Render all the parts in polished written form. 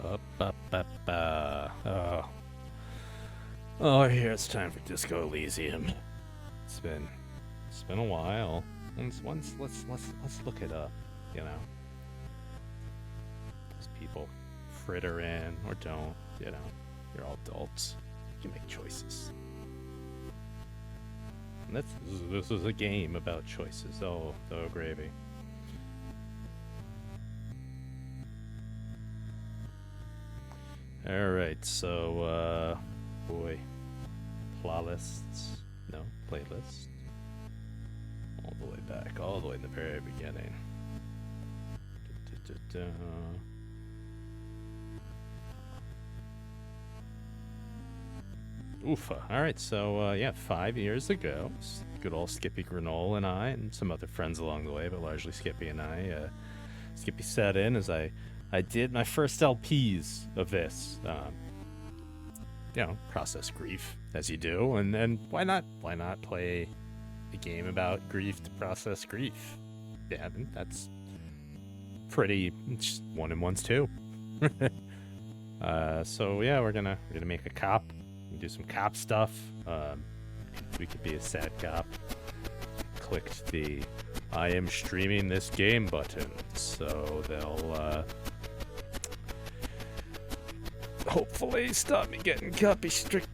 Up, up, up, oh. Oh, here it's time for Disco Elysium. It's been a while. Let's look it up, you know. Those people fritter in or don't, you know. You're all adults. You make choices. And this is a game about choices. Oh gravy. Alright, so, boy. Playlists. No, playlist. All the way back, all the way in the very beginning. Oofa. Alright, so, yeah, 5 years ago, good old Skippy Granola and I, and some other friends along the way, but largely Skippy and I, Skippy sat in as I did my first LPs of this. You know, process grief as you do, and why not play a game about grief to process grief? Yeah, I mean, that's pretty. Just 1 and 1's 2. So yeah, we're gonna make a cop. Do some cop stuff. We could be a sad cop. Clicked the "I am streaming this game" button, so they'll hopefully stop me getting copy struck.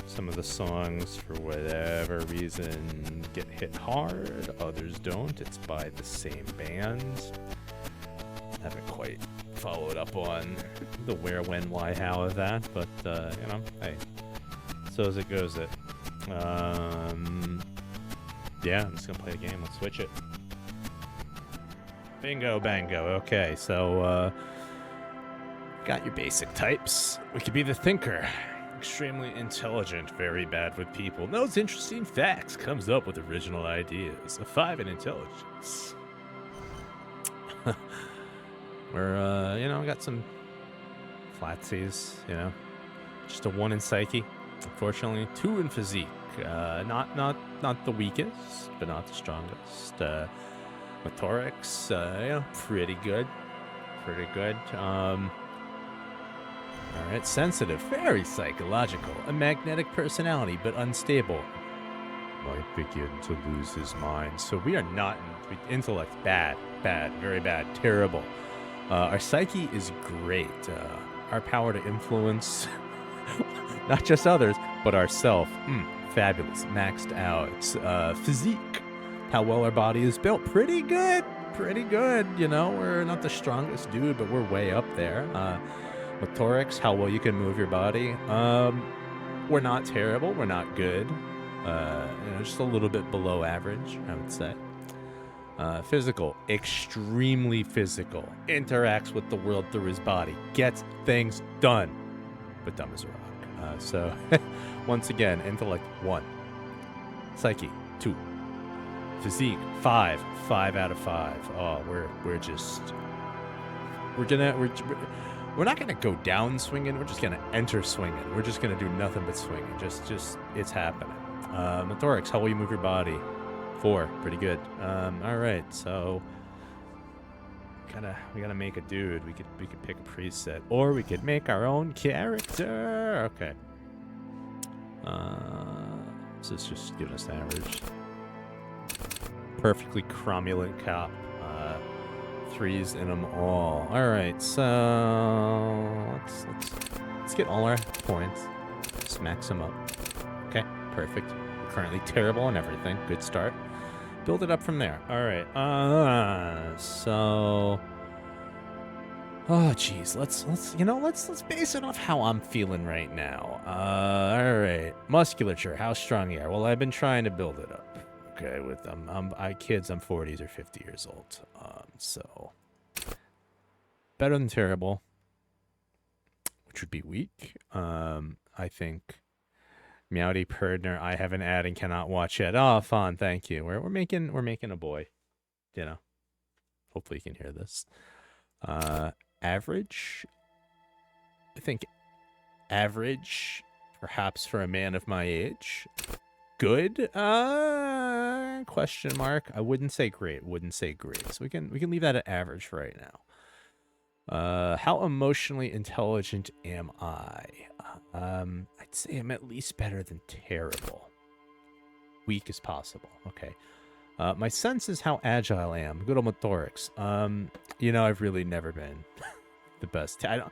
Some of the songs, for whatever reason, get hit hard. Others don't. It's by the same band. Haven't quite followed up on the where, when, why, how of that, but you know, hey, so as it goes. Yeah, I'm just gonna play the game. Let's switch it. Bingo, bango. Okay, so got your basic types. We could be the thinker. Extremely intelligent, very bad with people. Knows interesting facts, comes up with original ideas. A 5 in intelligence. We're, you know, got some flatsies, you know. Just a 1 in psyche. Unfortunately, 2 in physique. Not the weakest, but not the strongest. Motorics, you know, pretty good. Pretty good. Alright, sensitive, very psychological, a magnetic personality, but unstable. Might begin to lose his mind. So we are not in intellect. Bad, very bad, terrible. Our psyche is great. Our power to influence not just others, but ourself. Fabulous, maxed out. Physique, how well our body is built. Pretty good. You know, we're not the strongest dude, but we're way up there. Motorics, how well you can move your body. We're not terrible. We're not good. You know, just a little bit below average, I would say. Physical, extremely physical. Interacts with the world through his body. Gets things done. But dumb as a rock. So, once again, intellect 1. Psyche 2. Physique 5. 5 out of 5. Oh, we're not gonna go down swinging. We're just gonna enter swinging. We're just gonna do nothing but swinging. Just it's happening. Motorics, how will you move your body? 4, pretty good. All right, so we gotta make a dude. We could pick a preset, or we could make our own character. Okay. So it's just giving us the average. Perfectly cromulent cop. 3s in them all. All right, so let's get all our points. Just max them up. Okay, perfect. We're currently terrible on everything. Good start. Build it up from there. All right. So, oh geez, let's base it off how I'm feeling right now. All right, musculature. How strong you are? Well, I've been trying to build it up. Okay, with kids, I'm 40s or 50 years old. So better than terrible, which would be weak. I think Meowdy Perdner, I have an ad and cannot watch it. Oh, fun, thank you. We're making a boy, you know. Hopefully you can hear this. Average. I think average, perhaps for a man of my age. Good? Question mark. I wouldn't say great. So we can leave that at average for right now. How emotionally intelligent am I? I'd say I'm at least better than terrible. Weak as possible. Okay. My sense is how agile I am. Good old motorics. I've really never been the best. I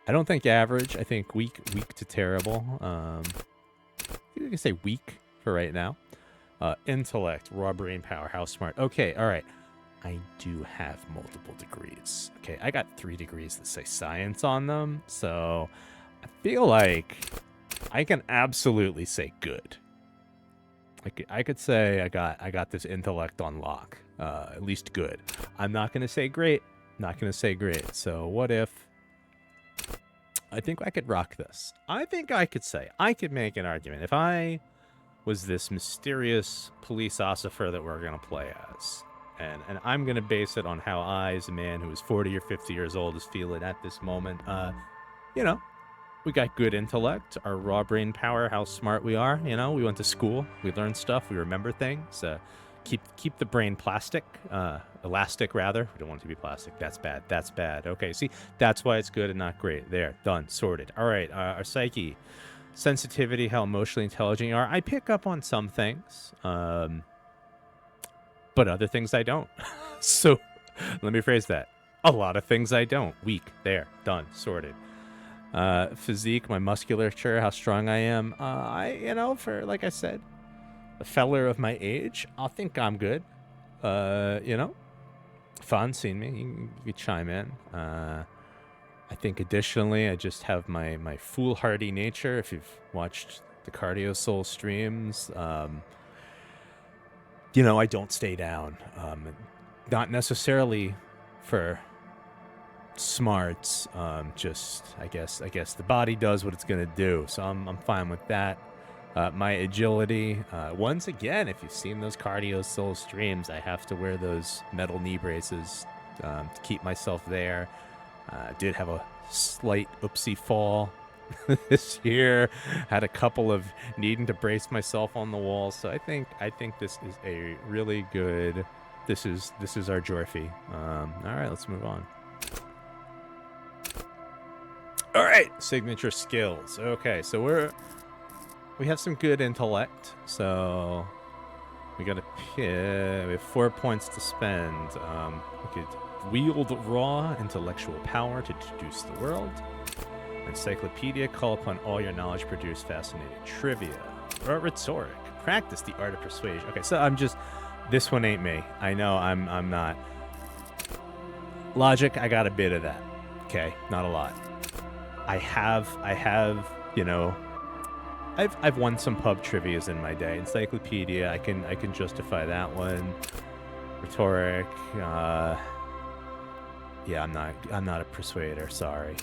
don't think average. I think weak to terrible. You can say weak for right now. Intellect, raw brain power, how smart. Okay, all right. I do have multiple degrees. Okay, I got 3 degrees that say science on them, so I feel like I can absolutely say good. I could say I got this intellect on lock. At least good. I'm not gonna say great. Not gonna say great. So what if? I think I could rock this. I think I could make an argument if I was this mysterious police officer that we're gonna play as, and I'm gonna base it on how I, as a man who is 40 or 50 years old, is feeling at this moment. We got good intellect, our raw brain power, how smart we are. We went to school, we learned stuff, we remember things. Keep the brain elastic rather. We don't want it to be plastic. That's bad. Okay, see, that's why it's good and not great. There, done, sorted. All right, our psyche, sensitivity, how emotionally intelligent you are. I pick up on some things, but other things I don't. So let me phrase that. A lot of things I don't. Weak. There, done, sorted. Physique, my musculature, how strong I am. For, like I said, a feller of my age, I think I'm good. Fun seeing me. You can chime in. I think additionally, I just have my foolhardy nature. If you've watched the Cardio Soul streams, I don't stay down. Not necessarily for smarts, just I guess the body does what it's gonna do, so I'm fine with that. My agility, once again, if you've seen those Cardio Soul streams, I have to wear those metal knee braces to keep myself there. Did have a slight oopsie fall this year, had a couple of needing to brace myself on the wall, so I think this is a really good, this is our Jorfy. All right, let's move on. All right, signature skills. Okay, so we have some good intellect. So we have 4 points to spend. We could wield raw intellectual power to deduce the world. Encyclopedia, call upon all your knowledge, produce fascinating trivia. Or rhetoric, practice the art of persuasion. Okay, so this one ain't me. I know I'm not. Logic, I got a bit of that. Okay, not a lot. I've won some pub trivias in my day. Encyclopedia, I can justify that one. Rhetoric, yeah, I'm not a persuader, sorry.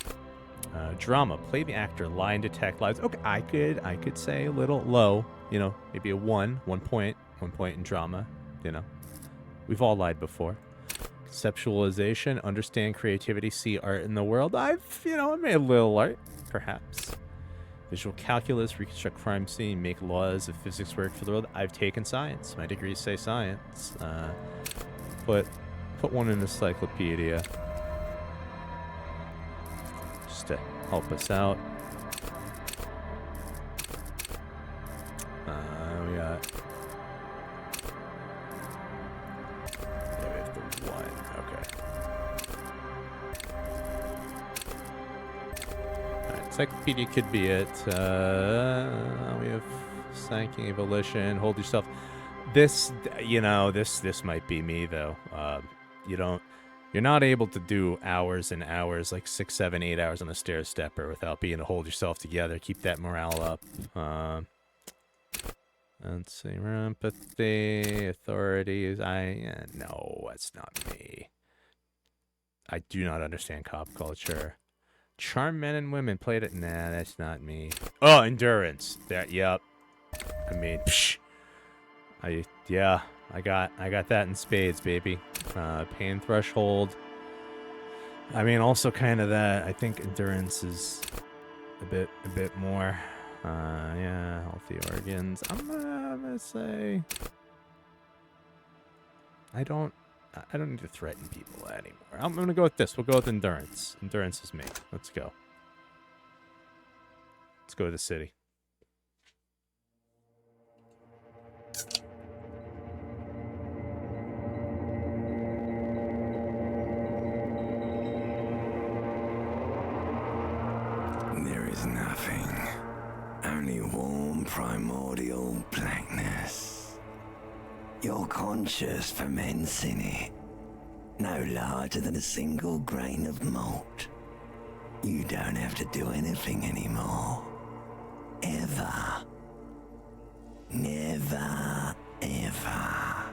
Drama, play the actor, lie and detect lies. Okay, I could say a little low, maybe a 1 point in drama, We've all lied before. Conceptualization, understand creativity, see art in the world. I made a little art, perhaps. Visual calculus, reconstruct crime scene, make laws of physics work for the world. I've taken science. My degrees say science. Put one in encyclopedia. Just to help us out. We got... Yeah, we have the 1. Okay. Encyclopedia could be it. We have psychic volition. Hold yourself. This might be me though. You're not able to do hours and hours, like 6, 7, 8 hours on a stair stepper without being to hold yourself together, keep that morale up. Let's see, empathy, authorities. No, that's not me. I do not understand pop culture. Charm men and women, played it. Nah, that's not me. Oh, endurance. Yep. I mean, I got that in spades, baby. Pain threshold. I mean, also kind of that. I think endurance is a bit more. Yeah, healthy organs. I'm gonna say I don't I don't need to threaten people anymore. I'm gonna go with this. We'll go with endurance. Endurance is me. Let's go. Let's go to the city. There is nothing. Only warm primordial blackness. Your conscious ferments in it. No larger than a single grain of malt. You don't have to do anything anymore. Ever. Never, ever.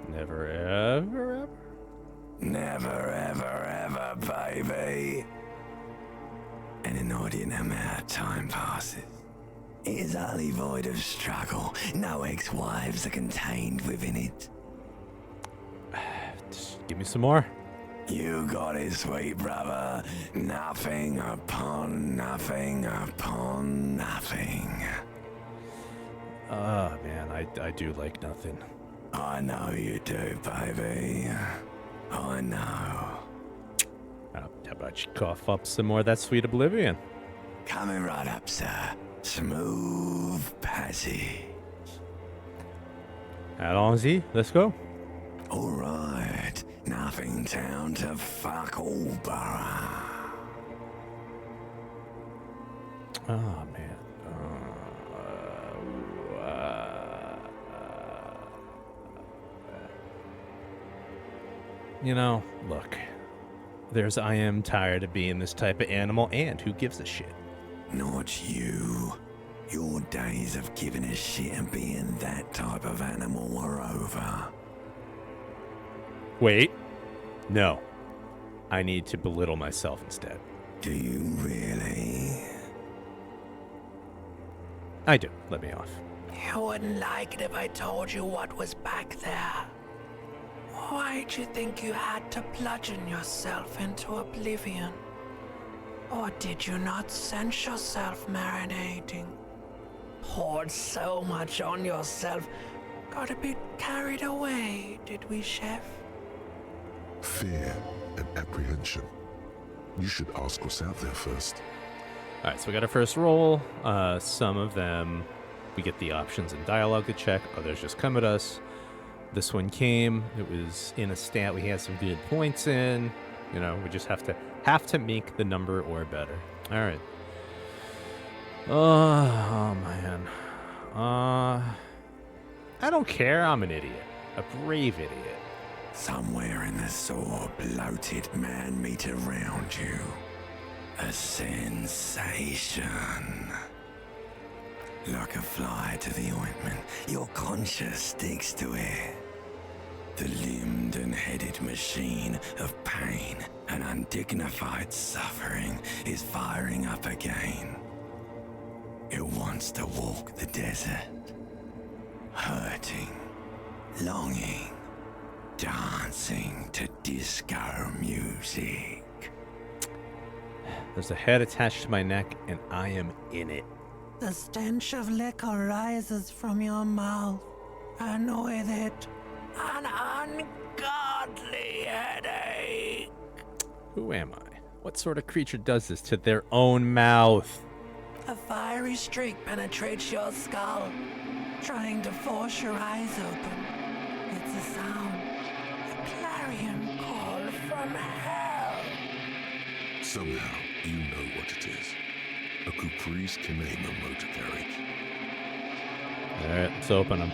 Never, ever, ever? Never, ever, ever, baby. And an inordinate amount of time passes. It is utterly void of struggle. No ex-wives are contained within it. Just give me some more. You got it, sweet brother. Nothing upon nothing upon nothing. Oh, man, I do like nothing. I know you do, baby. I know. How about you cough up some more of that sweet oblivion? Coming right up, sir. Smooth passage. Allons-y, let's go. All right. Nothing town to fuck all borough. Oh, man. You know, look. I am tired of being this type of animal, and who gives a shit? Not you. Your days of giving a shit and being that type of animal are over. Wait. No. I need to belittle myself instead. Do you really? I do. Let me off. You wouldn't like it if I told you what was back there. Why'd you think you had to bludgeon yourself into oblivion? Or did you not sense yourself marinating? Poured so much on yourself, got a bit carried away, did we, Chef? Fear and apprehension. You should ask what's out there first. All right, so we got our first roll. Some of them, we get the options and dialogue to check. Others just come at us. This one came. It was in a stat we had some good points in. You know, we just have to make the number or better. All right. Oh man. I don't care. I'm an idiot. A brave idiot. Somewhere in the sore, bloated man meat around you. A sensation. Like a fly to the ointment, your conscience sticks to it. The limbed and headed machine of pain and undignified suffering is firing up again. It wants to walk the desert, hurting, longing, dancing to disco music. There's a head attached to my neck, and I am in it. The stench of liquor rises from your mouth, and with it, an ungodly headache. Who am I? What sort of creature does this to their own mouth? A fiery streak penetrates your skull, trying to force your eyes open. It's a sound, a clarion call from hell. Somehow, you know what it is. A caprice can name a motor carriage. All right, let's open them.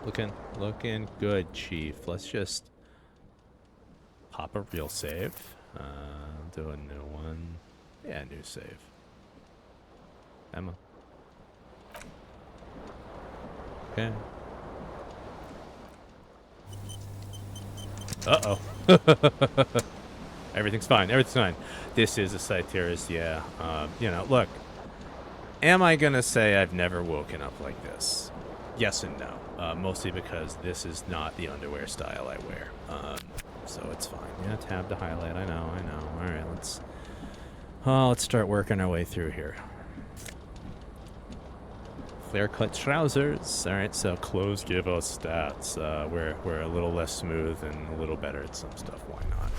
Okay, looking good, Chief. Let's just pop a real save. Do a new one. Yeah, new save. Emma. Okay. Uh-oh. Everything's fine. Everything's fine. This is a site terrorist, yeah. You know, look. Am I going to say I've never woken up like this? Yes and no. Mostly because this is not the underwear style I wear. So it's fine. Yeah, tab to highlight. I know. All right, let's start working our way through here. Flare-cut trousers. All right, so clothes give us stats. We're a little less smooth and a little better at some stuff. Why not?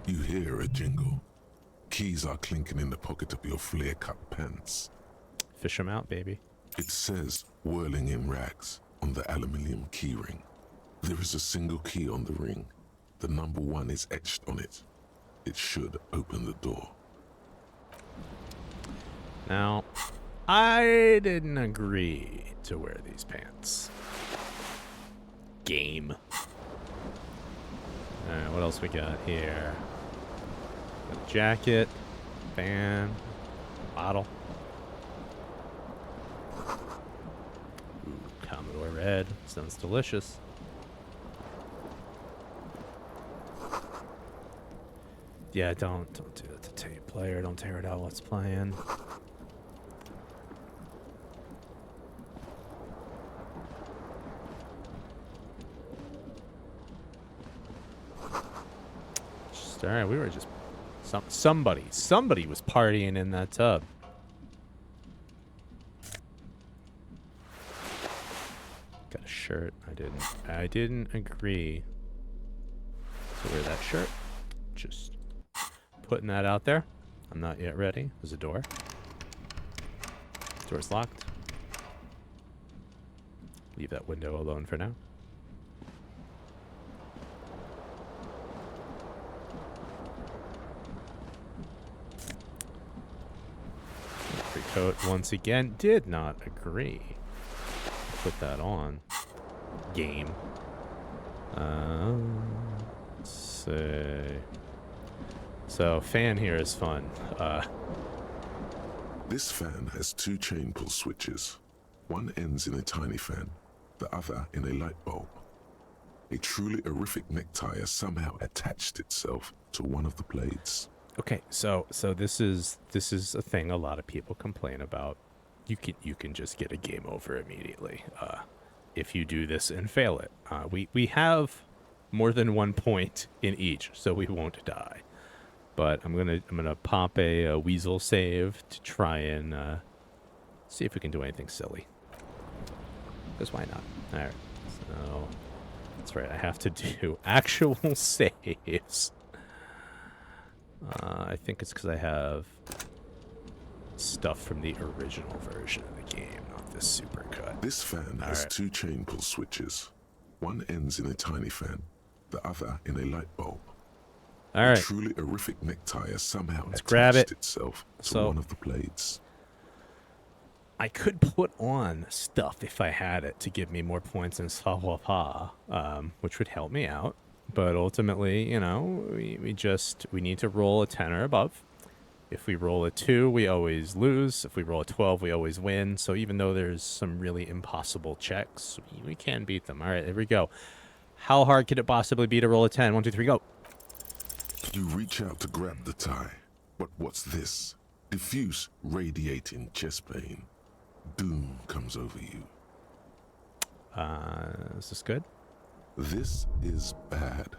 You hear a jingle. Keys are clinking in the pocket of your flare-cut pants. Fish 'em out, baby. It says, whirling in rags, on the aluminium keyring. There is a single key on the ring. The number 1 is etched on it. It should open the door. Now, I didn't agree to wear these pants. Game. Alright, what else we got here? Got a jacket, fan, bottle. Ooh, Commodore Red. Sounds delicious. Yeah, don't do that to tape player. Don't tear it out while it's playing. All right, we were just somebody was partying in that tub. Got a shirt. I didn't agree to wear that shirt. Just putting that out there. I'm not yet ready. There's a door. Door's locked. Leave that window alone for now. Coat once again did not agree. Put that on. Game. Let's see. So fan here is fun. This fan has 2 chain pull switches. One ends in a tiny fan, the other in a light bulb. A truly horrific necktie has somehow attached itself to one of the blades. Okay, so this is a thing a lot of people complain about. You can just get a game over immediately if you do this and fail it. We have more than 1 point in each, so we won't die. But I'm gonna pop a weasel save to try and see if we can do anything silly. Because why not? All right. So that's right. I have to do actual saves. I think it's because I have stuff from the original version of the game, not this supercut. This fan has 2 chain pull switches. One ends in a tiny fan, the other in a light bulb. All right. A truly horrific necktie has somehow grab attached it. itself to one of the blades. I could put on stuff if I had it to give me more points in Sahwapa, which would help me out. But ultimately, you know, we need to roll a 10 or above. If we roll a 2, we always lose. If we roll a 12, we always win. So even though there's some really impossible checks, we can beat them. All right, there we go. How hard could it possibly be to roll a 10? 1, 2, 3, go. You reach out to grab the tie. But what's this? Diffuse, radiating chest pain. Doom comes over you. Is this good? This is bad.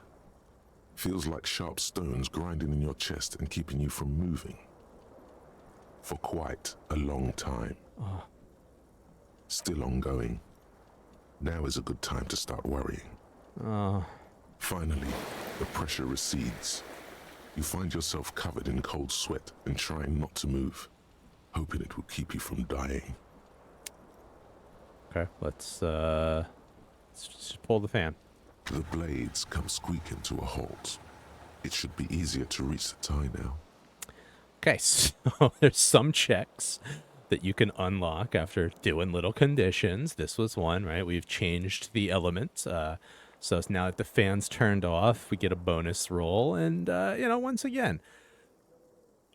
Feels like sharp stones grinding in your chest and keeping you from moving. For quite a long time. Still ongoing. Now is a good time to start worrying. Finally, the pressure recedes. You find yourself covered in cold sweat and trying not to move, hoping it will keep you from dying. Okay, let's just pull the fan. The blades come squeaking to a halt. It should be easier to reach the tie now. Okay, so there's some checks that you can unlock after doing little conditions. This was one, right? We've changed the element. So now that the fan's turned off, we get a bonus roll. And, once again,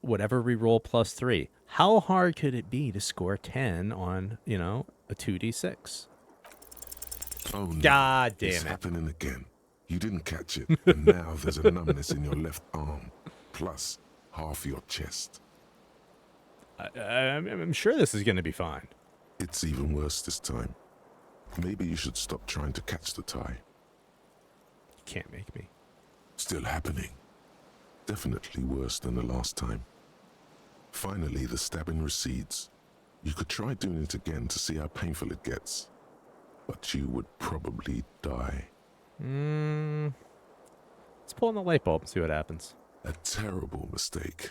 whatever we roll plus 3. How hard could it be to score 10 on, a 2d6? Oh no, God damn it's it. happening again. You didn't catch it, and now there's a numbness in your left arm, plus half your chest. I'm sure this is going to be fine. It's even worse this time. Maybe you should stop trying to catch the tie. You can't make me. Still happening. Definitely worse than the last time. Finally, the stabbing recedes. You could try doing it again to see how painful it gets. But you would probably die. Let's pull on the light bulb and see what happens. A terrible mistake.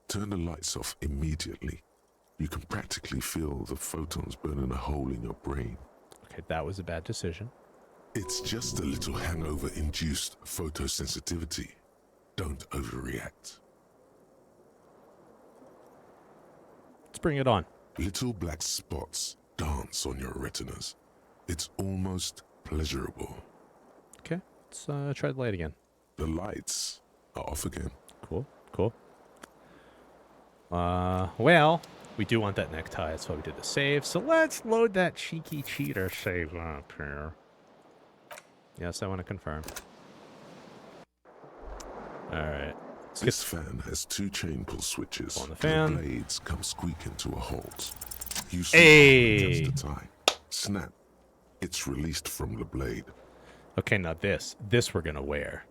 Turn the lights off immediately. You can practically feel the photons burning a hole in your brain. Okay, that was a bad decision. It's just a little hangover-induced photosensitivity. Don't overreact. Let's bring it on. Little black spots dance on your retinas. It's almost pleasurable. Okay, let's try the light again. The lights are off again. Cool, cool. Well, we do want that necktie. That's why we did the save. So let's load that cheeky cheater save up here. Yes, I want to confirm. Alright. This fan has 2 chain pull switches. On the fan. The blades come squeaking to a halt. You Hey! catch the tie. Snap. It's released from the blade. Okay, now this we're gonna wear.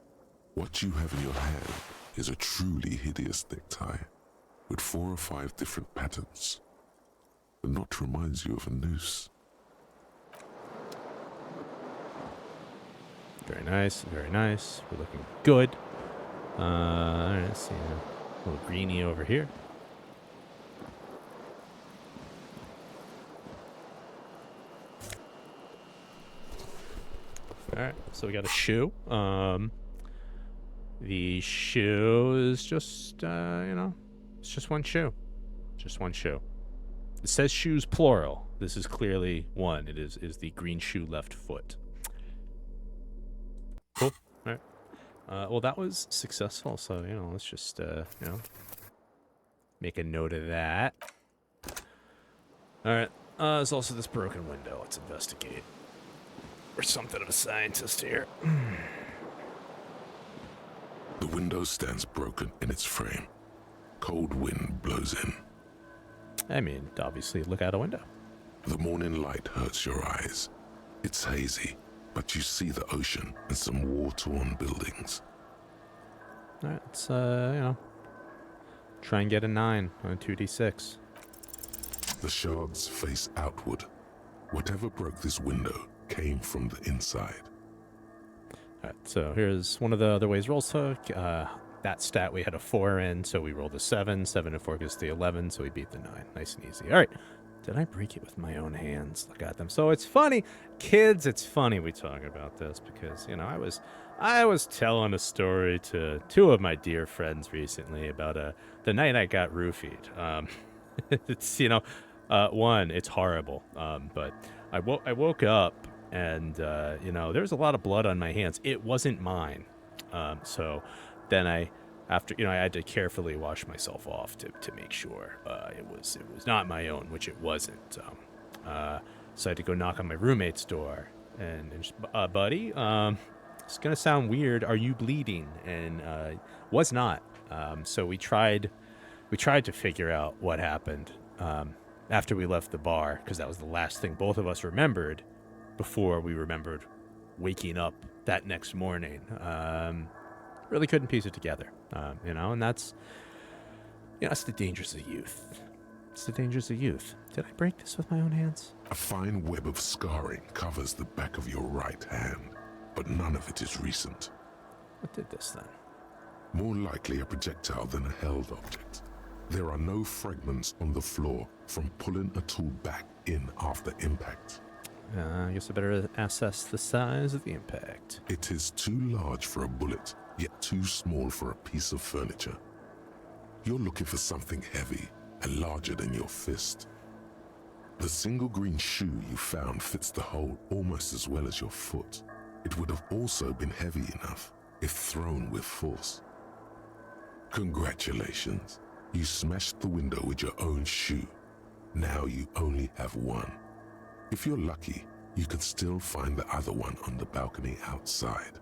What you have in your hand is a truly hideous necktie with 4 or 5 different patterns. The knot reminds you of a noose. Very nice, very nice. We're looking good. Alright, let's see. A little greenie over here. Alright, so we got a shoe. The shoe is just, it's just one shoe. Just one shoe. It says shoes plural. This is clearly one. It is the green shoe left foot. Cool. All right. Well, that was successful. So, let's just, make a note of that. All right. There's also this broken window. Let's investigate. We're something of a scientist here. The window stands broken in its frame. Cold wind blows in. I mean, obviously, look out a window. The morning light hurts your eyes. It's hazy, but you see the ocean and some war-torn buildings. All right, let's, try and get a 9 on a 2d6. The shards face outward. Whatever broke this window came from the inside. All right, so here's one of the other ways rolls took. That stat we had a 4 in, so we rolled a 7. 7 and 4 gives the 11, so we beat the 9. Nice and easy. All right. Did I break it with my own hands? Look at them. So it's funny. Kids, it's funny we talk about this because, I was telling a story to 2 of my dear friends recently about the night I got roofied. It's, one, it's horrible. But I woke up and, there was a lot of blood on my hands. It wasn't mine. So then I had to carefully wash myself off to make sure it was not my own, which it wasn't. So I had to go knock on my roommate's door and just, buddy, it's gonna sound weird. Are you bleeding? And was not. So we tried to figure out what happened after we left the bar because that was the last thing both of us remembered before we remembered waking up that next morning. Really couldn't piece it together, and that's the dangers of youth. It's the dangers of youth. Did I break this with my own hands? A fine web of scarring covers the back of your right hand, but none of it is recent. What did this then? More likely a projectile than a held object. There are no fragments on the floor from pulling a tool back in after impact. I guess I better assess the size of the impact. It is too large for a bullet, yet too small for a piece of furniture. You're looking for something heavy and larger than your fist. The single green shoe you found fits the hole almost as well as your foot. It would have also been heavy enough if thrown with force. Congratulations. You smashed the window with your own shoe. Now you only have one. If you're lucky, you could still find the other one on the balcony outside.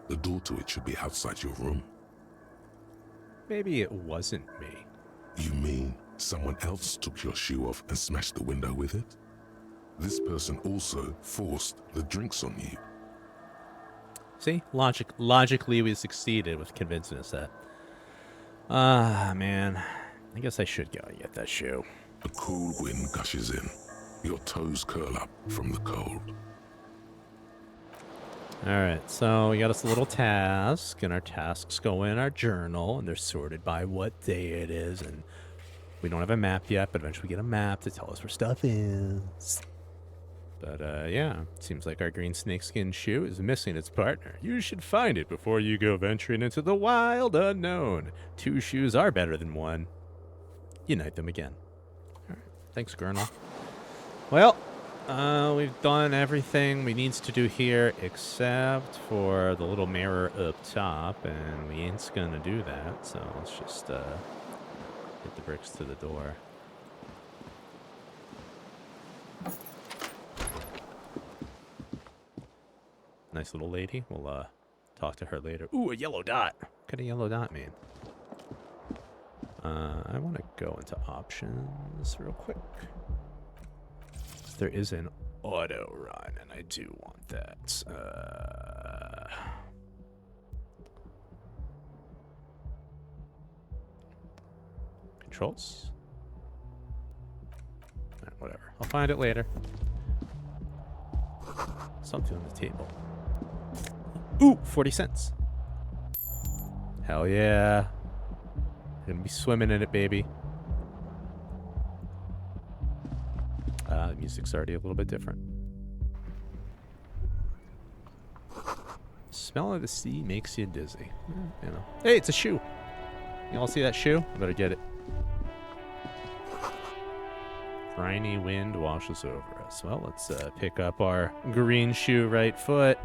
The door to it should be outside your room. Maybe it wasn't me. You mean someone else took your shoe off and smashed the window with it? This person also forced the drinks on you. See? Logically, we succeeded with convincing us that. Ah, man. I guess I should go and get that shoe. A cool wind gushes in. Your toes curl up from the cold. Alright, so we got us a little task, and our tasks go in our journal, and they're sorted by what day it is, and we don't have a map yet, but eventually we get a map to tell us where stuff is. But, yeah, seems like our green snakeskin shoe is missing its partner. You should find it before you go venturing into the wild unknown. 2 shoes are better than 1. Unite them again. Alright, thanks, Gurnal. Well, we've done everything we needs to do here except for the little mirror up top, and we ain't gonna do that, so let's just hit the bricks to the door. Nice little lady. We'll talk to her later. Ooh, a yellow dot. What could a yellow dot mean? I want to go into options real quick. There is an auto run, and I do want that. Controls? Whatever. I'll find it later. Something on the table. Ooh, 40 cents. Hell yeah. Gonna be swimming in it, baby. The music's already a little bit different. Smell of the sea makes you dizzy. You know. Hey, it's a shoe. You all see that shoe? I better get it. Briny wind washes over us. Well, let's pick up our green shoe right foot.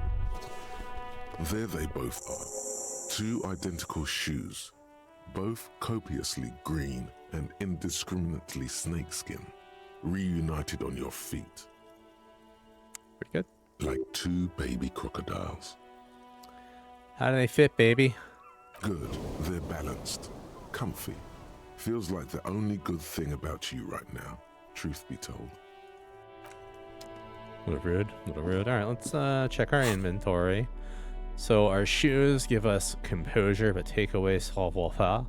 There they both are. 2 identical shoes. Both copiously green and indiscriminately snakeskin. Reunited on your feet. Pretty good. Like 2 baby crocodiles. How do they fit, baby? Good. They're balanced. Comfy. Feels like the only good thing about you right now, truth be told. A little rude. A little rude. All right, let's check our inventory. So our shoes give us composure, but take away savoir-faire.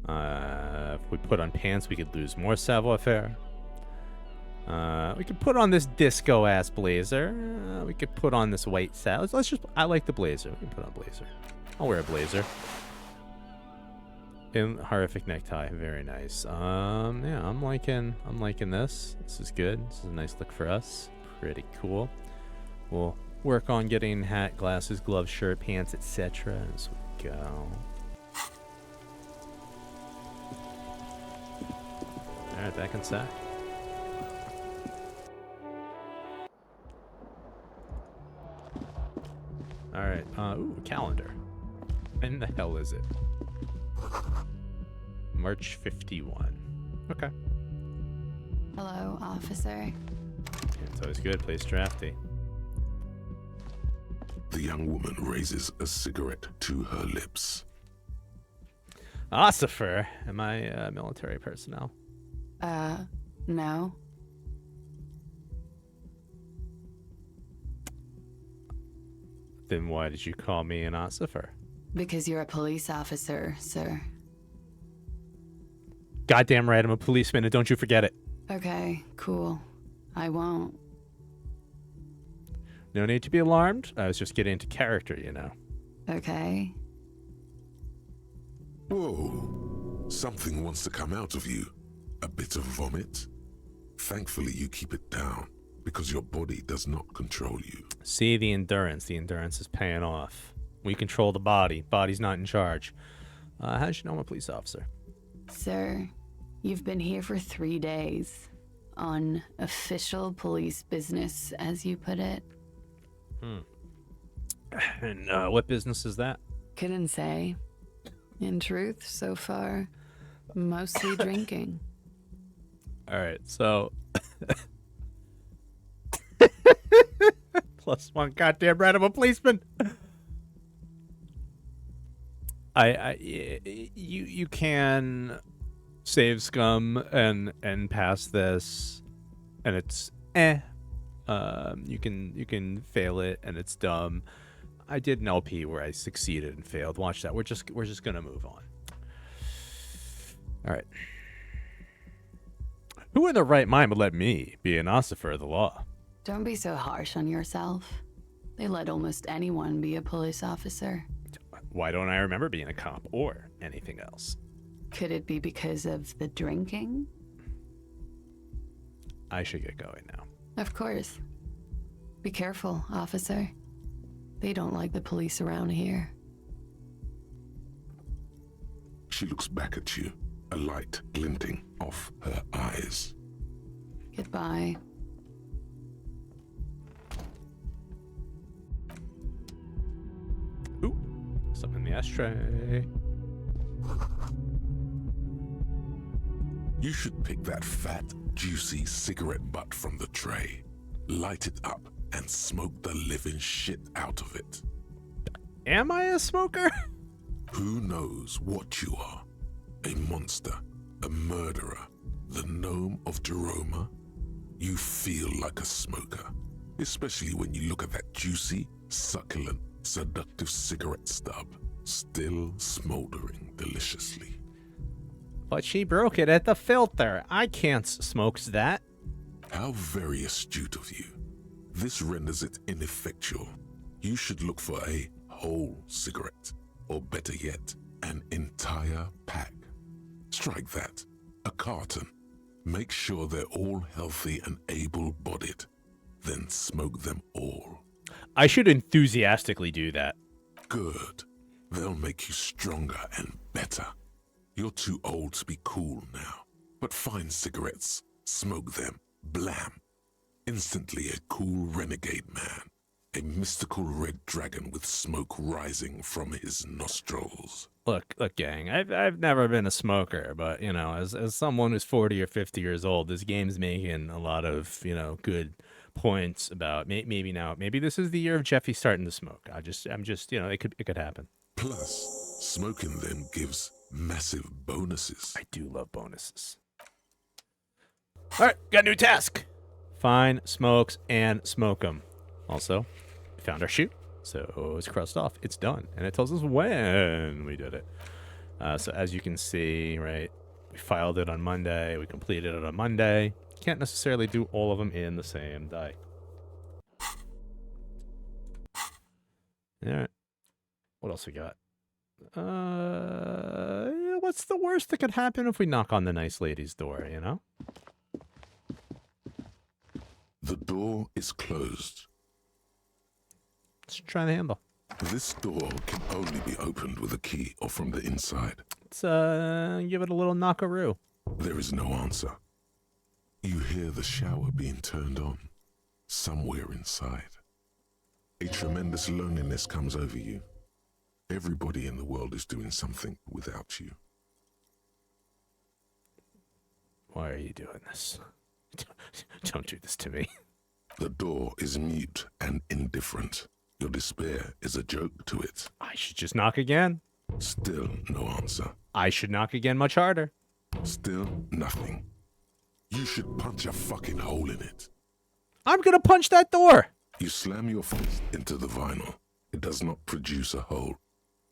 If we put on pants, we could lose more savoir-faire. We could put on this disco-ass blazer. We could put on this white saddle. Let's just... I like the blazer. We can put on a blazer. I'll wear a blazer. In horrific necktie. Very nice. Yeah, I'm liking this. This is good. This is a nice look for us. Pretty cool. We'll work on getting hat, glasses, gloves, shirt, pants, etc. as we go. Alright, back inside. Alright, ooh, calendar. When the hell is it? March 51. Okay. Hello, officer. Yeah, it's always good. Plays drafty. The young woman raises a cigarette to her lips. Ossifer, am I military personnel? No. Then why did you call me an ossifer? Because you're a police officer, sir. Goddamn right, I'm a policeman, and don't you forget it. Okay, cool. I won't. No need to be alarmed. I was just getting into character, you know. Okay. Whoa. Something wants to come out of you. A bit of vomit. Thankfully, you keep it down, because your body does not control you. See, the endurance. The endurance is paying off. We control the body. Body's not in charge. How did you know I'm a police officer? Sir, you've been here for 3 days. On official police business, as you put it. And what business is that? Couldn't say. In truth, so far, mostly drinking. All right, so... +1, goddamn right, I'm a policeman. You can save scum and pass this, and it's you can fail it and it's dumb. I did an LP where I succeeded and failed. Watch that. We're just gonna move on. All right. Who in their right mind would let me be an officer of the law? Don't be so harsh on yourself. They let almost anyone be a police officer. Why don't I remember being a cop or anything else? Could it be because of the drinking? I should get going now. Of course. Be careful, officer. They don't like the police around here. She looks back at you, a light glinting off her eyes. Goodbye. Ooh, something in the ashtray. You should pick that fat, juicy cigarette butt from the tray, light it up, and smoke the living shit out of it. Am I a smoker? Who knows what you are? A monster, a murderer, the gnome of Jeroma? You feel like a smoker, especially when you look at that juicy, succulent, seductive cigarette stub, still smoldering deliciously. But she broke it at the filter. I can't smoke that. How very astute of you. This renders it ineffectual. You should look for a whole cigarette, or better yet, an entire pack. Strike that, a carton. Make sure they're all healthy and able-bodied. Then smoke them all. I should enthusiastically do that. Good. They'll make you stronger and better. You're too old to be cool now. But find cigarettes, smoke them, blam. Instantly a cool renegade man. A mystical red dragon with smoke rising from his nostrils. Look, gang, I've never been a smoker, but, you know, as someone who's 40 or 50 years old, this game's making a lot of, you know, good points about maybe this is the year of Jeffy starting to smoke. I'm just, you know, it could happen. Plus, smoking them gives massive bonuses. I do love bonuses. All right, got a new task. Find smokes and smoke them. Also, we found our chute, so it's crossed off. It's done, and it tells us when we did it. So as you can see, right, we filed it on Monday. We completed it on Monday. Can't necessarily do all of them in the same day. All right. What else we got? What's the worst that could happen if we knock on the nice lady's door, you know? The door is closed. Let's try the handle. This door can only be opened with a key or from the inside. Let's give it a little knockaroo. There is no answer. You hear the shower being turned on, somewhere inside. A tremendous loneliness comes over you. Everybody in the world is doing something without you. Why are you doing this? Don't do this to me. The door is mute and indifferent. Your despair is a joke to it. I should just knock again. Still no answer. I should knock again much harder. Still nothing. You should punch a fucking hole in it. I'm gonna punch that door. You slam your fist into the vinyl. It does not produce a hole.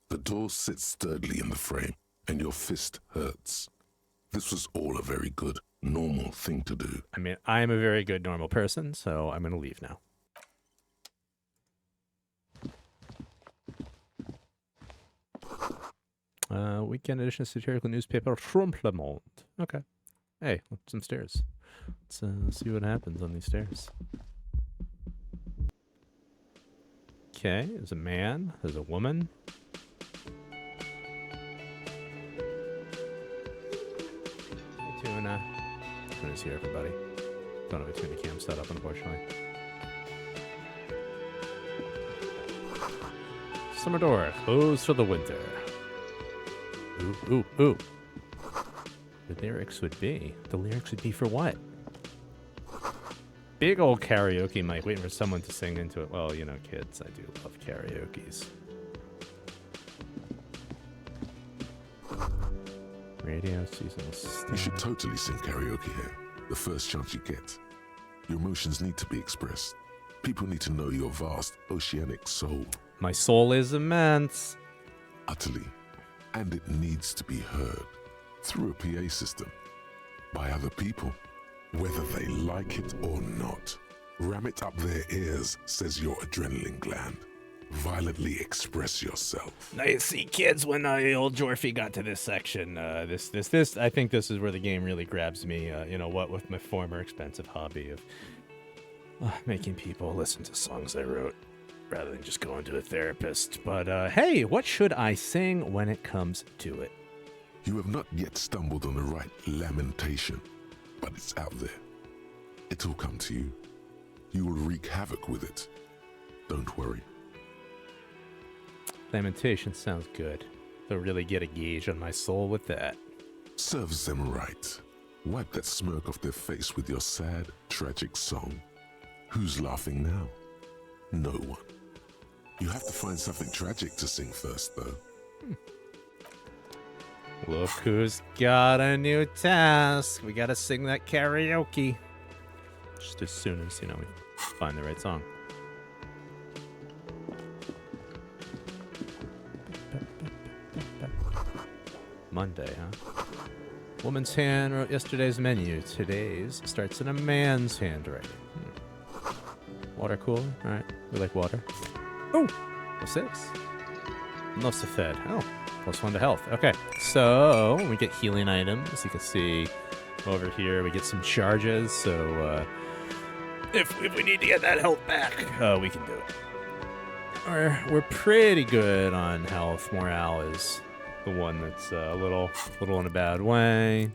The door sits sturdily in the frame, and your fist hurts. This was all a very good, normal thing to do. I mean, I am a very good normal person, so I'm gonna leave now. Weekend edition of satirical newspaper Trumplement. Okay. Hey, some stairs. Let's see what happens on these stairs. Okay, there's a man, there's a woman. Hey, Tuna. Tuna's here, everybody. Don't have a tuna cam set up, unfortunately. Summer door, closed for the winter. Ooh, ooh, ooh. The lyrics would be for what? Big old karaoke mic, waiting for someone to sing into it. Well, you know, kids, I do love karaoke's. Radio seasonal. You should totally sing karaoke here, the first chance you get. Your emotions need to be expressed. People need to know your vast, oceanic soul. My soul is immense. Utterly. And it needs to be heard. Through a PA system. By other people. Whether they like it or not. Ram it up their ears, says your adrenaline gland. Violently express yourself. Now you see, kids, when old Jorfy got to this section, this, I think this is where the game really grabs me, you know what, with my former expensive hobby of making people listen to songs I wrote, rather than just going to a therapist. But, hey, what should I sing when it comes to it? You have not yet stumbled on the right lamentation, but it's out there. It'll come to you. You will wreak havoc with it. Don't worry. Lamentation sounds good. They'll really get a gauge on my soul with that. Serves them right. Wipe that smirk off their face with your sad, tragic song. Who's laughing now? No one. You have to find something tragic to sing first, though. Look who's got a new task. We gotta sing that karaoke. Just as soon as, you know, we find the right song. Monday, huh? Woman's hand wrote yesterday's menu. Today's starts in a man's handwriting. Water cooler? Alright, we like water. Oh! What's this? Nosafed. Oh, +1 to health. Okay, so we get healing items. You can see over here we get some charges. So if we need to get that health back, we can do it. We're pretty good on health. Morale is the one that's a little in a bad way.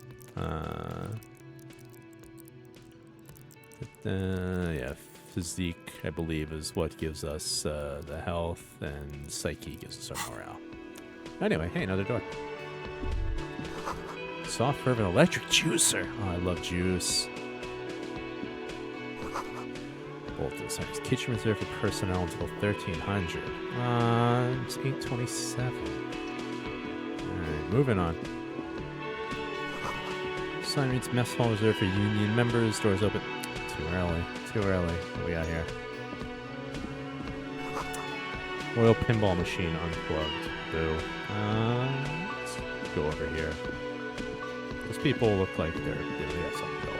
Yeah, physique, I believe, is what gives us the health, and psyche gives us our morale. Anyway, hey, another door. Soft fervent electric juicer. Oh, I love juice. Bolt this. Kitchen reserved for personnel until 1300. It's 827. Alright, moving on. Sign reads mess hall reserved for union members. Doors open. Too early. Too early. What we got here? Oil pinball machine unplugged. Boo. Let's go over here. Those people look like they have something going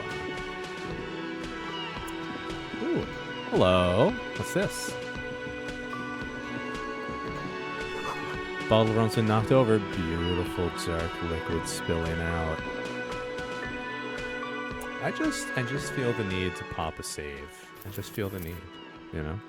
on. Ooh. Hello. What's this? Bottle of rum's been knocked over. Beautiful dark liquid spilling out. I just feel the need to pop a save. I just feel the need, you know?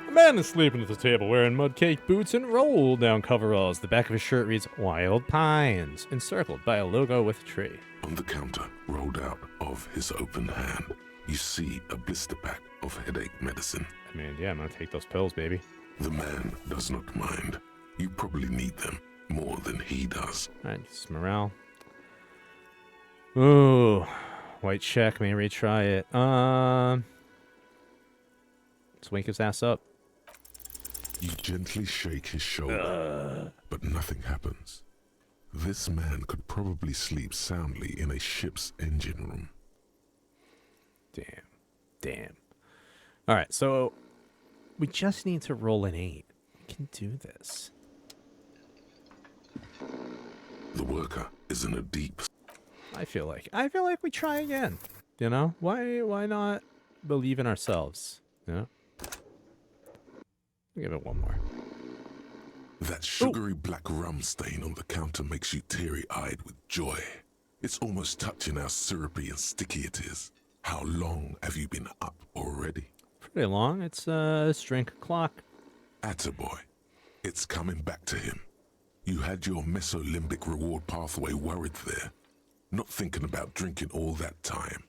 A man is sleeping at the table wearing mud cake boots and roll-down coveralls. The back of his shirt reads Wild Pines, encircled by a logo with a tree. On the counter, rolled out of his open hand, you see a blister pack of headache medicine. I mean, yeah, I'm gonna take those pills, baby. The man does not mind. You probably need them more than he does. Alright, just morale. Ooh, white check, may retry it. Let's wake his ass up. You gently shake his shoulder, but nothing happens. This man could probably sleep soundly in a ship's engine room. Damn. Alright, so we just need to roll an 8. We can do this. The worker is in a deep... I feel like we try again. You know? Why not believe in ourselves? You know? Give it one more. That sugary black rum stain on the counter makes you teary-eyed with joy. It's almost touching how syrupy and sticky it is. How long have you been up already? Pretty long. It's drink o'clock. Attaboy. It's coming back to him. You had your mesolimbic reward pathway worried there, not thinking about drinking all that time.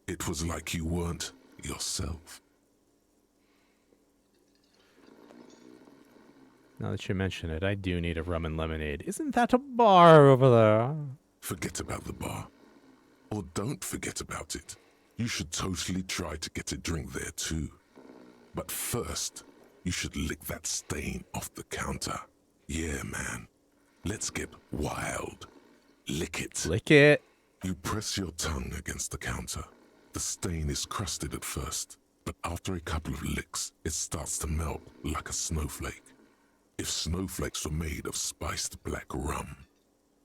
It was like you weren't yourself. Now that you mention it, I do need a rum and lemonade. Isn't that a bar over there? Forget about the bar. Or don't forget about it. You should totally try to get a drink there too. But first, you should lick that stain off the counter. Yeah, man. Let's get wild. Lick it. Lick it. You press your tongue against the counter. The stain is crusted at first, but after a couple of licks, it starts to melt like a snowflake. If snowflakes were made of spiced black rum,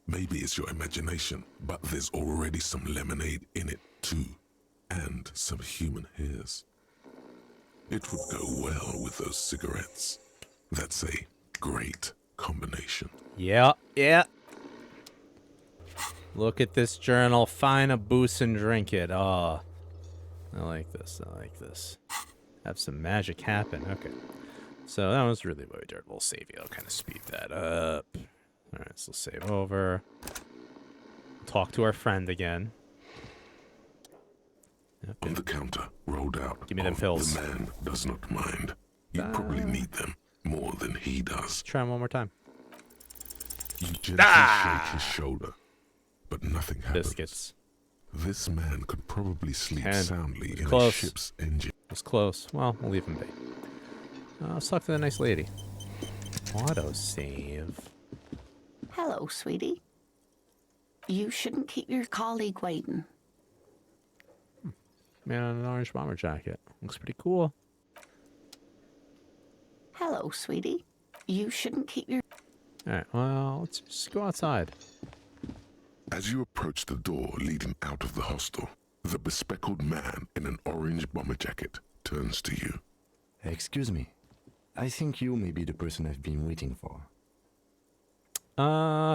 maybe it's your imagination, but there's already some lemonade in it too, and some human hairs. It would go well with those cigarettes. That's a great combination. Yeah, yeah. Look at this journal. Find a booze and drink it. Oh, I like this. I like this. Have some magic happen. Okay. So that was really what we did. We'll save you. I'll kind of speed that up. All right, so save over. Talk to our friend again. Yep, On the counter, rolled out. Give me them pills. The man does not mind. You probably need them more than he does. Try him one more time. You gently shake his shoulder, but nothing happens. Biscuits. This man could probably sleep 10. soundly in a Close. ship's engine. It's close. Well, we'll leave him be. Let's talk to the nice lady. Auto save. Hello, sweetie. You shouldn't keep your colleague waiting. Man in an orange bomber jacket. Looks pretty cool. Hello, sweetie. You shouldn't keep your... Alright, well, let's just go outside. As you approach the door leading out of the hostel, the bespectacled man in an orange bomber jacket turns to you. Excuse me. I think you may be the person I've been waiting for.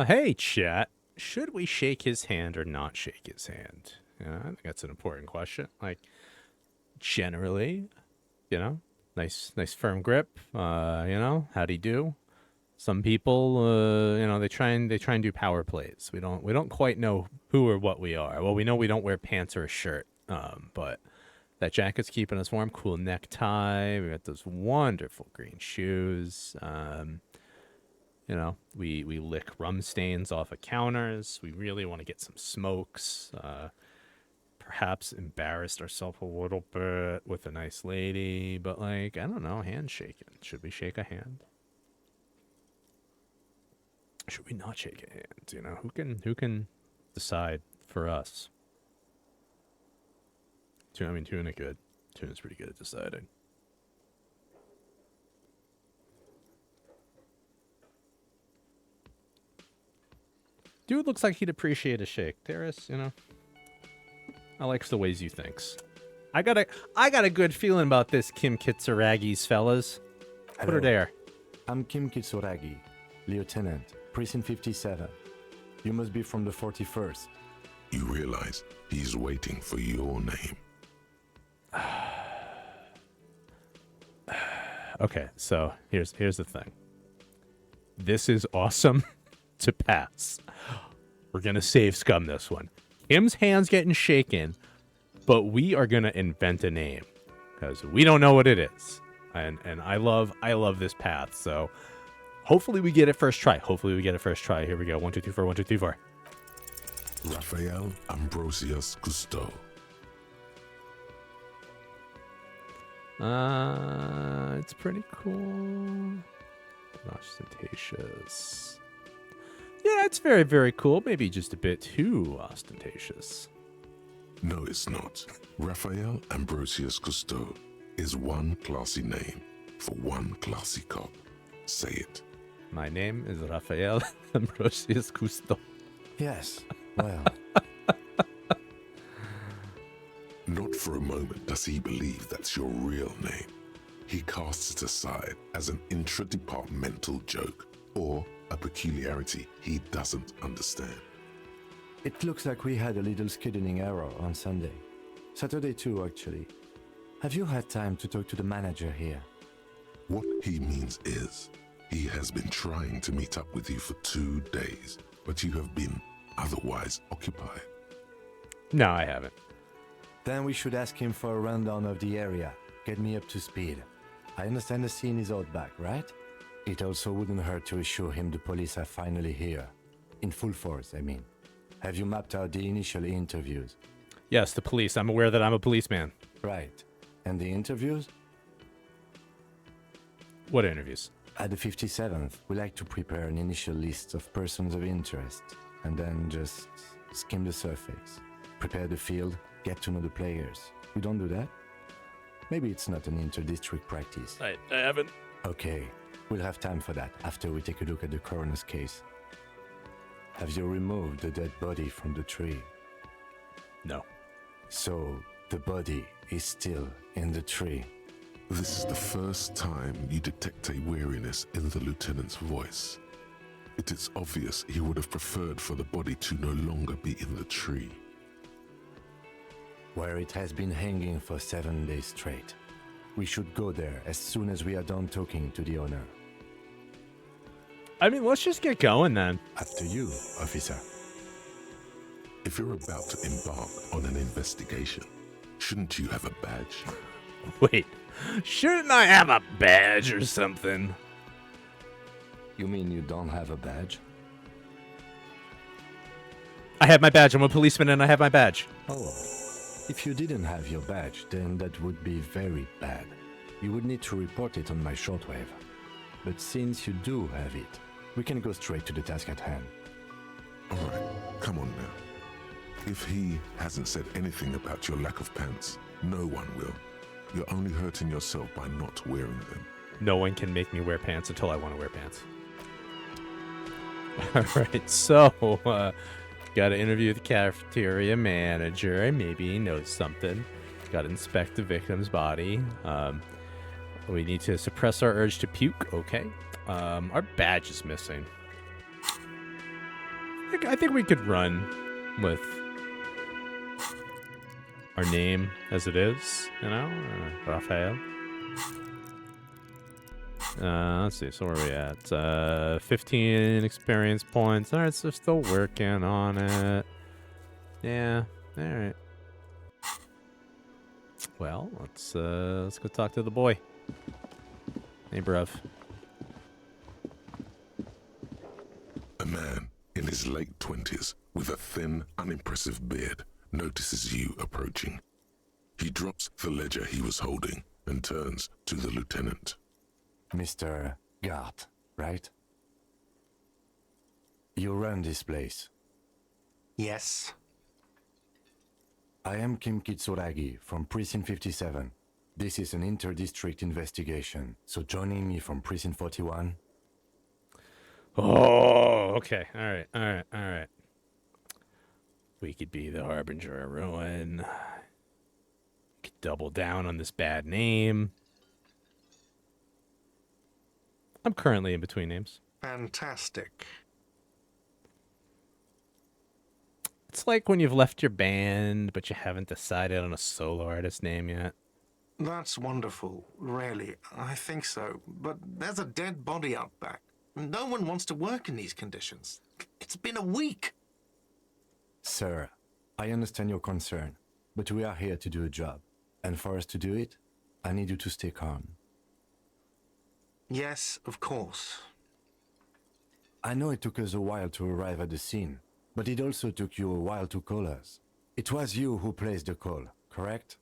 Hey, chat. Should we shake his hand or not shake his hand? I think that's an important question. Like, generally, nice firm grip. How'd he do? Some people, they try and do power plays. We don't quite know who or what we are. Well, we know we don't wear pants or a shirt. But that jacket's keeping us warm. Cool necktie. We got those wonderful green shoes. We lick rum stains off of counters. We really want to get some smokes. Perhaps embarrassed ourselves a little bit with a nice lady, but I don't know, handshaking. Should we shake a hand? Should we not shake a hand? Who can decide for us? Tuna good. Tuna's pretty good at deciding. Dude looks like he'd appreciate a shake. Terrace, I likes the ways you thinks. I got a good feeling about this Kim Kitsuragi's fellas. Put her Hello. there. I'm Kim Kitsuragi, Lieutenant, Precinct 57. You must be from the 41st. You realize he's waiting for your name. Okay, so here's the thing. This is awesome to pass. We're gonna save Scum this one. Kim's hand's getting shaken, but we are gonna invent a name because we don't know what it is. And I love this path. So hopefully we get it first try. Here we go. 1, 2, 3, 4. 1, 2, 3, 4. Raphael Ambrosius Cousteau. It's pretty cool. Ostentatious. Yeah, it's very, very cool. Maybe just a bit too ostentatious. No, it's not. Raphael Ambrosius Cousteau is one classy name for one classy cop. Say it. My name is Raphael Ambrosius Cousteau. Yes, well, Not for a moment does he believe that's your real name. He casts it aside as an intra-departmental joke or a peculiarity he doesn't understand. it looks like we had a little scheduling error on Sunday. Saturday too, actually. Have you had time to talk to the manager here? What he means is, he has been trying to meet up with you for 2 days, but you have been otherwise occupied. No, I haven't. Then we should ask him for a rundown of the area. Get me up to speed. I understand the scene is out back, right? It also wouldn't hurt to assure him the police are finally here. In full force, I mean. Have you mapped out the initial interviews? Yes, the police. I'm aware that I'm a policeman. Right. And the interviews? What interviews? At the 57th, we like to prepare an initial list of persons of interest and then just skim the surface. Prepare the field, get to know the players. We don't do that? Maybe it's not an inter-district practice. I haven't. Okay, we'll have time for that after we take a look at the coroner's case. Have you removed the dead body from the tree? No. So, the body is still in the tree. This is the first time you detect a weariness in the lieutenant's voice. It is obvious he would have preferred for the body to no longer be in the tree. Where it has been hanging for 7 days straight. We should go there as soon as we are done talking to the owner. I mean, let's just get going then. After you, officer. If you're about to embark on an investigation, shouldn't you have a badge? Wait, shouldn't I have a badge or something? You mean you don't have a badge? I have my badge. I'm a policeman and I have my badge. Oh, if you didn't have your badge, then that would be very bad. You would need to report it on my shortwave. But since you do have it, we can go straight to the task at hand. All right, come on now. If he hasn't said anything about your lack of pants, no one will. You're only hurting yourself by not wearing them. No one can make me wear pants until I want to wear pants. All right, so got to interview the cafeteria manager. Maybe he knows something. Got to inspect the victim's body. We need to suppress our urge to puke. Okay. Our badge is missing. I think we could run with our name as it is, you know, Raphael. Let's see, so where are we at? 15 experience points. All right, so still working on it. Yeah, all right. Well, let's go talk to the boy. Hey, bruv. A man in his late 20s with a thin, unimpressive beard notices you approaching. He drops the ledger he was holding and turns to the lieutenant. Mr. Gart, right? You run this place. Yes. I am Kim Kitsuragi from Precinct 57. This is an inter-district investigation, so joining me from Precinct 41... Oh, okay. All right. We could be the harbinger of ruin. Could double down on this bad name. I'm currently in between names. Fantastic. It's like when you've left your band, but you haven't decided on a solo artist name yet. That's wonderful, really. I think so. But there's a dead body out back. No one wants to work in these conditions. It's been a week. Sir, I understand your concern, but we are here to do a job. And for us to do it, I need you to stay calm. Yes, of course. I know it took us a while to arrive at the scene, but it also took you a while to call us. It was you who placed the call, correct?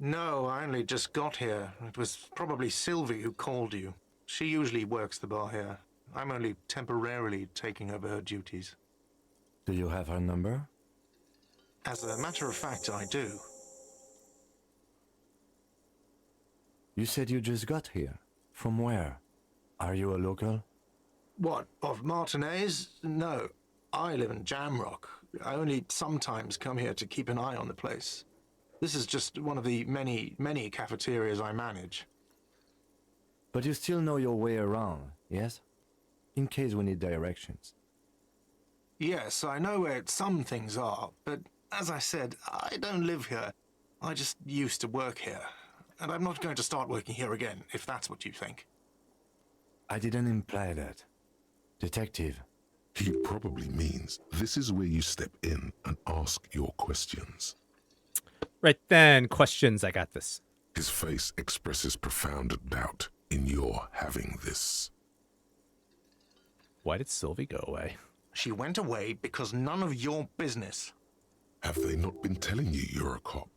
No, I only just got here. It was probably Sylvie who called you. She usually works the bar here. I'm only temporarily taking over her duties. Do you have her number? As a matter of fact, I do. You said you just got here. From where? Are you a local? What, of Martinez? No. I live in Jamrock. I only sometimes come here to keep an eye on the place. This is just one of the many cafeterias I manage. But you still know your way around, yes? In case we need directions. Yes, I know where some things are, but as I said, I don't live here. I just used to work here. And I'm not going to start working here again, if that's what you think. I didn't imply that. Detective. He probably means this is where you step in and ask your questions. Right then, questions. I got this. His face expresses profound doubt in your having this. Why did Sylvie go away? She went away because none of your business. Have they not been telling you you're a cop?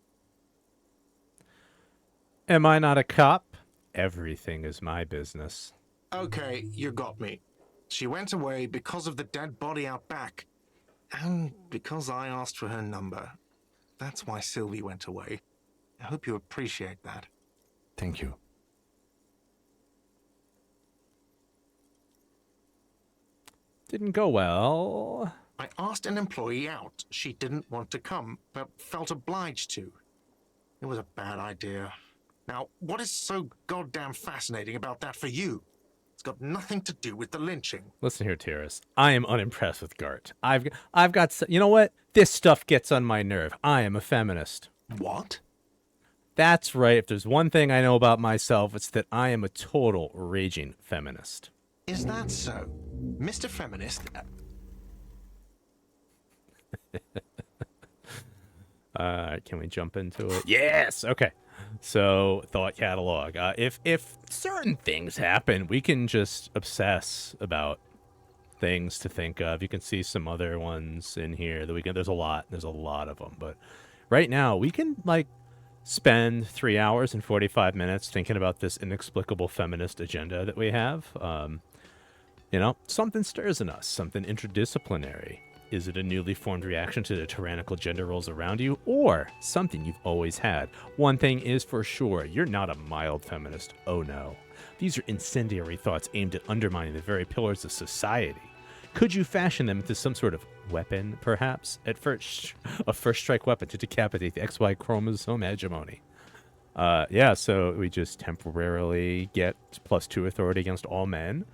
Am I not a cop? everything is my business. Okay, you got me. She went away because of the dead body out back. And because I asked for her number. That's why Sylvie went away. I hope you appreciate that. Thank you. Didn't go well. I asked an employee out. She didn't want to come, but felt obliged to. It was a bad idea. Now, what is so goddamn fascinating about that for you? It's got nothing to do with the lynching. Listen here, Tyrus. I am unimpressed with Gart. I've got... You know what? This stuff gets on my nerve. I am a feminist. What? That's right. If there's one thing I know about myself, it's that I am a total raging feminist. Is that so? Mr. Feminist? Can we jump into it? Yes! Okay. So, thought catalog. If certain things happen, we can just obsess about things to think of. You can see some other ones in here that we can. There's a lot of them. But right now, we can like spend 3 hours and 45 minutes thinking about this inexplicable feminist agenda that we have. You know, something stirs in us, something interdisciplinary. Is it a newly formed reaction to the tyrannical gender roles around you, or something you've always had? One thing is for sure, you're not a mild feminist. Oh no. These are incendiary thoughts aimed at undermining the very pillars of society. Could you fashion them into some sort of weapon, perhaps? At first, a first-strike weapon to decapitate the XY chromosome hegemony. Yeah, so we just temporarily get +2 authority against all men.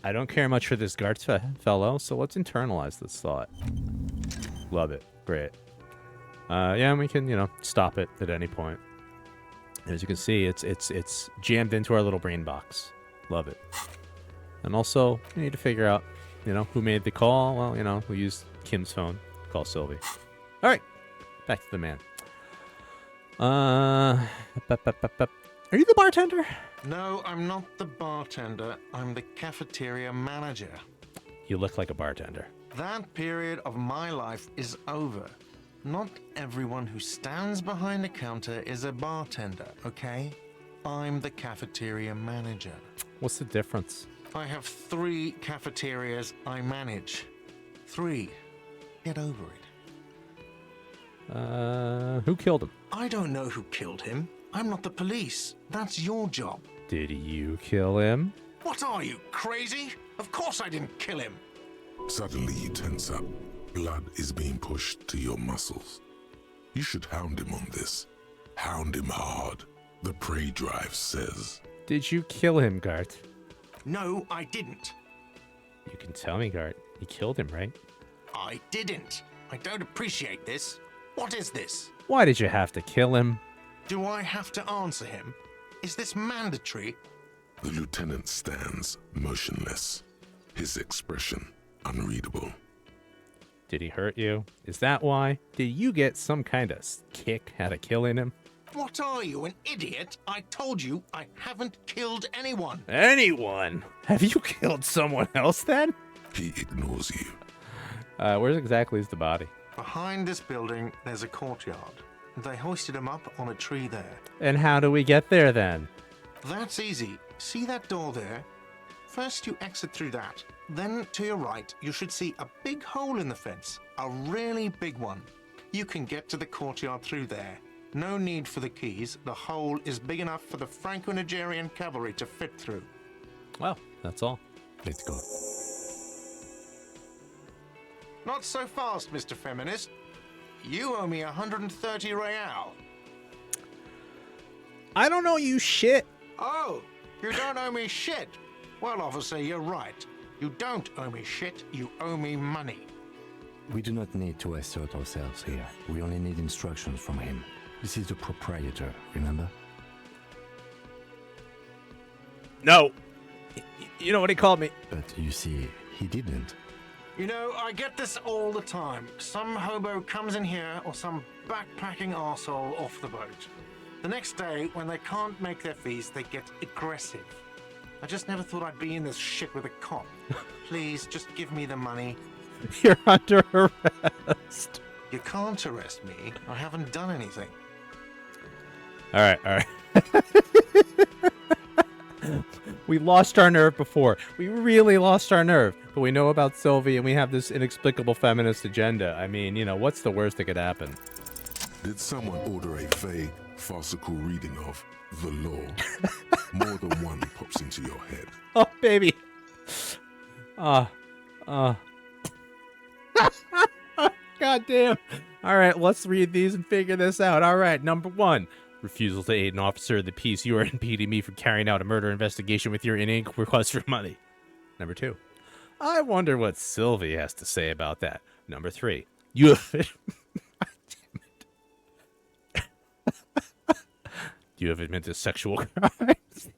I don't care much for this Gart fellow, so let's internalize this thought. Love it. Great. Yeah, and we can, you know, stop it at any point. As you can see, it's jammed into our little brain box. Love it. And also, we need to figure out, you know, who made the call. Well, you know, we used Kim's phone. Call Sylvie. All right. Back to the man. Are you the bartender? No, I'm not the bartender. I'm the cafeteria manager. You look like a bartender. That period of my life is over. Not everyone who stands behind a counter is a bartender, okay? I'm the cafeteria manager. What's the difference? I have 3 cafeterias I manage. 3. Get over it. Who killed him? I don't know who killed him. I'm not the police. That's your job. Did you kill him? What are you, crazy? Of course I didn't kill him. Suddenly you tense up. Blood is being pushed to your muscles. You should hound him on this. Hound him hard. The prey drive says. Did you kill him, Gart? No, I didn't. You can tell me, Gart. You killed him, right? I didn't. I don't appreciate this. What is this? Why did you have to kill him? Do I have to answer him? Is this mandatory? The lieutenant stands motionless. His expression unreadable. Did he hurt you? Is that why? Did you get some kind of kick out of killing him? What are you, an idiot? I told you I haven't killed anyone. Anyone? Have you killed someone else then? He ignores you. Where exactly is the body? Behind this building, there's a courtyard. They hoisted him up on a tree there. And how do we get there then? That's easy. See that door there? First you exit through that. Then to your right, you should see a big hole in the fence. A really big one. You can get to the courtyard through there. No need for the keys. The hole is big enough for the Franco-Nigerian cavalry to fit through. Well, that's all. Let's go. Not so fast, Mr. Feminist. You owe me 130 real. I don't know you shit. Oh, you don't owe me shit. Well, officer, you're right. You don't owe me shit. You owe me money. We do not need to assert ourselves here. We only need instructions from him. This is the proprietor, remember? No. You know what he called me? But you see, he didn't. You know, I get this all the time. Some hobo comes in here or some backpacking arsehole off the boat. The next day, when they can't make their fees, they get aggressive. I just never thought I'd be in this shit with a cop. Please, just give me the money. You're under arrest. You can't arrest me. I haven't done anything. All right. We lost our nerve before. We really lost our nerve. But we know about Sylvie, and we have this inexplicable feminist agenda. I mean, you know, what's the worst that could happen? Did someone order a vague, farcical reading of the law? More than one pops into your head. Oh, baby. God damn. All right, let's read these and figure this out. All right, number 1. Refusal to aid an officer of the peace. You are impeding me from carrying out a murder investigation with your inane request for money. Number 2. I wonder what Sylvie has to say about that. Number 3. You have... You have admitted sexual crimes.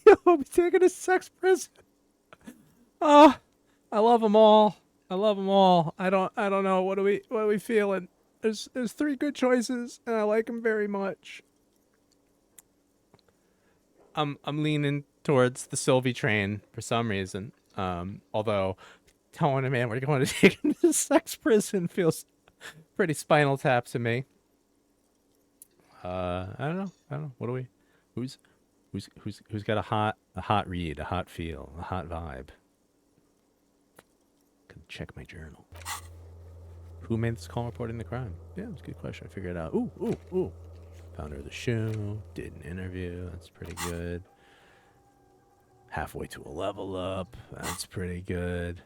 You'll be taken to sex prison. Oh, I love them all. I love them all. I don't know. What are we feeling? There's 3 good choices, and I like them very much. I'm leaning towards the Sylvie train for some reason. Although telling a man we're going to take him to sex prison feels pretty Spinal Tap to me. I don't know. What do we? Who's got a hot read, a hot feel, a hot vibe? Can check my journal. Who made this call reporting the crime? Yeah, it's a good question. I figured it out. Ooh. Founder of the show. Did an interview. That's pretty good. Halfway to a level up. That's pretty good.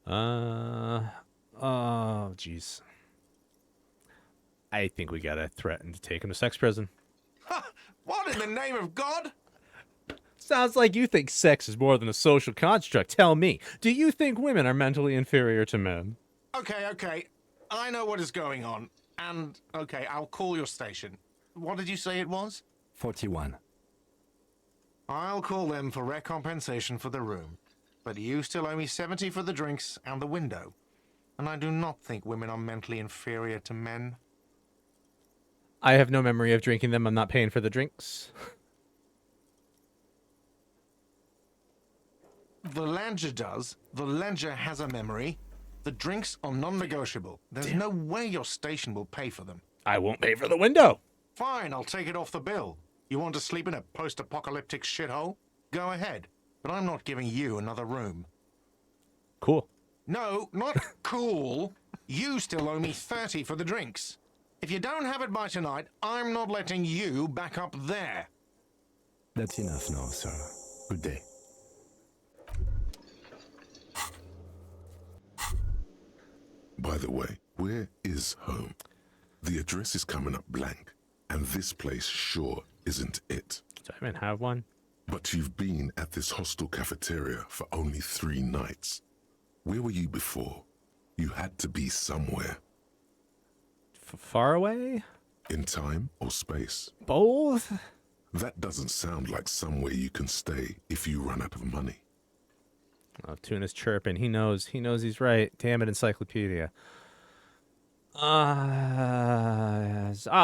Oh, jeez. I think we gotta threaten to take him to sex prison. What in the name of God? Sounds like you think sex is more than a social construct. Tell me, do you think women are mentally inferior to men? Okay. I know what is going on. And, okay, I'll call your station. What did you say it was? 41. I'll call them for recompensation for the room. But you still owe me 70 for the drinks and the window. And I do not think women are mentally inferior to men. I have no memory of drinking them. I'm not paying for the drinks. The Ledger does. The Ledger has a memory. The drinks are non-negotiable. There's no way your station will pay for them. I won't pay for the window. Fine, I'll take it off the bill. You want to sleep in a post-apocalyptic shithole? Go ahead. But I'm not giving you another room. Cool. No, not cool. You still owe me 30 for the drinks. If you don't have it by tonight, I'm not letting you back up there. That's enough now, sir. Good day. By the way, where is home? The address is coming up blank, and this place sure isn't it. Do I even have one? But you've been at this hostel cafeteria for only 3 nights. Where were you before? You had to be somewhere. Far away? In time or space? Both? That doesn't sound like somewhere you can stay if you run out of money. Oh, Tuna's chirping. He knows he's right. Damn it, Encyclopedia. I'll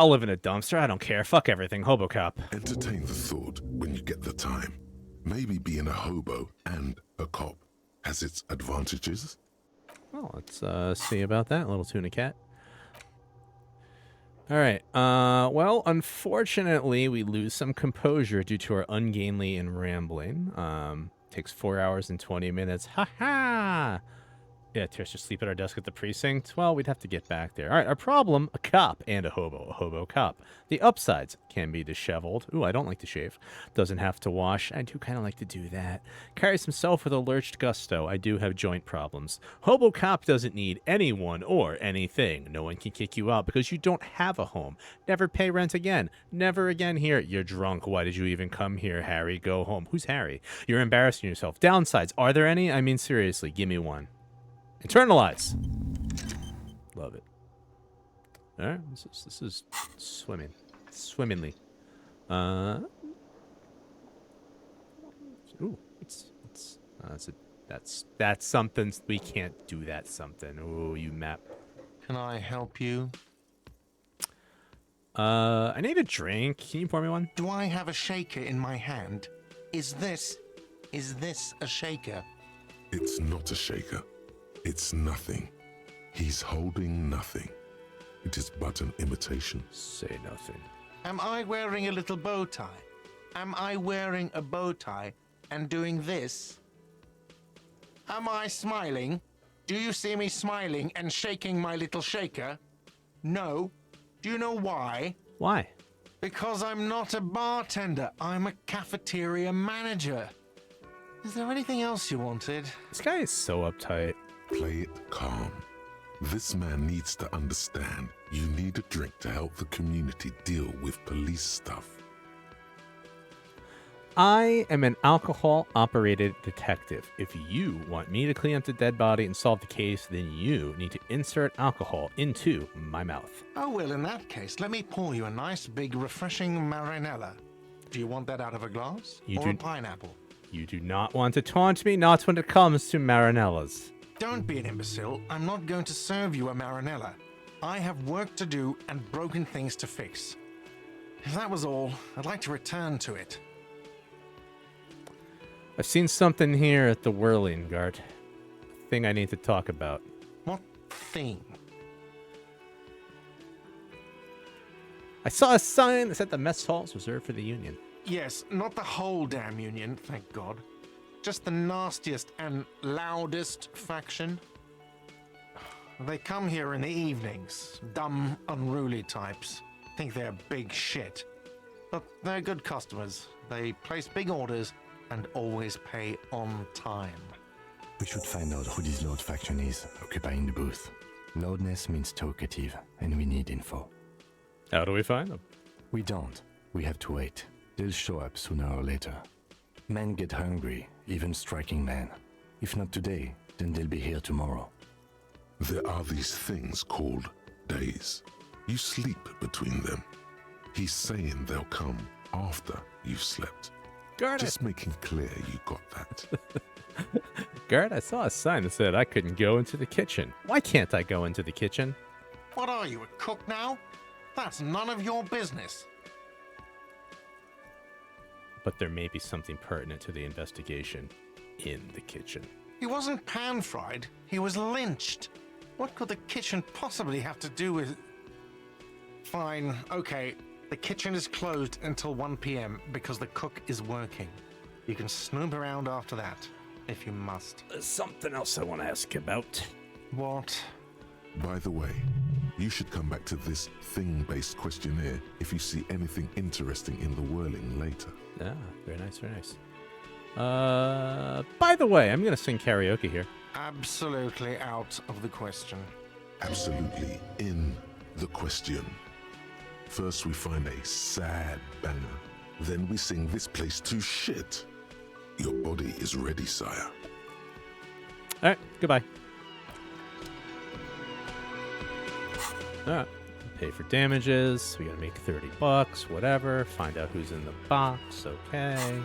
live in a dumpster. I don't care. Fuck everything. Hobocop. Entertain the thought when you get the time. Maybe being a hobo and a cop has its advantages. Well, let's see about that, little tuna cat. All right. Well, unfortunately, we lose some composure due to our ungainly and rambling. Takes 4 hours and 20 minutes. Ha ha! Yeah, Tish just sleep at our desk at the precinct. Well, we'd have to get back there. All right, our problem, a cop and a hobo cop. The upsides can be disheveled. Ooh, I don't like to shave. Doesn't have to wash. I do kind of like to do that. Carries himself with a lurched gusto. I do have joint problems. Hobo cop doesn't need anyone or anything. No one can kick you out because you don't have a home. Never pay rent again. Never again here. You're drunk. Why did you even come here, Harry? Go home. Who's Harry? You're embarrassing yourself. Downsides. Are there any? I mean, seriously, give me one. Internalize. Love it. All right, this is swimmingly. Ooh, that's something we can't do. That something. Ooh, you map. Can I help you? I need a drink. Can you pour me one? Do I have a shaker in my hand? Is this a shaker? It's not a shaker. It's nothing. He's holding nothing. It is but an imitation. Say nothing. Am I wearing a little bow tie? Am I wearing a bow tie and doing this? Am I smiling? Do you see me smiling and shaking my little shaker? No. Do you know why? Why? Because I'm not a bartender. I'm a cafeteria manager. Is there anything else you wanted? This guy is so uptight. Play it calm. This man needs to understand you need a drink to help the community deal with police stuff. I am an alcohol-operated detective. If you want me to clean up the dead body and solve the case, then you need to insert alcohol into my mouth. Oh, well, in that case, let me pour you a nice, big, refreshing marinella. Do you want that out of a glass? Or a pineapple? You do not want to taunt me, not when it comes to marinellas. Don't be an imbecile. I'm not going to serve you a marinella. I have work to do and broken things to fix. If that was all, I'd like to return to it. I've seen something here at the Whirling Guard. A thing I need to talk about. What thing? I saw a sign that said the mess hall is reserved for the Union. Yes, not the whole damn Union, thank God. Just the nastiest and loudest faction. They come here in the evenings. Dumb, unruly types. Think they're big shit. But they're good customers. They place big orders and always pay on time. We should find out who this Lord faction is occupying the booth. Loudness means talkative, and we need info. How do we find them? We don't. We have to wait. They'll show up sooner or later. Men get hungry, even striking men. If not today, then they'll be here tomorrow. There are these things called days. You sleep between them. He's saying they'll come after you've slept. Guard, Just making clear you got that. Guard, I saw a sign that said I couldn't go into the kitchen. Why can't I go into the kitchen? What are you, a cook now? That's none of your business. But there may be something pertinent to the investigation in the kitchen. He wasn't pan-fried, he was lynched. What could the kitchen possibly have to do with... Fine, okay. The kitchen is closed until 1 p.m. because the cook is working. You can snoop around after that, if you must. There's something else I want to ask about. What? By the way, you should come back to this thing-based questionnaire if you see anything interesting in the Whirling later. Ah, very nice, very nice. By the way, I'm going to sing karaoke here. Absolutely out of the question. Absolutely in the question. First we find a sad banger. Then we sing this place to shit. Your body is ready, sire. All right, goodbye. All right, pay for damages. We got to make $30, whatever. Find out who's in the box. Okay.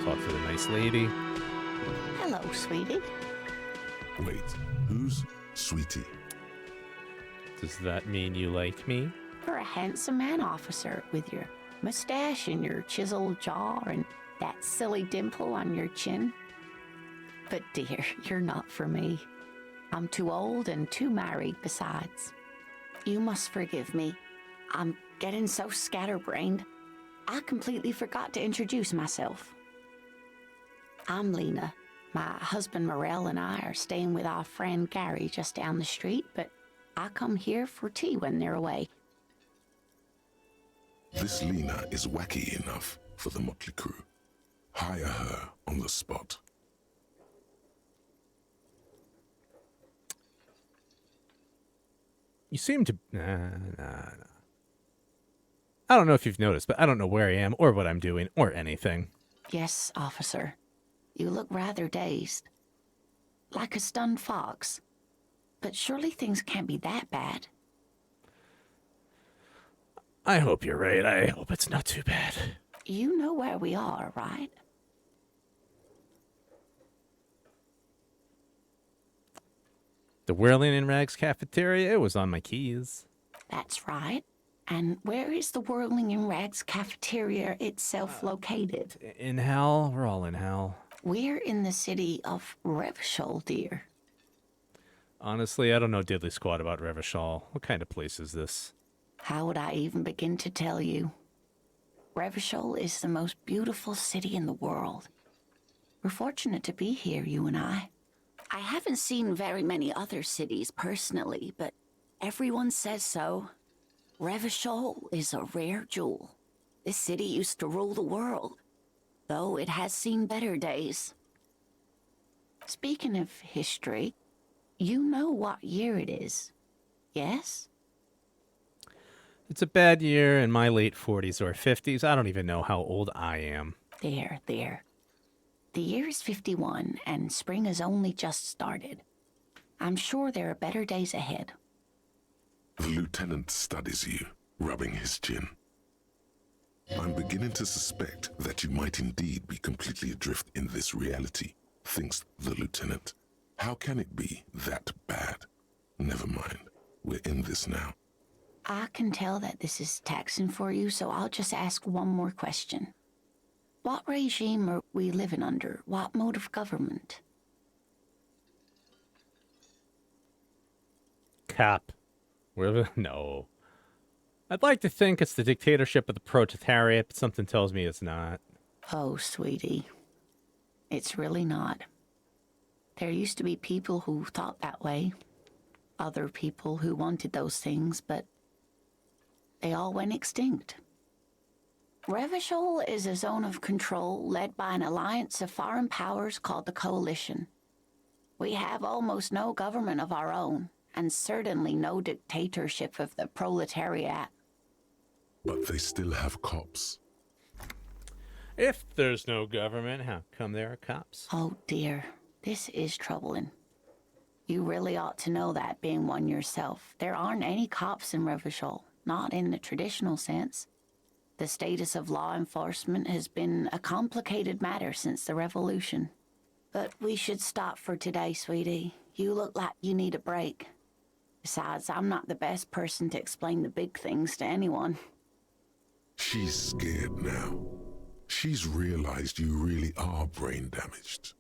Talk to the nice lady. Hello, sweetie. Wait, who's Sweetie? Does that mean you like me? You're a handsome man, officer, with your mustache and your chiseled jaw and that silly dimple on your chin. But dear, you're not for me. I'm too old and too married besides. You must forgive me. I'm getting so scatterbrained. I completely forgot to introduce myself. I'm Lena. My husband Morel and I are staying with our friend Gary just down the street, but I come here for tea when they're away. This Lena is wacky enough for the motley crew. Hire her on the spot. You seem to... Nah. I don't know if you've noticed, but I don't know where I am or what I'm doing or anything. Yes, officer. You look rather dazed. Like a stunned fox. But surely things can't be that bad. I hope you're right. I hope it's not too bad. You know where we are, right? The Whirling in Rags cafeteria, it was on my keys. That's right. And where is the Whirling in Rags cafeteria itself located? In hell? We're all in hell. We're in the city of Revshul, dear. Honestly, I don't know diddly squat about Revachol. What kind of place is this? How would I even begin to tell you? Revachol is the most beautiful city in the world. We're fortunate to be here, you and I. I haven't seen very many other cities personally, but everyone says so. Revachol is a rare jewel. This city used to rule the world, though it has seen better days. Speaking of history, you know what year it is, yes? It's a bad year in my late 40s or 50s. I don't even know how old I am. There. The year is 51, and spring has only just started. I'm sure there are better days ahead. The lieutenant studies you, rubbing his chin. I'm beginning to suspect that you might indeed be completely adrift in this reality, thinks the lieutenant. How can it be that bad? Never mind. We're in this now. I can tell that this is taxing for you, so I'll just ask one more question. What regime are we living under? What mode of government? Cap. No. I'd like to think it's the dictatorship of the proletariat, but something tells me it's not. Oh, sweetie. It's really not. There used to be people who thought that way. Other people who wanted those things, but they all went extinct. Revachol is a zone of control led by an alliance of foreign powers called the Coalition. We have almost no government of our own, and certainly no dictatorship of the proletariat. But they still have cops. If there's no government, how come there are cops? Oh dear, this is troubling. You really ought to know that, being one yourself. There aren't any cops in Revachol, not in the traditional sense. The status of law enforcement has been a complicated matter since the revolution. But we should stop for today, sweetie. You look like you need a break. Besides, I'm not the best person to explain the big things to anyone. She's scared now. She's realized you really are brain damaged.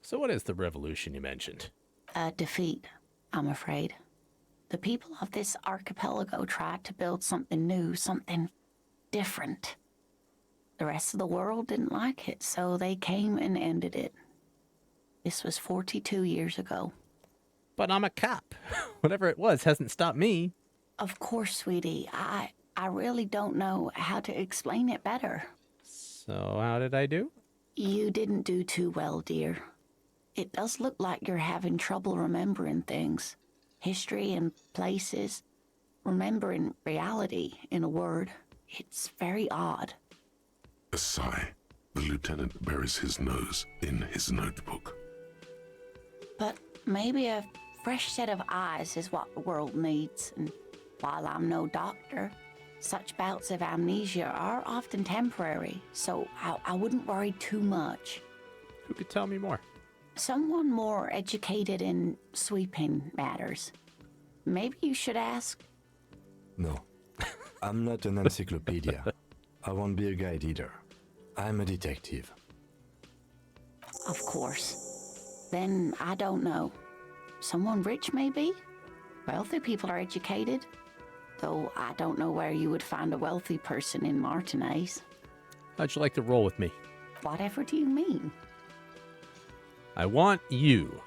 So what is the revolution you mentioned? A defeat, I'm afraid. The people of this archipelago tried to build something new, something different. The rest of the world didn't like it, so they came and ended it. This was 42 years ago. But I'm a cop. Whatever it was hasn't stopped me. Of course, sweetie. I really don't know how to explain it better. So how did I do? You didn't do too well, dear. It does look like you're having trouble remembering things. History and places. Remembering reality, in a word. It's very odd. A sigh. The lieutenant buries his nose in his notebook. But maybe a fresh set of eyes is what the world needs. And while I'm no doctor, such bouts of amnesia are often temporary, so I wouldn't worry too much. Who could tell me more? Someone more educated in sweeping matters. Maybe you should ask. No, I'm not an encyclopedia. I won't be a guide either. I'm a detective. Of course. Then I don't know. Someone rich, maybe? Wealthy people are educated. Though I don't know where you would find a wealthy person in Martinez. How'd you like to roll with me? Whatever do you mean? I want you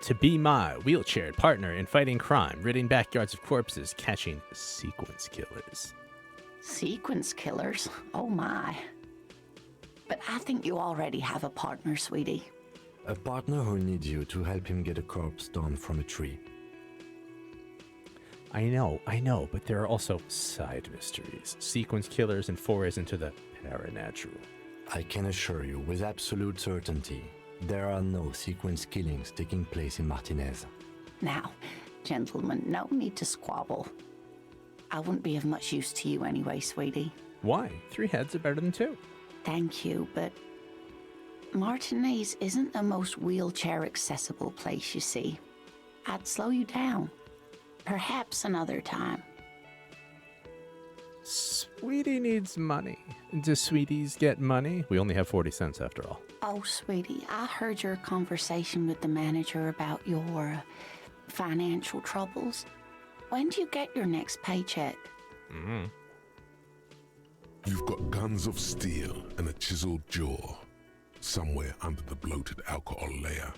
to be my wheelchaired partner in fighting crime, ridding backyards of corpses, catching sequence killers. Sequence killers? Oh my. But I think you already have a partner, sweetie. A partner who needs you to help him get a corpse down from a tree. I know, but there are also side mysteries, sequence killers, and forays into the paranatural. I can assure you with absolute certainty, there are no sequence killings taking place in Martinez. Now, gentlemen, no need to squabble. I wouldn't be of much use to you anyway, sweetie. Why? 3 heads are better than 2. Thank you, but Martinez isn't the most wheelchair-accessible place, you see. I'd slow you down. Perhaps another time. Sweetie needs money. Do sweeties get money? We only have 40 cents after all. Oh, sweetie, I heard your conversation with the manager about your financial troubles. When do you get your next paycheck? You've got guns of steel and a chiseled jaw somewhere under the bloated alcohol layer.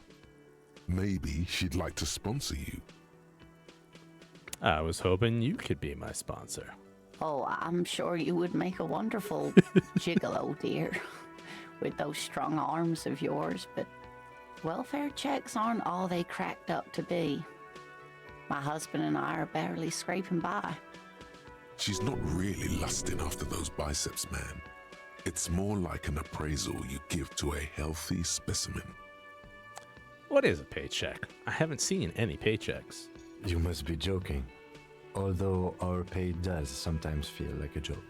Maybe she'd like to sponsor you. I was hoping you could be my sponsor. Oh, I'm sure you would make a wonderful gigolo, dear, with those strong arms of yours, but welfare checks aren't all they cracked up to be. My husband and I are barely scraping by. She's not really lusting after those biceps, man. It's more like an appraisal you give to a healthy specimen. What is a paycheck? I haven't seen any paychecks. You must be joking. Although our pay does sometimes feel like a joke.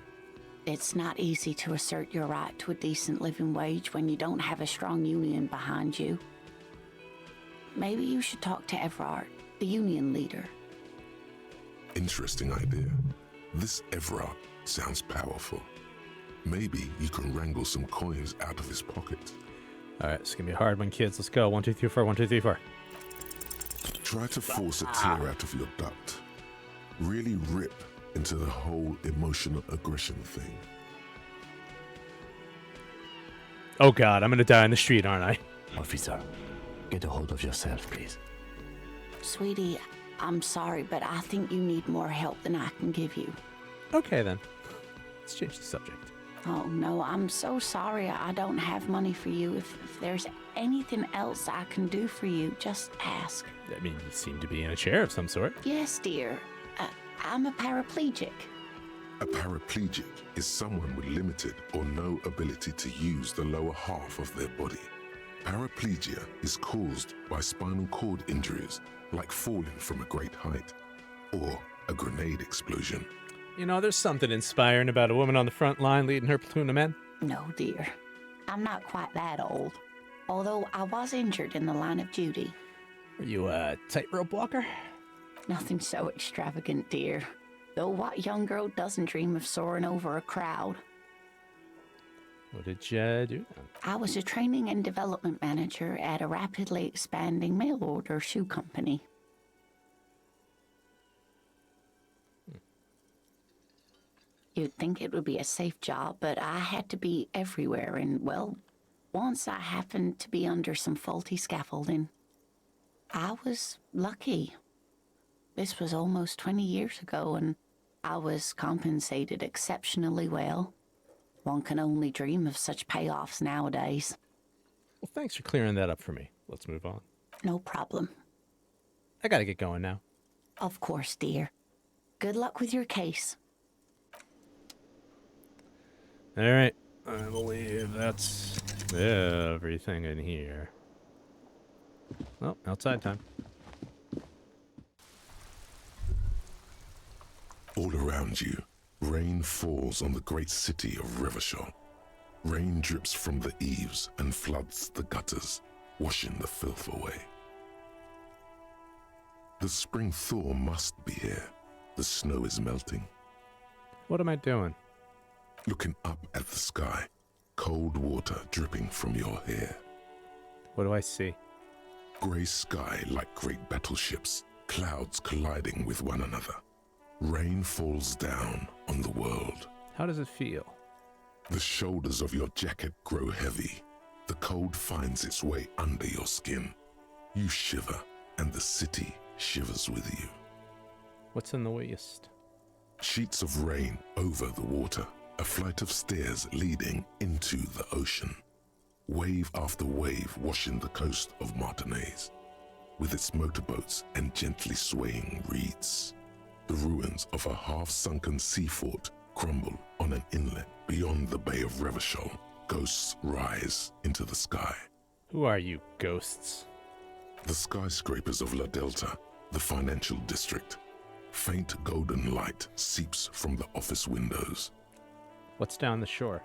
It's not easy to assert your right to a decent living wage when you don't have a strong union behind you. Maybe you should talk to Everard, the union leader. Interesting idea. This Everard sounds powerful. Maybe you can wrangle some coins out of his pocket. All right, it's going to be a hard one, kids. Let's go. 1, 2, 3, 4. 1, 2, 3, 4. Try to force a tear out of your duct. Really rip into the whole emotional aggression thing. Oh, God. I'm going to die in the street, aren't I? Officer, get a hold of yourself, please. Sweetie, I'm sorry, but I think you need more help than I can give you. Okay, then. Let's change the subject. Oh, no, I'm so sorry I don't have money for you. If there's anything else I can do for you, just ask. I mean, you seem to be in a chair of some sort. Yes, dear. I'm a paraplegic. A paraplegic is someone with limited or no ability to use the lower half of their body. Paraplegia is caused by spinal cord injuries, like falling from a great height, or a grenade explosion. You know, there's something inspiring about a woman on the front line leading her platoon of men. No, dear. I'm not quite that old. Although I was injured in the line of duty. Are you a tightrope walker? Nothing so extravagant, dear. Though what young girl doesn't dream of soaring over a crowd? What did you do? I was a training and development manager at a rapidly expanding mail-order shoe company. You'd think it would be a safe job, but I had to be everywhere, and, well, once I happened to be under some faulty scaffolding. I was lucky. This was almost 20 years ago, and I was compensated exceptionally well. One can only dream of such payoffs nowadays. Well, thanks for clearing that up for me. Let's move on. No problem. I gotta get going now. Of course, dear. Good luck with your case. All right. I believe that's everything in here. Oh, outside time. All around you, rain falls on the great city of Revachol. Rain drips from the eaves and floods the gutters, washing the filth away. The spring thaw must be here. The snow is melting. What am I doing? Looking up at the sky, cold water dripping from your hair. What do I see? Grey sky like great battleships, clouds colliding with one another. Rain falls down on the world. How does it feel? The shoulders of your jacket grow heavy. The cold finds its way under your skin. You shiver, and the city shivers with you. What's in the waste? Sheets of rain over the water, a flight of stairs leading into the ocean. Wave after wave washing the coast of Martinaise, with its motorboats and gently swaying reeds. The ruins of a half-sunken sea fort crumble on an inlet beyond the Bay of Revachol. Ghosts rise into the sky. Who are you, ghosts? The skyscrapers of La Delta, the financial district. Faint golden light seeps from the office windows. What's down the shore?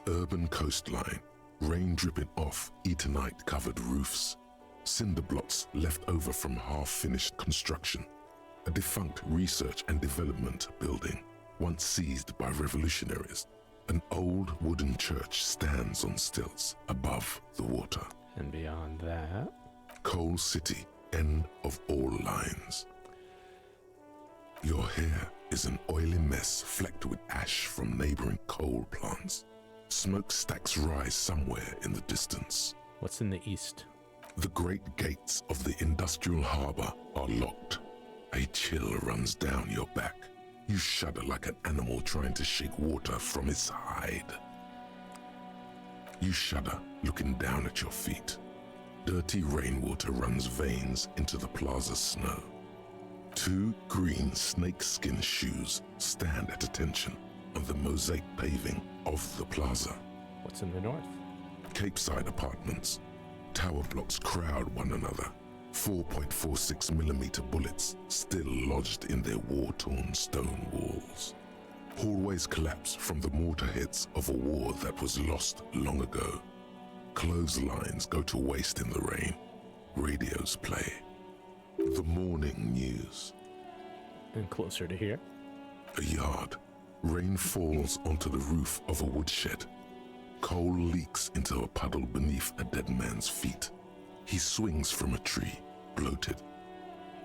Urban coastline, rain dripping off Eternite-covered roofs. Cinder blocks left over from half-finished construction. A defunct research and development building, once seized by revolutionaries. An old wooden church stands on stilts above the water. And beyond that... Coal City, end of all lines. Your hair is an oily mess flecked with ash from neighboring coal plants. Smokestacks rise somewhere in the distance. What's in the east? The great gates of the industrial harbor are locked. A chill runs down your back. You shudder like an animal trying to shake water from its hide. You shudder looking down at your feet. Dirty rainwater runs veins into the plaza's snow. 2 green snakeskin shoes stand at attention on the mosaic paving of the plaza. What's in the north? Capeside apartments. Tower blocks crowd one another. 4.46mm bullets still lodged in their war-torn stone walls. Hallways collapse from the mortar hits of a war that was lost long ago. Clotheslines go to waste in the rain. Radios play. The morning news. And closer to here? A yard. Rain falls onto the roof of a woodshed. Coal leaks into a puddle beneath a dead man's feet. He swings from a tree, bloated.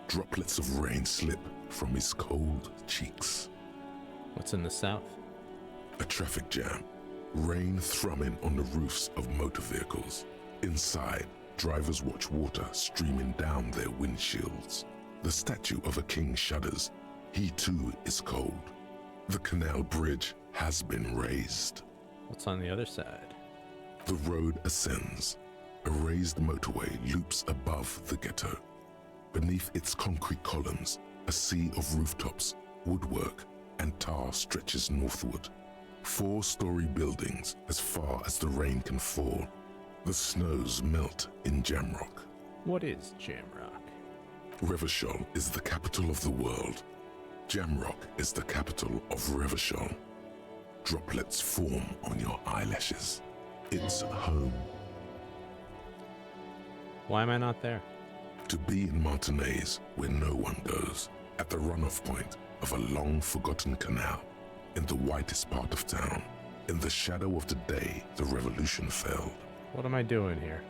Droplets of rain slip from his cold cheeks. What's in the south? A traffic jam. Rain thrumming on the roofs of motor vehicles. Inside, drivers watch water streaming down their windshields. The statue of a king shudders. He too is cold. The canal bridge has been raised. What's on the other side? The road ascends. A raised motorway loops above the ghetto. Beneath its concrete columns, a sea of rooftops, woodwork, and tar stretches northward. 4-story buildings as far as the rain can fall. The snows melt in Jamrock. What is Jamrock? Revachol is the capital of the world. Jamrock is the capital of Revachol. Droplets form on your eyelashes. It's home. Why am I not there? To be in Martinez, where no one goes, at the runoff point of a long-forgotten canal, in the whitest part of town, in the shadow of the day the revolution fell. What am I doing here?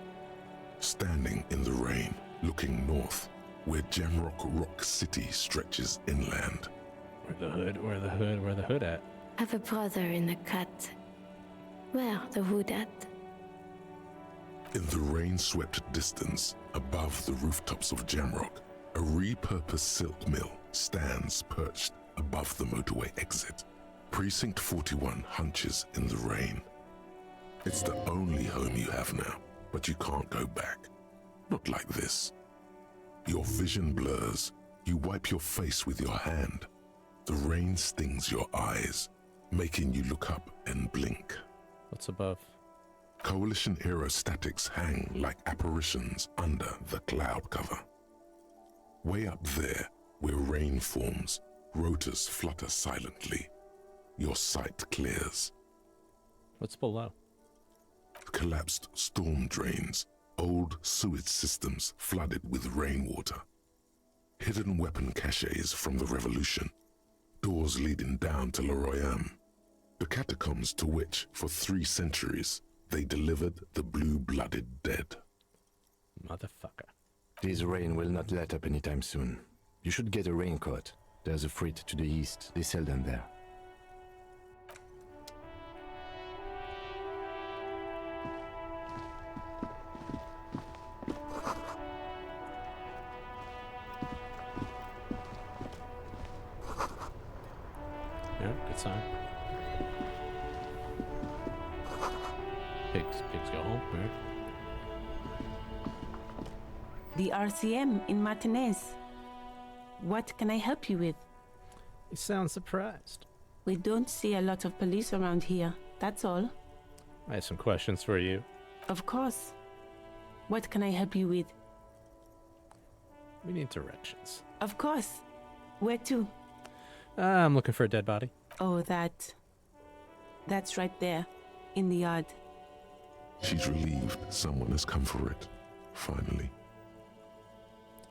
Standing in the rain, looking north, where Jamrock Rock City stretches inland. Where the hood at? I've a brother in the cut. Where the hood at? In the rain-swept distance, above the rooftops of Jamrock, a repurposed silk mill stands perched above the motorway exit. Precinct 41 hunches in the rain. It's the only home you have now, but you can't go back. Not like this. Your vision blurs. You wipe your face with your hand. The rain stings your eyes, making you look up and blink. What's above? Coalition aerostatics hang like apparitions under the cloud cover. Way up there, where rain forms, rotors flutter silently. Your sight clears. What's below? Collapsed storm drains, old sewage systems flooded with rainwater. Hidden weapon caches from the revolution. Doors leading down to Le Royaume. The catacombs to which, for 3 centuries, they delivered the blue-blooded dead. Motherfucker. This rain will not let up anytime soon. You should get a raincoat. There's a freight to the east. They sell them there. Yeah, good sign. Pigs go home. Right? The RCM in Martinez. What can I help you with? You sound surprised. We don't see a lot of police around here, that's all. I have some questions for you. Of course. What can I help you with? We need directions. Of course. Where to? I'm looking for a dead body. Oh, that's right there, in the yard. She's relieved someone has come for it, finally.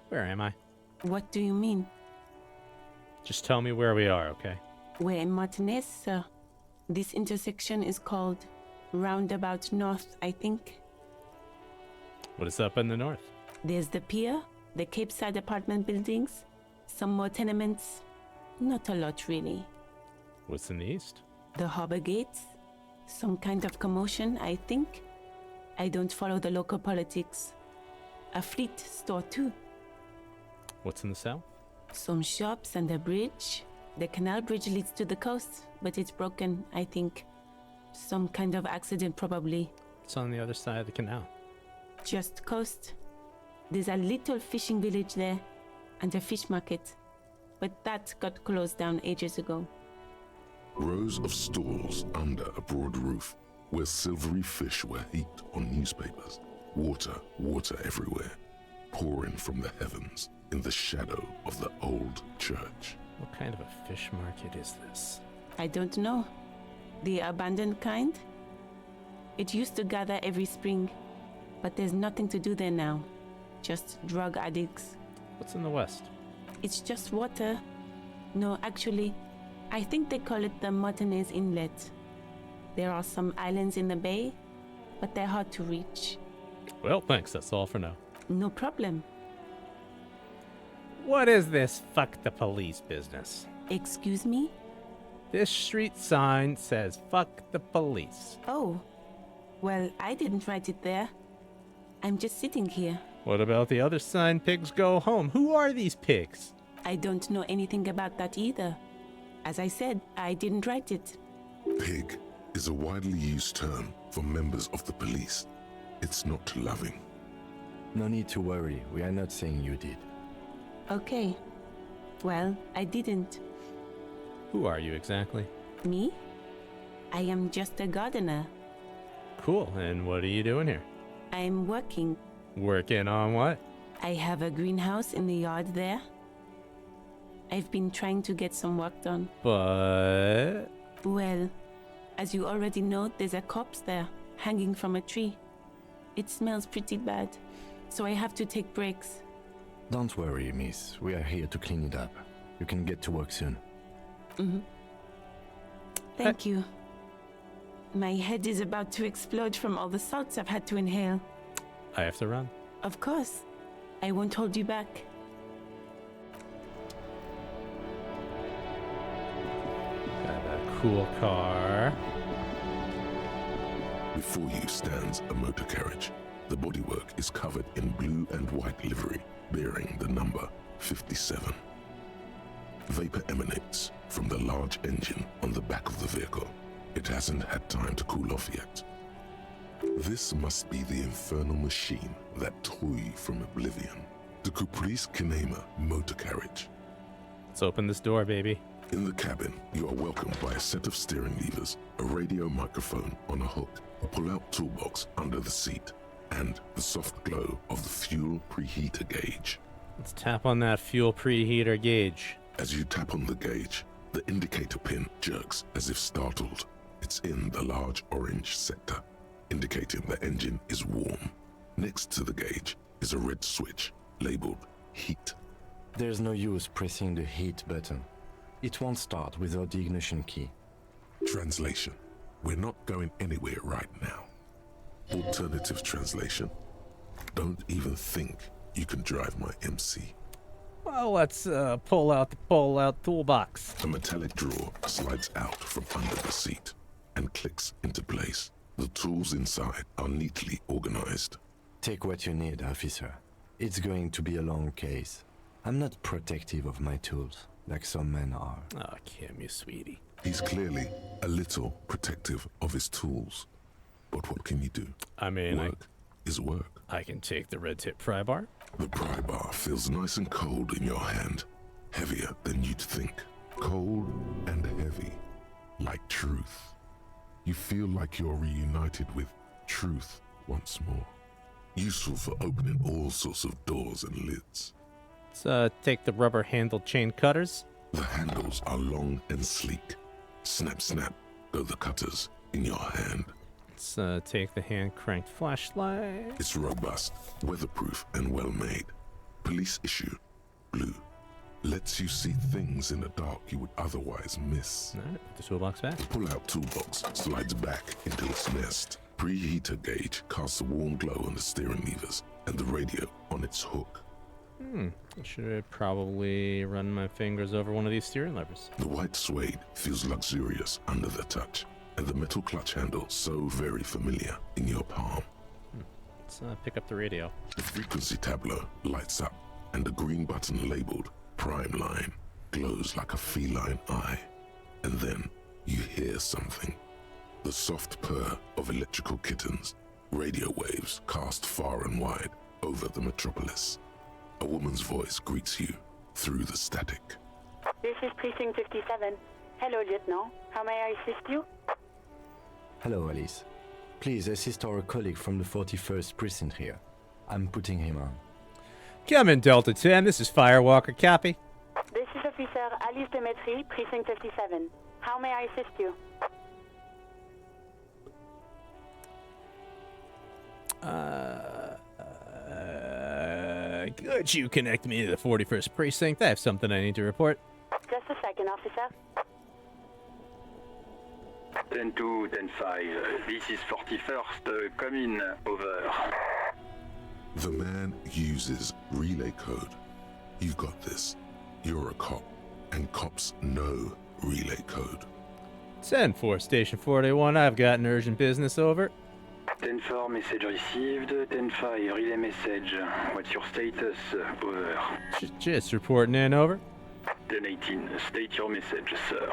Where am I? What do you mean? Just tell me where we are, okay? We're in Martinez, sir. This intersection is called Roundabout North, I think. What is up in the north? There's the pier, the Cape Side apartment buildings, some more tenements. Not a lot, really. What's in the east? The harbor gates. Some kind of commotion, I think. I don't follow the local politics. A fleet store, too. What's in the south? Some shops and a bridge. The canal bridge leads to the coast, but it's broken, I think. Some kind of accident, probably. It's on the other side of the canal. Just coast. There's a little fishing village there, and a fish market. But that got closed down ages ago. Rows of stalls under a broad roof, where silvery fish were heaped on newspapers. Water, water everywhere, pouring from the heavens in the shadow of the old church. What kind of a fish market is this? I don't know. The abandoned kind? It used to gather every spring, but there's nothing to do there now. Just drug addicts. What's in the west? It's just water. No, actually, I think they call it the Martinez Inlet. There are some islands in the bay, but they're hard to reach. Well, thanks. That's all for now. No problem. What is this fuck the police business? Excuse me? This street sign says fuck the police. Oh, well, I didn't write it there. I'm just sitting here. What about the other sign, pigs go home? Who are these pigs? I don't know anything about that either. As I said, I didn't write it. Pig is a widely used term for members of the police. It's not loving. No need to worry, we are not saying you did. Okay. Well, I didn't. Who are you exactly? Me? I am just a gardener. Cool, and what are you doing here? I'm working. Working on what? I have a greenhouse in the yard there. I've been trying to get some work done. But... Well, as you already know, there's a corpse there, hanging from a tree. It smells pretty bad, so I have to take breaks. Don't worry, miss. We are here to clean it up. You can get to work soon. Thank you. My head is about to explode from all the salts I've had to inhale. I have to run. Of course. I won't hold you back. Got a cool car. Before you stands a motor carriage. The bodywork is covered in blue and white livery, bearing the number 57. Vapor emanates from the large engine on the back of the vehicle. It hasn't had time to cool off yet. This must be the infernal machine that tore you from oblivion. The Caprice Kinema motor carriage. Let's open this door, baby. In the cabin, you are welcomed by a set of steering levers, a radio microphone on a hook, a pull-out toolbox under the seat, and the soft glow of the fuel preheater gauge. Let's tap on that fuel preheater gauge. As you tap on the gauge, the indicator pin jerks as if startled. It's in the large orange sector, indicating the engine is warm. Next to the gauge is a red switch labeled heat. There's no use pressing the heat button. It won't start without the ignition key. Translation: we're not going anywhere right now. Alternative translation: don't even think you can drive my MC. Well, let's pull out the pull-out toolbox. A metallic drawer slides out from under the seat and clicks into place. The tools inside are neatly organized. Take what you need, officer. It's going to be a long case. I'm not protective of my tools, like some men are. Oh, Kim, you sweetie. He's clearly a little protective of his tools. But what can you do? I mean, work is work. I can take the red tip pry bar. The pry bar feels nice and cold in your hand. Heavier than you'd think. Cold and heavy. Like truth. You feel like you're reunited with truth once more. Useful for opening all sorts of doors and lids. Let's take the rubber-handled chain cutters. The handles are long and sleek. Snap, snap, go the cutters in your hand. Let's take the hand-cranked flashlight. It's robust, weatherproof, and well-made. Police issue, blue. Lets you see things in the dark you would otherwise miss. All right, put the toolbox back. The pull-out toolbox slides back into its nest. Preheater gauge casts a warm glow on the steering levers and the radio on its hook. Should I probably run my fingers over one of these steering levers? The white suede feels luxurious under the touch, and the metal clutch handle so very familiar in your palm. Let's pick up the radio. The frequency tableau lights up, and the green button labeled Prime Line glows like a feline eye. And then you hear something. The soft purr of electrical kittens, radio waves cast far and wide over the metropolis. A woman's voice greets you through the static. This is Precinct 57. Hello, Lieutenant. How may I assist you? Hello, Alice. Please assist our colleague from the 41st Precinct here. I'm putting him on. Come in, Delta 10. This is Firewalker. Copy. This is Officer Alice Demetri, Precinct 57. How may I assist you? Could you connect me to the 41st Precinct? I have something I need to report. Just a second, officer. 10-2, 10-5. This is 41st. Come in. Over. The man uses relay code. You got this. You're a cop, and cops know relay code. 10-4, Station 41. I've got an urgent business. Over. 10-4, message received. 10-5, relay message. What's your status? Over. Just reporting in. Over. 10-18, state your message, sir.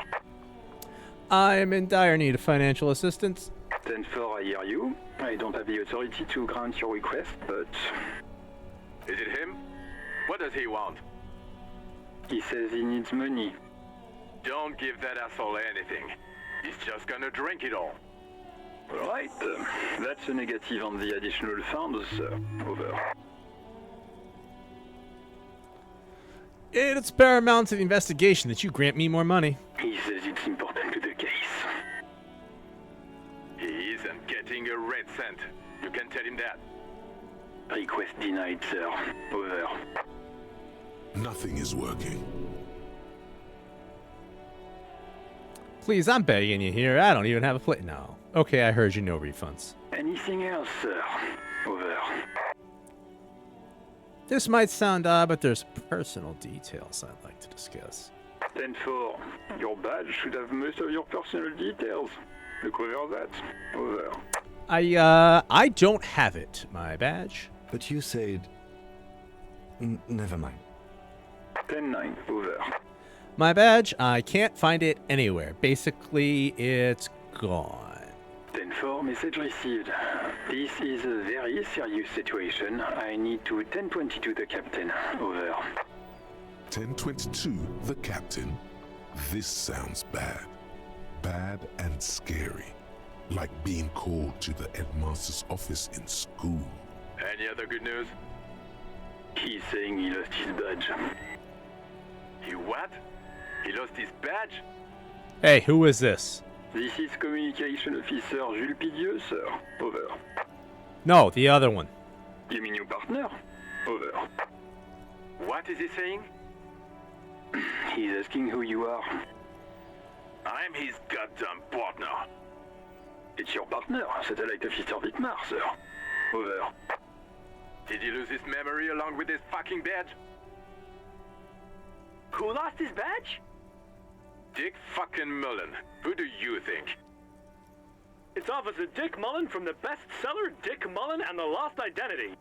I am in dire need of financial assistance. 10-4, I hear you. I don't have the authority to grant your request, but... Is it him? What does he want? He says he needs money. Don't give that asshole anything. He's just gonna drink it all. Right. That's a negative on the additional funds, sir. Over. It's paramount to the investigation that you grant me more money. He says it's important to the case. He isn't getting a red cent. You can tell him that. Request denied, sir. Over. Nothing is working. Please, I'm begging you here. I don't even have a plate now. Okay, I heard you. No refunds. Anything else, sir? Over. This might sound odd, but there's personal details I'd like to discuss. 10-4. Your badge should have most of your personal details. Look over that. Over. I don't have it, my badge. But you said... never mind. 10-9. Over. My badge, I can't find it anywhere. Basically, it's gone. 10-4, message received. This is a very serious situation. I need to 10-22 the captain. Over. 10-22, the captain. This sounds bad. Bad and scary. Like being called to the headmaster's office in school. Any other good news? He's saying he lost his badge. He what? He lost his badge? Hey, who is this? This is Communication Officer Jules Pidieux, sir. Over. No, the other one. You mean your partner? Over. What is he saying? He's asking who you are. I'm his goddamn partner. It's your partner, Satellite Officer Wittmar, sir. Over. Did he lose his memory along with his fucking badge? Who lost his badge? Dick fucking Mullen. Who do you think? It's Officer Dick Mullen from the bestseller Dick Mullen and the Lost Identity.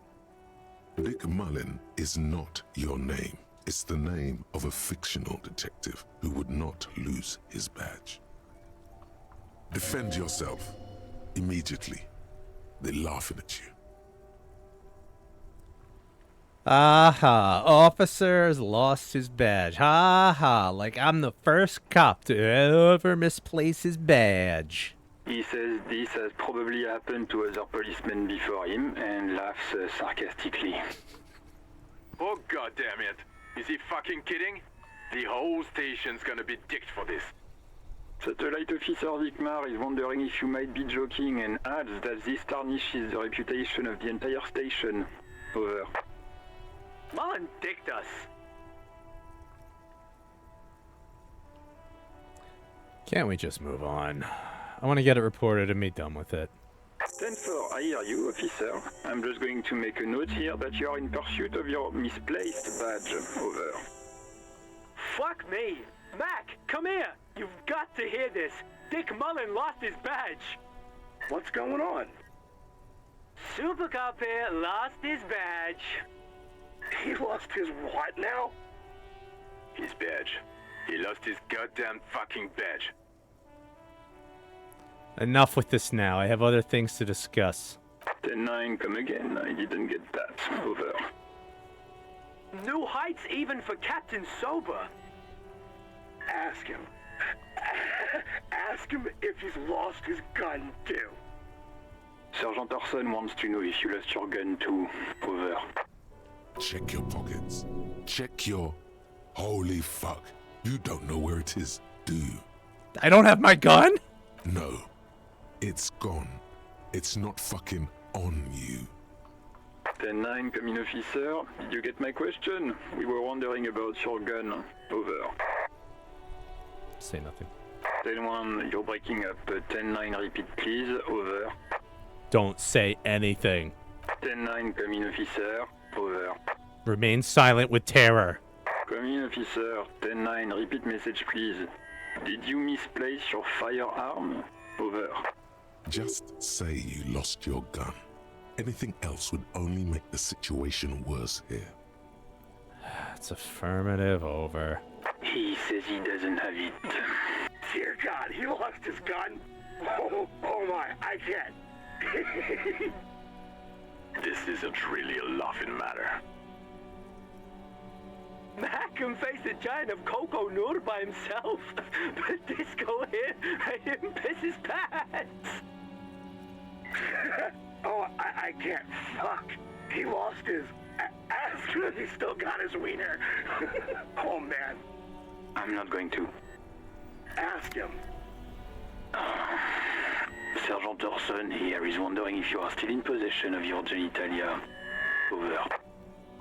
Dick Mullen is not your name. It's the name of a fictional detective who would not lose his badge. Defend yourself. Immediately. They're laughing at you. Aha, officer's lost his badge. Ha ha, like I'm the first cop to ever misplace his badge. He says this has probably happened to other policemen before him and laughs sarcastically. Oh goddamn it. Is he fucking kidding? The whole station's gonna be dicked for this. Satellite Officer Wittmar is wondering if you might be joking and adds that this tarnishes the reputation of the entire station. Over. Mullen dicked us. Can't we just move on? I want to get it reported and be done with it. 10-4, I hear you, officer. I'm just going to make a note here that you are in pursuit of your misplaced badge. Over. Fuck me! Mac, come here! You've got to hear this! Dick Mullen lost his badge! What's going on? Super Cop here lost his badge. He lost his what now? His badge. He lost his goddamn fucking badge. Enough with this now. I have other things to discuss. 10-9, come again. I didn't get that. Over. New heights even for Captain Sober. Ask him. Ask him if he's lost his gun too. Sergeant Orson wants to know if you lost your gun too. Over. Check your pockets. Check your... Holy fuck. You don't know where it is, do you? I don't have my gun? No. It's gone. It's not fucking on you. 10-9, come in, officer. Did you get my question? We were wondering about your gun. Over. Say nothing. 10-1, you're breaking up. 10-9, repeat please. Over. Don't say anything. 10-9, come in, officer. Over. Remain silent with terror. Come in, officer. 10-9, repeat message please. Did you misplace your firearm? Over. Just say you lost your gun. Anything else would only make the situation worse here. It's affirmative. Over. He says he doesn't have it. Dear God, he lost his gun. Oh my, I can't. This isn't really a laughing matter. Mac can face a giant of Coco Nur by himself, but Disco here made him piss his pants. Oh, I can't. Fuck. He lost his... Ask him if he still got his wiener. Oh, man. I'm not going to. Ask him. Sergeant Orson here is wondering if you are still in possession of your genitalia. Over.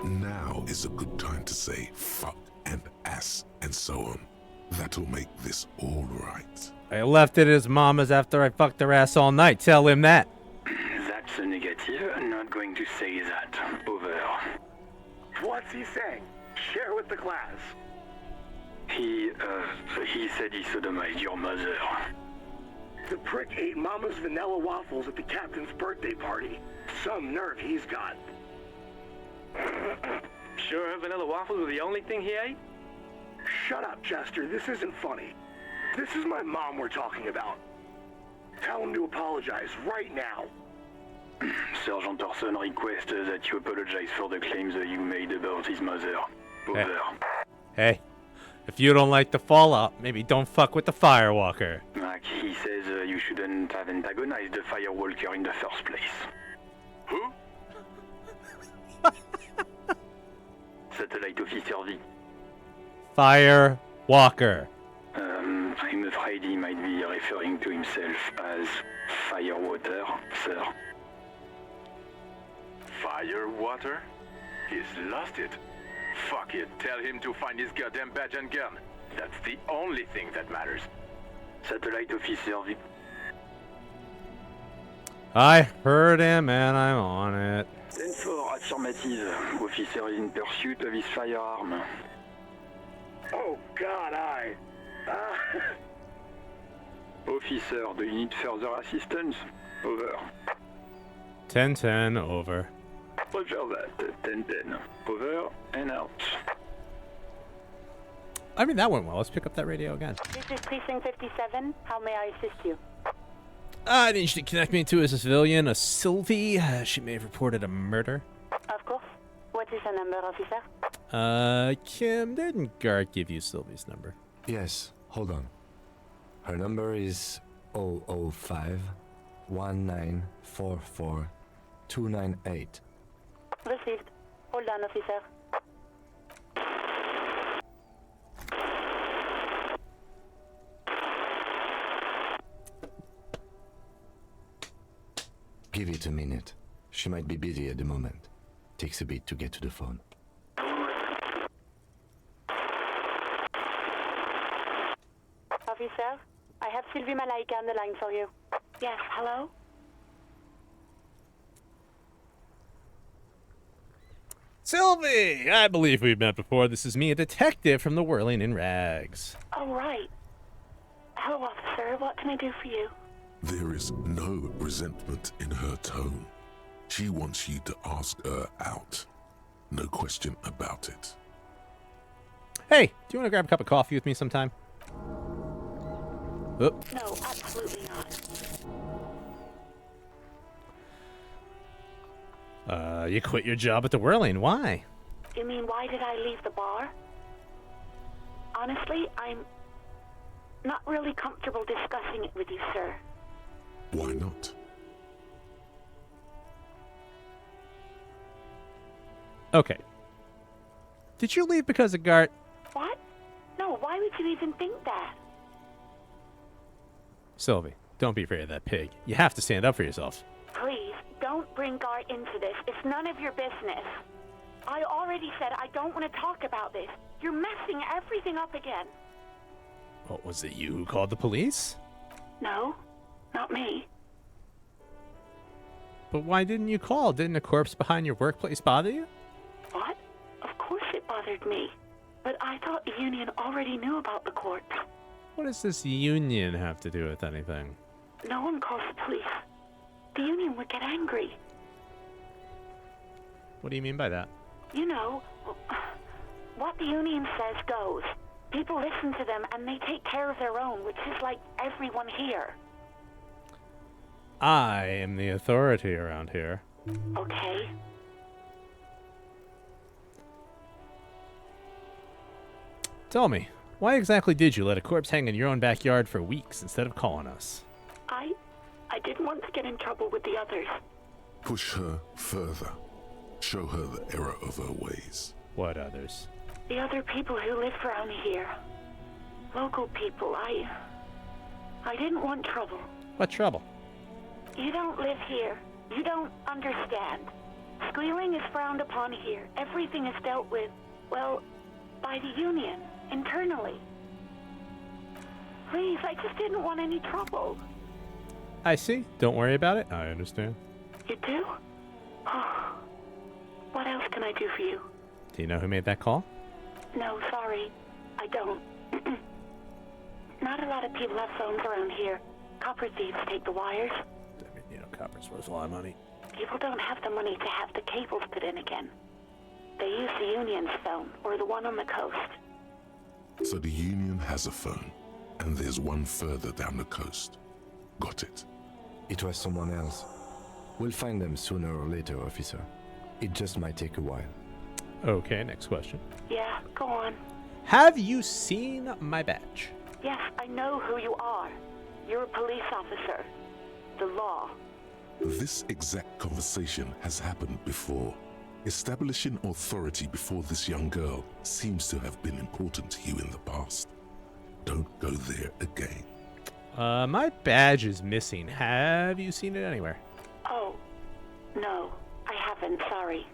Now is a good time to say fuck and ass and so on. That'll make this all right. I left it at his mama's after I fucked her ass all night. Tell him that. That's a negative. I'm not going to say that. Over. What's he saying? Share with the class. He said he sodomized your mother. The prick ate Mama's vanilla waffles at the captain's birthday party. Some nerve he's got. Sure her vanilla waffles were the only thing he ate? Shut up, Chester. This isn't funny. This is my mom we're talking about. Tell him to apologize right now. Sergeant Orson requests that you apologize for the claims that you made about his mother. Over. Hey, if you don't like the fallout, maybe don't fuck with the Firewalker. Mac, he says you shouldn't have antagonized the Firewalker in the first place. Who? Satellite Officer V. Firewalker. I'm afraid he might be referring to himself as Firewater, sir. Firewater? He's lost it. Fuck it. Tell him to find his goddamn badge and gun. That's the only thing that matters. Satellite Officer V. I heard him and I'm on it. 10-4, affirmative. Officer is in pursuit of his firearm. Oh, God, Officer, do you need further assistance? Over. 10-10, over. Roger that. 10-10. Over and out. I mean, that went well. Let's pick up that radio again. This is Precinct 57. How may I assist you? I need you to connect me to a civilian, a Sylvie. She may have reported a murder. Of course. What is her number, officer? Kim, didn't Gart give you Sylvie's number? Yes, hold on. Her number is 005 1944 298. Received. Hold on, officer. Give it a minute. She might be busy at the moment. Takes a bit to get to the phone. Officer, I have Sylvie Malaika on the line for you. Yes, hello? Sylvie! I believe we've met before. This is me, a detective from the Whirling in Rags. Oh, right. Hello, officer. What can I do for you? There is no resentment in her tone. She wants you to ask her out. No question about it. Hey, do you want to grab a cup of coffee with me sometime? Oh. No, absolutely not. You quit your job at the Whirling. Why? You mean, why did I leave the bar? Honestly, I'm not really comfortable discussing it with you, sir. Why not? Okay. Did you leave because of Gart? What? No, why would you even think that? Sylvie, don't be afraid of that pig. You have to stand up for yourself. Please, don't bring Gart into this. It's none of your business. I already said I don't want to talk about this. You're messing everything up again. What, was it you who called the police? No, not me. But why didn't you call? Didn't a corpse behind your workplace bother you? What? Of course it bothered me. But I thought the union already knew about the corpse. What does this union have to do with anything? No one calls the police. The union would get angry. What do you mean by that? You know, what the union says goes. People listen to them and they take care of their own, which is like everyone here. I am the authority around here. Okay. Tell me, why exactly did you let a corpse hang in your own backyard for weeks instead of calling us? I didn't want to get in trouble with the others. Push her further. Show her the error of her ways. What others? The other people who live around here. Local people. I didn't want trouble. What trouble? You don't live here. You don't understand. Squealing is frowned upon here. Everything is dealt with, well, by the union, internally. Please, I just didn't want any trouble. I see. Don't worry about it. I understand. You do? Oh. What else can I do for you? Do you know who made that call? No, sorry. I don't. Not a lot of people have phones around here. Copper thieves take the wires. I mean, you know, copper's worth a lot of money. People don't have the money to have the cables put in again. They use the union's phone, or the one on the coast. So the union has a phone, and there's one further down the coast. Got it. It was someone else. We'll find them sooner or later, officer. It just might take a while. Okay, next question. Yeah, go on. Have you seen my badge? Yes, I know who you are. You're a police officer. The law. This exact conversation has happened before. Establishing authority before this young girl seems to have been important to you in the past. Don't go there again. My badge is missing. Have you seen it anywhere? Oh, no, I haven't, sorry.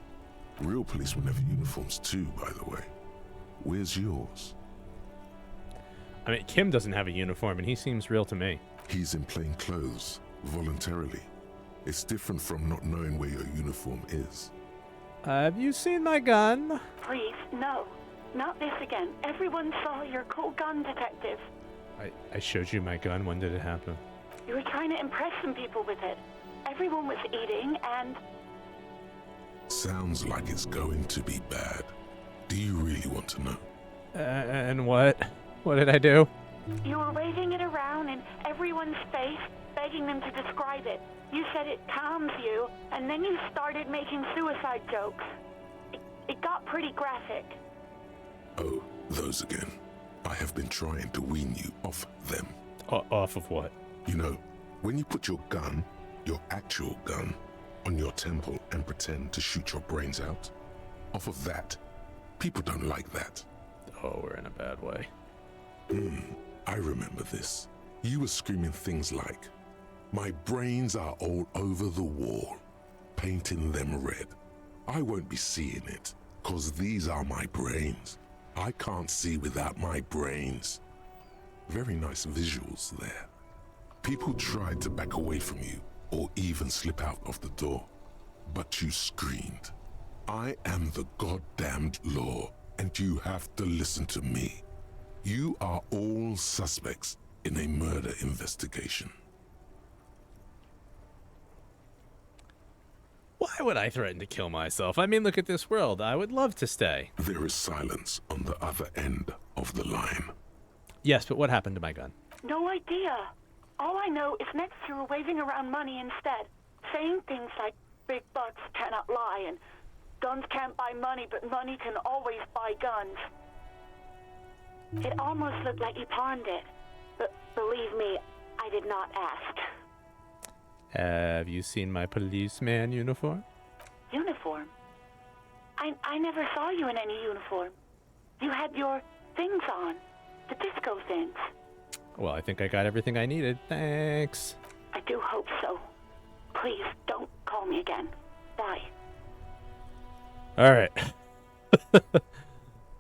Real policemen have uniforms too, by the way. Where's yours? I mean, Kim doesn't have a uniform, and he seems real to me. He's in plain clothes, voluntarily. It's different from not knowing where your uniform is. Have you seen my gun? Please, no. Not this again. Everyone saw your cool gun, detective. I showed you my gun. When did it happen? You were trying to impress some people with it. Everyone was eating, and... Sounds like it's going to be bad. Do you really want to know? And what? What did I do? You were waving it around in everyone's face, begging them to describe it. You said it calms you, and then you started making suicide jokes. It got pretty graphic. Oh, those again. I have been trying to wean you off them. Off of what? You know, when you put your gun, your actual gun, on your temple and pretend to shoot your brains out, off of that, people don't like that. Oh, we're in a bad way. I remember this. You were screaming things like, "My brains are all over the wall," painting them red. I won't be seeing it, 'cause these are my brains. I can't see without my brains. Very nice visuals there. People tried to back away from you or even slip out of the door, but you screamed. I am the goddamned law, and you have to listen to me. You are all suspects in a murder investigation. Why would I threaten to kill myself? I mean, look at this world. I would love to stay. There is silence on the other end of the line. Yes, but what happened to my gun? No idea. All I know is next you were waving around money instead, saying things like big bucks cannot lie and guns can't buy money, but money can always buy guns. It almost looked like you pawned it, but believe me, I did not ask. Have you seen my policeman uniform? Uniform? I never saw you in any uniform. You had your things on, the disco things. Well, I think I got everything I needed. Thanks. I do hope so. Please, don't call me again. Bye. All right.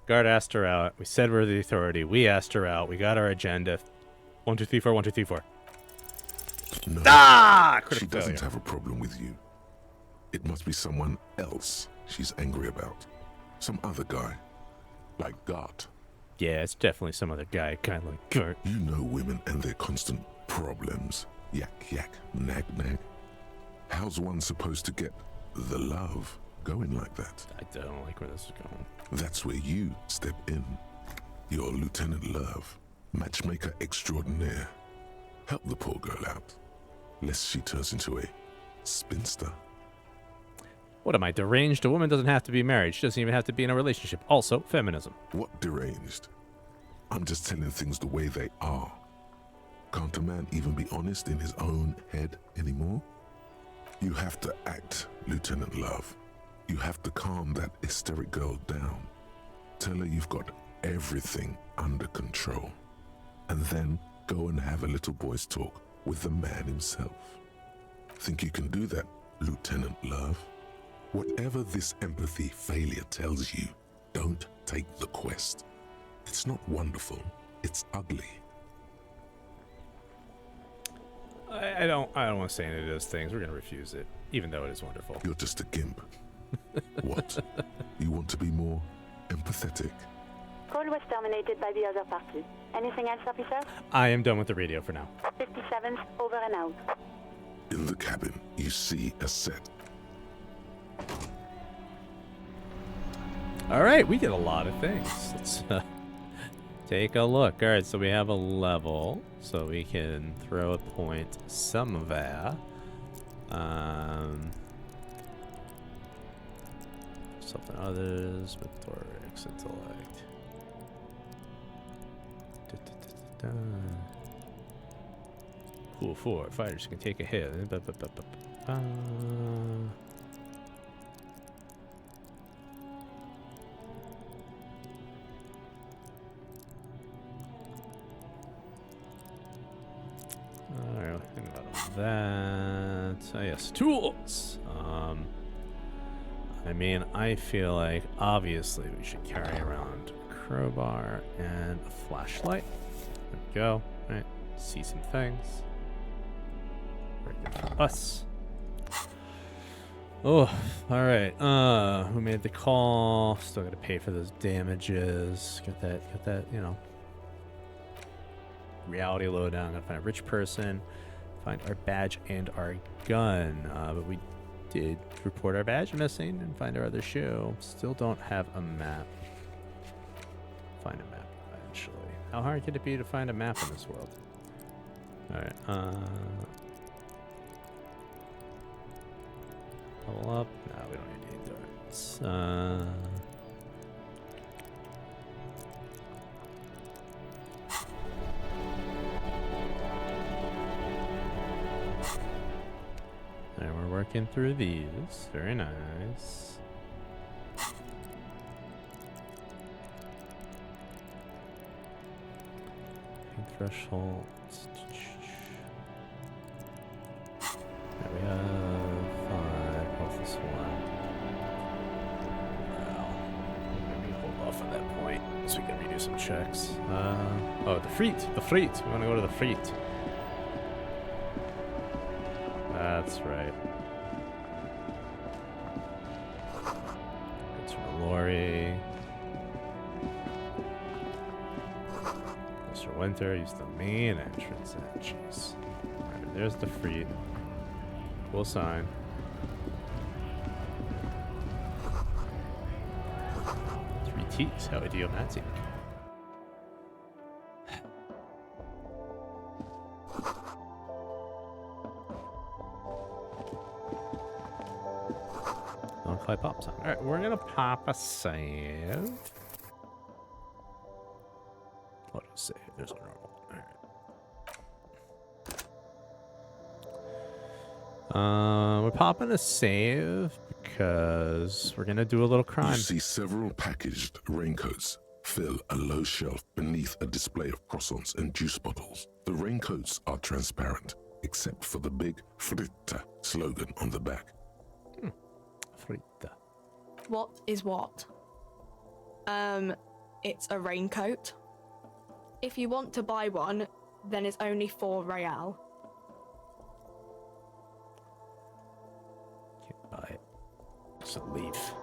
Guard asked her out. We said we're the authority. We asked her out. We got our agenda. 1, 2, 3, 4. 1, 2, 3, 4. No, she doesn't have a problem with you. It must be someone else she's angry about. Some other guy. Like Gart. Yeah, it's definitely some other guy, kind of like Gart. You know women and their constant problems. Yak, yak, nag, nag. How's one supposed to get the love going like that? I don't like where this is going. That's where you step in. You're Lieutenant Love, matchmaker extraordinaire. Help the poor girl out, lest she turns into a spinster. What am I, deranged? A woman doesn't have to be married. She doesn't even have to be in a relationship. Also, feminism. What deranged? I'm just telling things the way they are. Can't a man even be honest in his own head anymore? You have to act, Lieutenant Love. You have to calm that hysteric girl down. Tell her you've got everything under control. And then go and have a little boy's talk with the man himself. Think you can do that, Lieutenant Love? Whatever this empathy failure tells you, don't take the quest. It's not wonderful, it's ugly. I don't want to say any of those things. We're going to refuse it, even though it is wonderful. You're just a gimp. What? You want to be more empathetic? Call was terminated by the other party. Anything else, officer? I am done with the radio for now. 57's over and out. In the cabin, you see a set. All right, we did a lot of things. Let's take a look. All right, so we have a level, so we can throw a point somewhere. Something others, rhetorics, intellect. Cool 4. Fighters can take a hit. Alright, think about that. Oh, yes, tools. I mean, I feel like obviously we should carry around a crowbar and a flashlight. There we go. All right, see some things. Very good for us. Oh, all right. Who made the call? Still got to pay for those damages. Get that. You know. Reality lowdown. Gotta find a rich person. Find our badge and our gun. But we did report our badge missing and find our other shoe. Still don't have a map. Find a map eventually. How hard could it be to find a map in this world? Alright, level up. No, we don't need any darts. And we're working through these. Very nice. Pink threshold. There we have 5. What's this one? Well, maybe hold off at that point. So we can redo some checks. Oh, the fleet. The fleet. We want to go to the fleet. That's right. It's from the lorry. Mr. Winter used the main entrance. Jeez. Alright, there's the fleet. Cool sign. T's, how idiomatic. Don't play pop song. Alright, we're gonna pop a save. What a save. There's a normal one. Alright. We're popping a save because we're gonna do a little crime. You see several packaged raincoats fill a low shelf beneath a display of croissants and juice bottles. The raincoats are transparent, except for the big Fritta slogan on the back. Fritta. What is what? It's a raincoat. If you want to buy one, then it's only 4 real. Can't buy it. It's a leaf.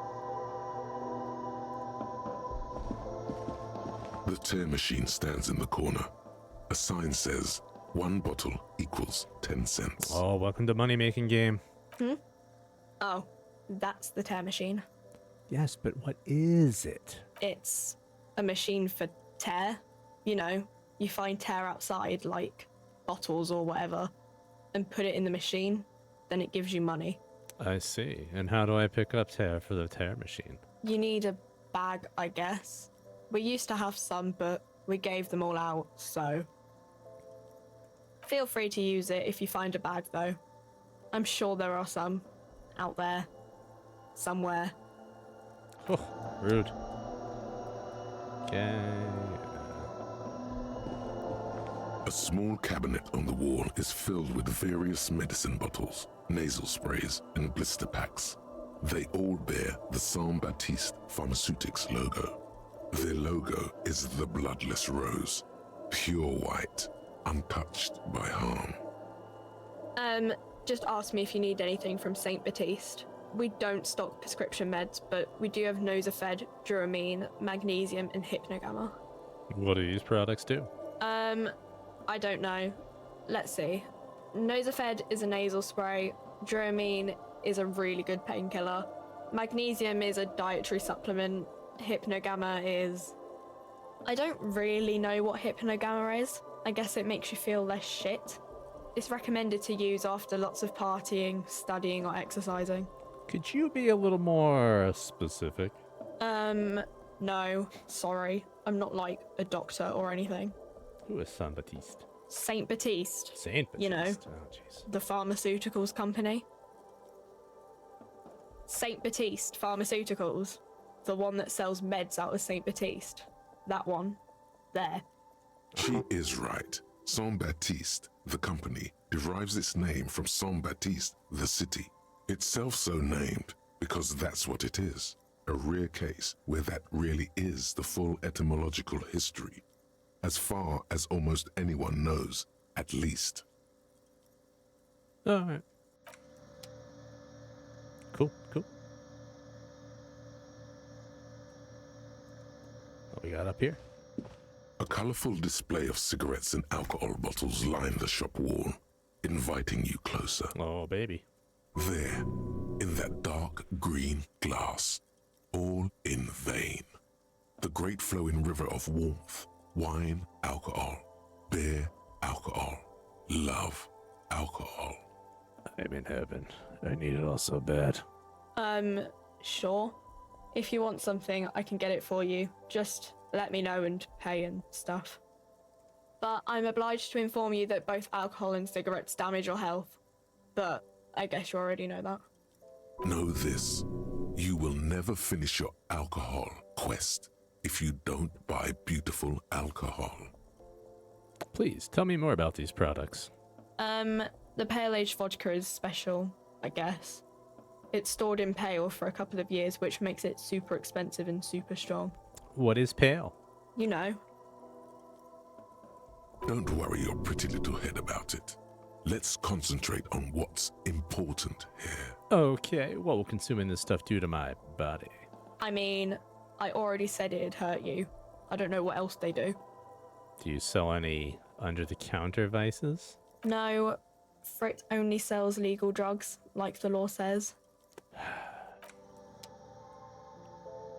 The tear machine stands in the corner. A sign says, 1 bottle equals 10 cents. Oh, welcome to money making game. Oh, that's the tear machine. Yes, but what is it? It's a machine for tear. You know, you find tear outside, like bottles or whatever, and put it in the machine, then it gives you money. I see. And how do I pick up tear for the tear machine? You need a bag, I guess. We used to have some, but we gave them all out, so... Feel free to use it if you find a bag, though. I'm sure there are some out there. Somewhere. Oh, rude. Okay. A small cabinet on the wall is filled with various medicine bottles, nasal sprays, and blister packs. They all bear the Saint Baptiste Pharmaceutics logo. Their logo is the bloodless rose, pure white, untouched by harm. Just ask me if you need anything from Saint Baptiste. We don't stock prescription meds, but we do have Nosafed, Duramine, Magnesium, and Hypnogamma. What do these products do? I don't know. Let's see. Nosafed is a nasal spray. Duramine is a really good painkiller. Magnesium is a dietary supplement. Hypnogamma is... I don't really know what Hypnogamma is. I guess it makes you feel less shit. It's recommended to use after lots of partying, studying, or exercising. Could you be a little more specific? No. Sorry. I'm not like a doctor or anything. Who is Saint Baptiste? Saint Baptiste. Saint Baptiste? You know, Oh, jeez. the pharmaceuticals company. Saint Baptiste Pharmaceuticals. The one that sells meds out of Saint Baptiste. That one. There. She is right. Saint Baptiste, the company, derives its name from Saint Baptiste, the city. Itself so named because that's what it is. A rare case where that really is the full etymological history. As far as almost anyone knows, at least. Alright. Cool. What we got up here? A colorful display of cigarettes and alcohol bottles line the shop wall, inviting you closer. Oh, baby. There, in that dark green glass, all in vain. The great flowing river of warmth, wine, alcohol, beer, alcohol, love, alcohol. I'm in heaven. I need it all so bad. Sure. If you want something, I can get it for you. Just let me know and pay and stuff. But I'm obliged to inform you that both alcohol and cigarettes damage your health. But I guess you already know that. Know this, you will never finish your alcohol quest if you don't buy beautiful alcohol. Please, tell me more about these products. The Pale Age vodka is special, I guess. It's stored in pale for a couple of years, which makes it super expensive and super strong. What is pale? You know. Don't worry your pretty little head about it. Let's concentrate on what's important here. Okay, what will consuming this stuff do to my body? I mean, I already said it'd hurt you. I don't know what else they do. Do you sell any under-the-counter vices? No, Frit only sells legal drugs, like the law says.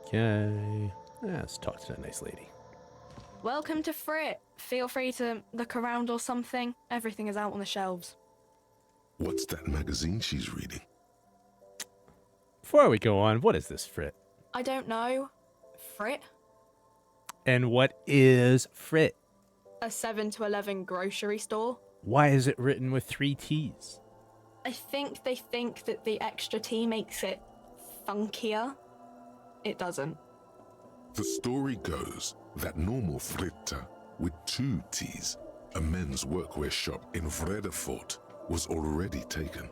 Okay. Let's talk to that nice lady. Welcome to Frit. Feel free to look around or something. Everything is out on the shelves. What's that magazine she's reading? Before we go on, what is this Frit? I don't know. Frit? And what is Frit? A 7 to 11 grocery store. Why is it written with 3 T's? I think they think that the extra T makes it funkier. It doesn't. The story goes that normal Fritta with 2 T's, a men's workwear shop in Vredefort, was already taken.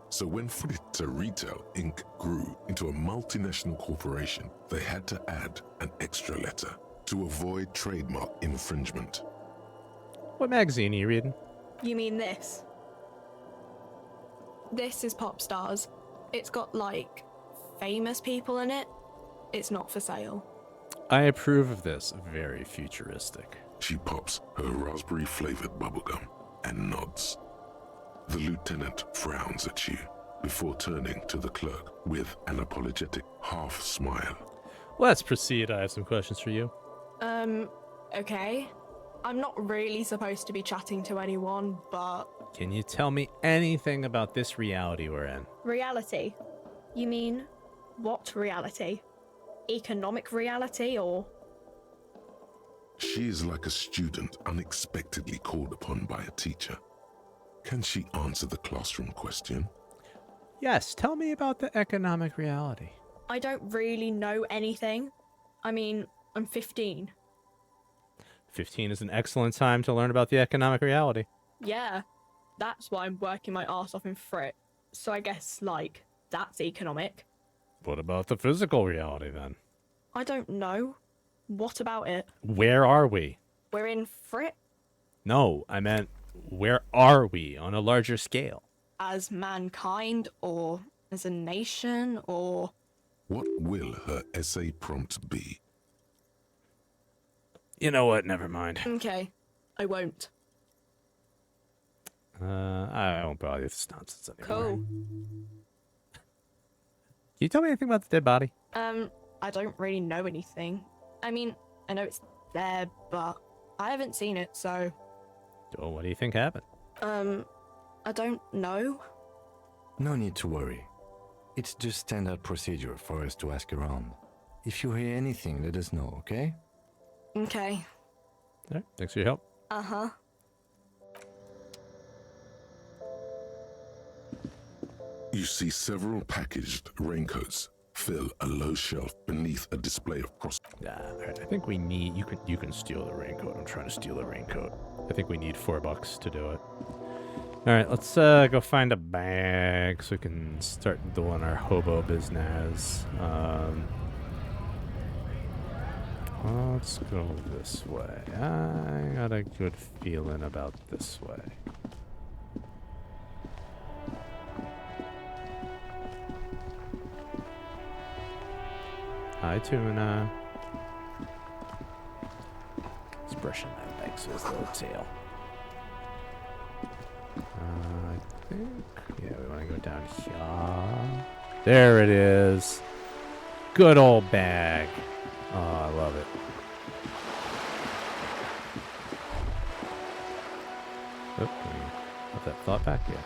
So when Fritta Retail Inc. grew into a multinational corporation, they had to add an extra letter to avoid trademark infringement. What magazine are you reading? You mean this? This is Pop Stars. It's got, like, famous people in it. It's not for sale. I approve of this. Very futuristic. She pops her raspberry-flavored bubblegum and nods. The lieutenant frowns at you before turning to the clerk with an apologetic half-smile. Let's proceed. I have some questions for you. Okay. I'm not really supposed to be chatting to anyone, but... Can you tell me anything about this reality we're in? Reality? You mean, what reality? Economic reality, or...? She is like a student unexpectedly called upon by a teacher. Can she answer the classroom question? Yes, tell me about the economic reality. I don't really know anything. I mean, I'm 15. 15 is an excellent time to learn about the economic reality. Yeah, that's why I'm working my arse off in Frit. So I guess, like, that's economic. What about the physical reality, then? I don't know. What about it? Where are we? We're in Frit? No, I meant, where are we on a larger scale? As mankind, or as a nation, or... What will her essay prompt be? You know what? Never mind. Okay, I won't. I won't bother you with this nonsense anymore. Cool. Can you tell me anything about the dead body? I don't really know anything. I mean, I know it's there, but I haven't seen it, so... Oh, what do you think happened? I don't know. No need to worry. It's just standard procedure for us to ask around. If you hear anything, let us know, okay? Okay. All right, thanks for your help. Uh-huh. You see several packaged raincoats fill a low shelf beneath a display of cross. Alright, I think we need... You can steal the raincoat. I'm trying to steal the raincoat. I think we need $4 to do it. Alright, let's go find a bag so we can start doing our hobo business. Let's go this way. I got a good feeling about this way. Hi, Tuna. Let's brush my legs with his little tail. I think... Yeah, we want to go down here. There it is. Good old bag. Oh, I love it. Oh, can we have that thought back? Yeah.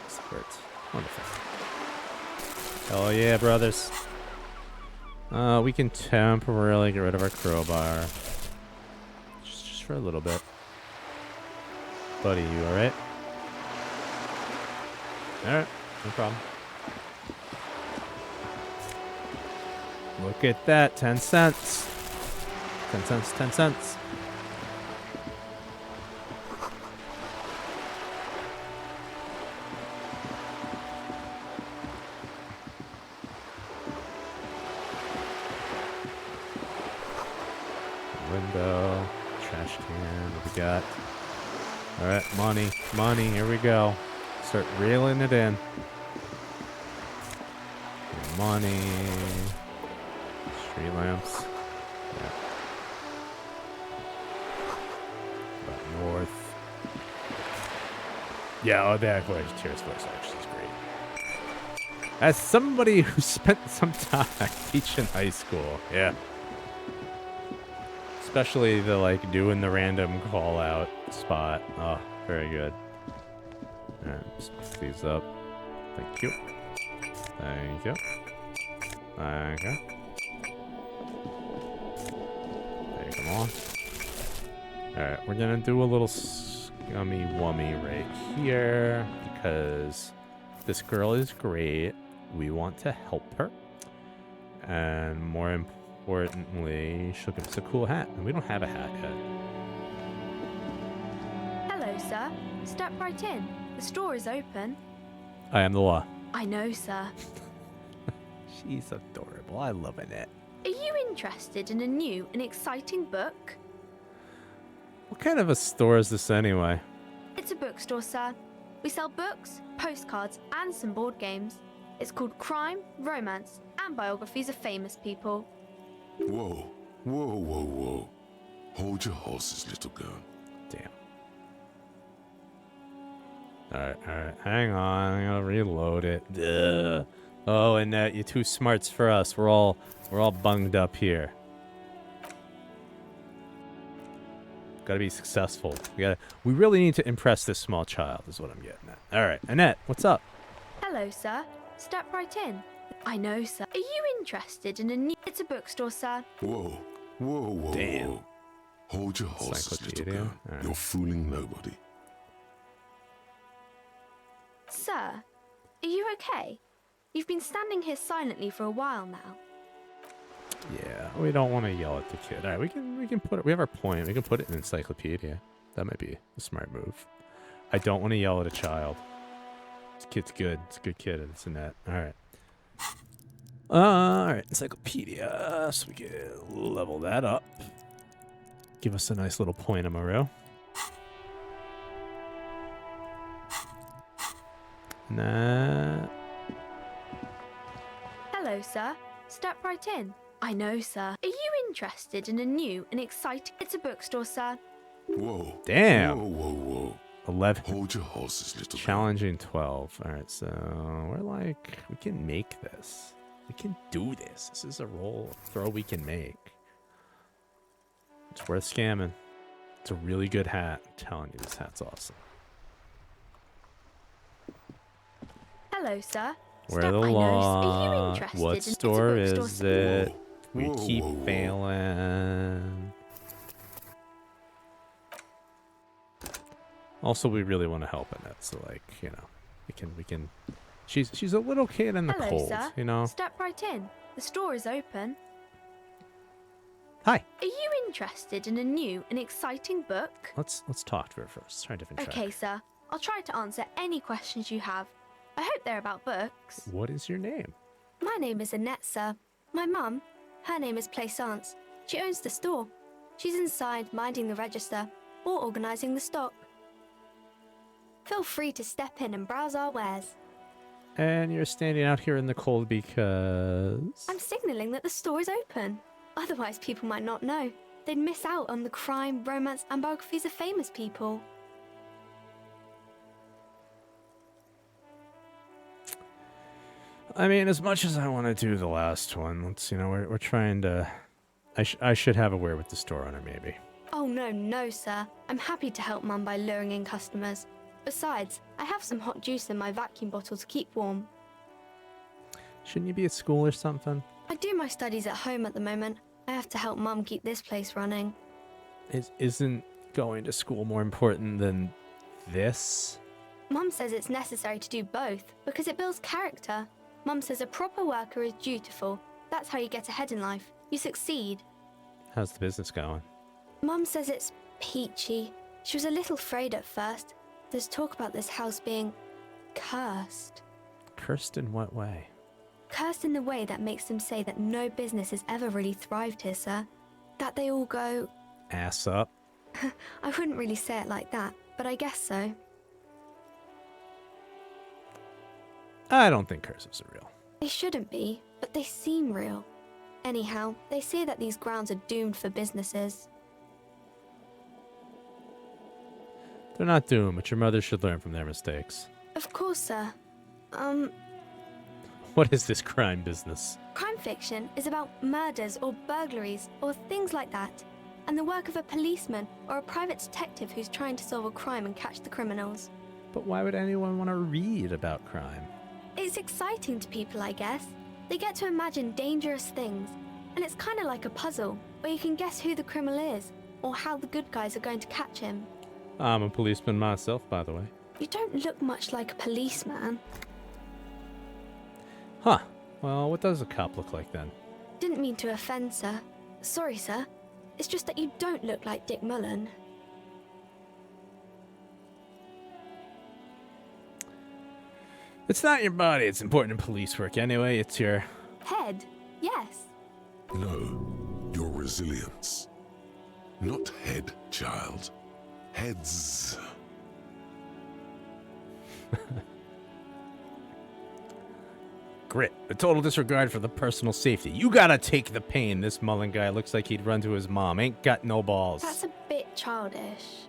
That's the birds. Wonderful. Hell yeah, brothers. We can temporarily get rid of our crowbar. Just for a little bit. Buddy, you alright? Alright, no problem. Look at that, 10 cents. 10 cents, 10 cents. window. Trash can. What we got? All right, money. Money. Here we go. Start reeling it in. Money. Street lamps. Yeah. About north. Yeah, oh, that voice. Tears voice actually is great. As somebody who spent some time teaching high school, yeah. Especially the like doing the random call out spot. Oh, very good. Alright, just pick these up. Thank you. Thank you. Thank you. Take them all. Alright, we're gonna do a little scummy wummy right here because this girl is great. We want to help her. And more importantly, she'll give us a cool hat. And we don't have a hat yet. Hello, sir. Step right in. The store is open. I am the law. I know, sir. She's adorable. I love Annette. Are you interested in a new and exciting book? What kind of a store is this anyway? It's a bookstore, sir. We sell books, postcards, and some board games. It's called Crime, Romance, and Biographies of Famous People. Whoa, whoa, whoa, whoa. Hold your horses, little girl. Damn. Alright. Hang on. I'm gonna reload it. Ugh. Oh, Annette, you're too smarts for us. We're all bunged up here. Gotta be successful. We really need to impress this small child, is what I'm getting at. Alright, Annette, what's up? Hello, sir. Step right in. I know, sir. Are you interested in a new... It's a bookstore, sir. Whoa, whoa, whoa, Damn. whoa. Hold your horses, little girl. Right. You're fooling nobody. Sir, are you okay? You've been standing here silently for a while now. Yeah, we don't want to yell at the kid. Alright, we can put it... We have our point. We can put it in encyclopedia. That might be a smart move. I don't want to yell at a child. This kid's good. It's a good kid, and it's Annette. Alright. Alright, encyclopedia. So we can level that up. Give us a nice little point, Amaru. Nah. Hello, sir. Step right in. I know, sir. Are you interested in a new and exciting... It's a bookstore, sir. Whoa. Damn. Whoa, whoa, whoa. 11. Hold your horses, little girl. Challenging 12. Alright, so we're like... We can make this. We can do this. This is a throw we can make. It's worth scamming. It's a really good hat. I'm telling you, this hat's awesome. Hello, sir. We're the law. What store is it? We keep failing. Also, we really want to help Annette, so like, you know, we can. She's a little kid in the Hello, cold, sir. you know. Step right in. The store is open. Hi. Are you interested in a new and exciting book? Let's talk to her first. Try a different track. Okay, sir. I'll try to answer any questions you have. I hope they're about books. What is your name? My name is Annette, sir. My mum, her name is Plaisance. She owns the store. She's inside minding the register or organising the stock. Feel free to step in and browse our wares. And you're standing out here in the cold because... I'm signalling that the store is open. Otherwise, people might not know. They'd miss out on the crime, romance, and biographies of famous people. I mean, as much as I want to do the last one, we're trying to... I should have a word with the store owner, maybe. Oh, no, sir. I'm happy to help Mum by luring in customers. Besides, I have some hot juice in my vacuum bottle to keep warm. Shouldn't you be at school or something? I do my studies at home at the moment. I have to help Mum keep this place running. Isn't going to school more important than this? Mum says it's necessary to do both because it builds character. Mum says a proper worker is dutiful. That's how you get ahead in life. You succeed. How's the business going? Mum says it's peachy. She was a little afraid at first. There's talk about this house being cursed. Cursed in what way? Cursed in the way that makes them say that no business has ever really thrived here, sir. That they all go ass up. I wouldn't really say it like that, but I guess so. I don't think curses are real. They shouldn't be, but they seem real. Anyhow, they say that these grounds are doomed for businesses. They're not doomed, but your mother should learn from their mistakes. Of course, sir. What is this crime business? Crime fiction is about murders or burglaries or things like that, and the work of a policeman or a private detective who's trying to solve a crime and catch the criminals. But why would anyone want to read about crime? It's exciting to people, I guess. They get to imagine dangerous things, and it's kind of like a puzzle, where you can guess who the criminal is, or how the good guys are going to catch him. I'm a policeman myself, by the way. You don't look much like a policeman. Huh. Well, what does a cop look like then? Didn't mean to offend, sir. Sorry, sir. It's just that you don't look like Dick Mullen. It's not your body. It's important in police work anyway. It's your... Head? Yes. No, your resilience. Not head, child. Heads. Grit. A total disregard for the personal safety. You gotta take the pain. This Mullen guy looks like he'd run to his mom. Ain't got no balls. That's a bit childish.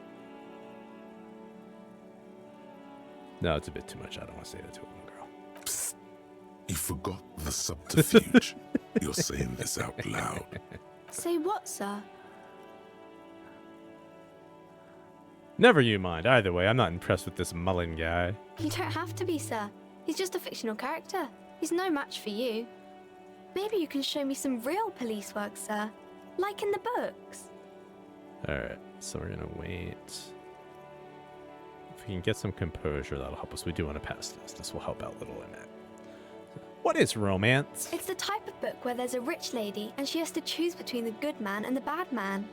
No, it's a bit too much. I don't want to say that to a little girl. Psst. You forgot the subterfuge. You're saying this out loud. Say what, sir? Never you mind. Either way, I'm not impressed with this Mullen guy. You don't have to be, sir. He's just a fictional character. He's no match for you. Maybe you can show me some real police work, sir. Like in the books. Alright, so we're gonna wait. If we can get some composure, that'll help us. We do want to pass this. This will help out Little Annette. What is romance? It's the type of book where there's a rich lady and she has to choose between the good man and the bad man.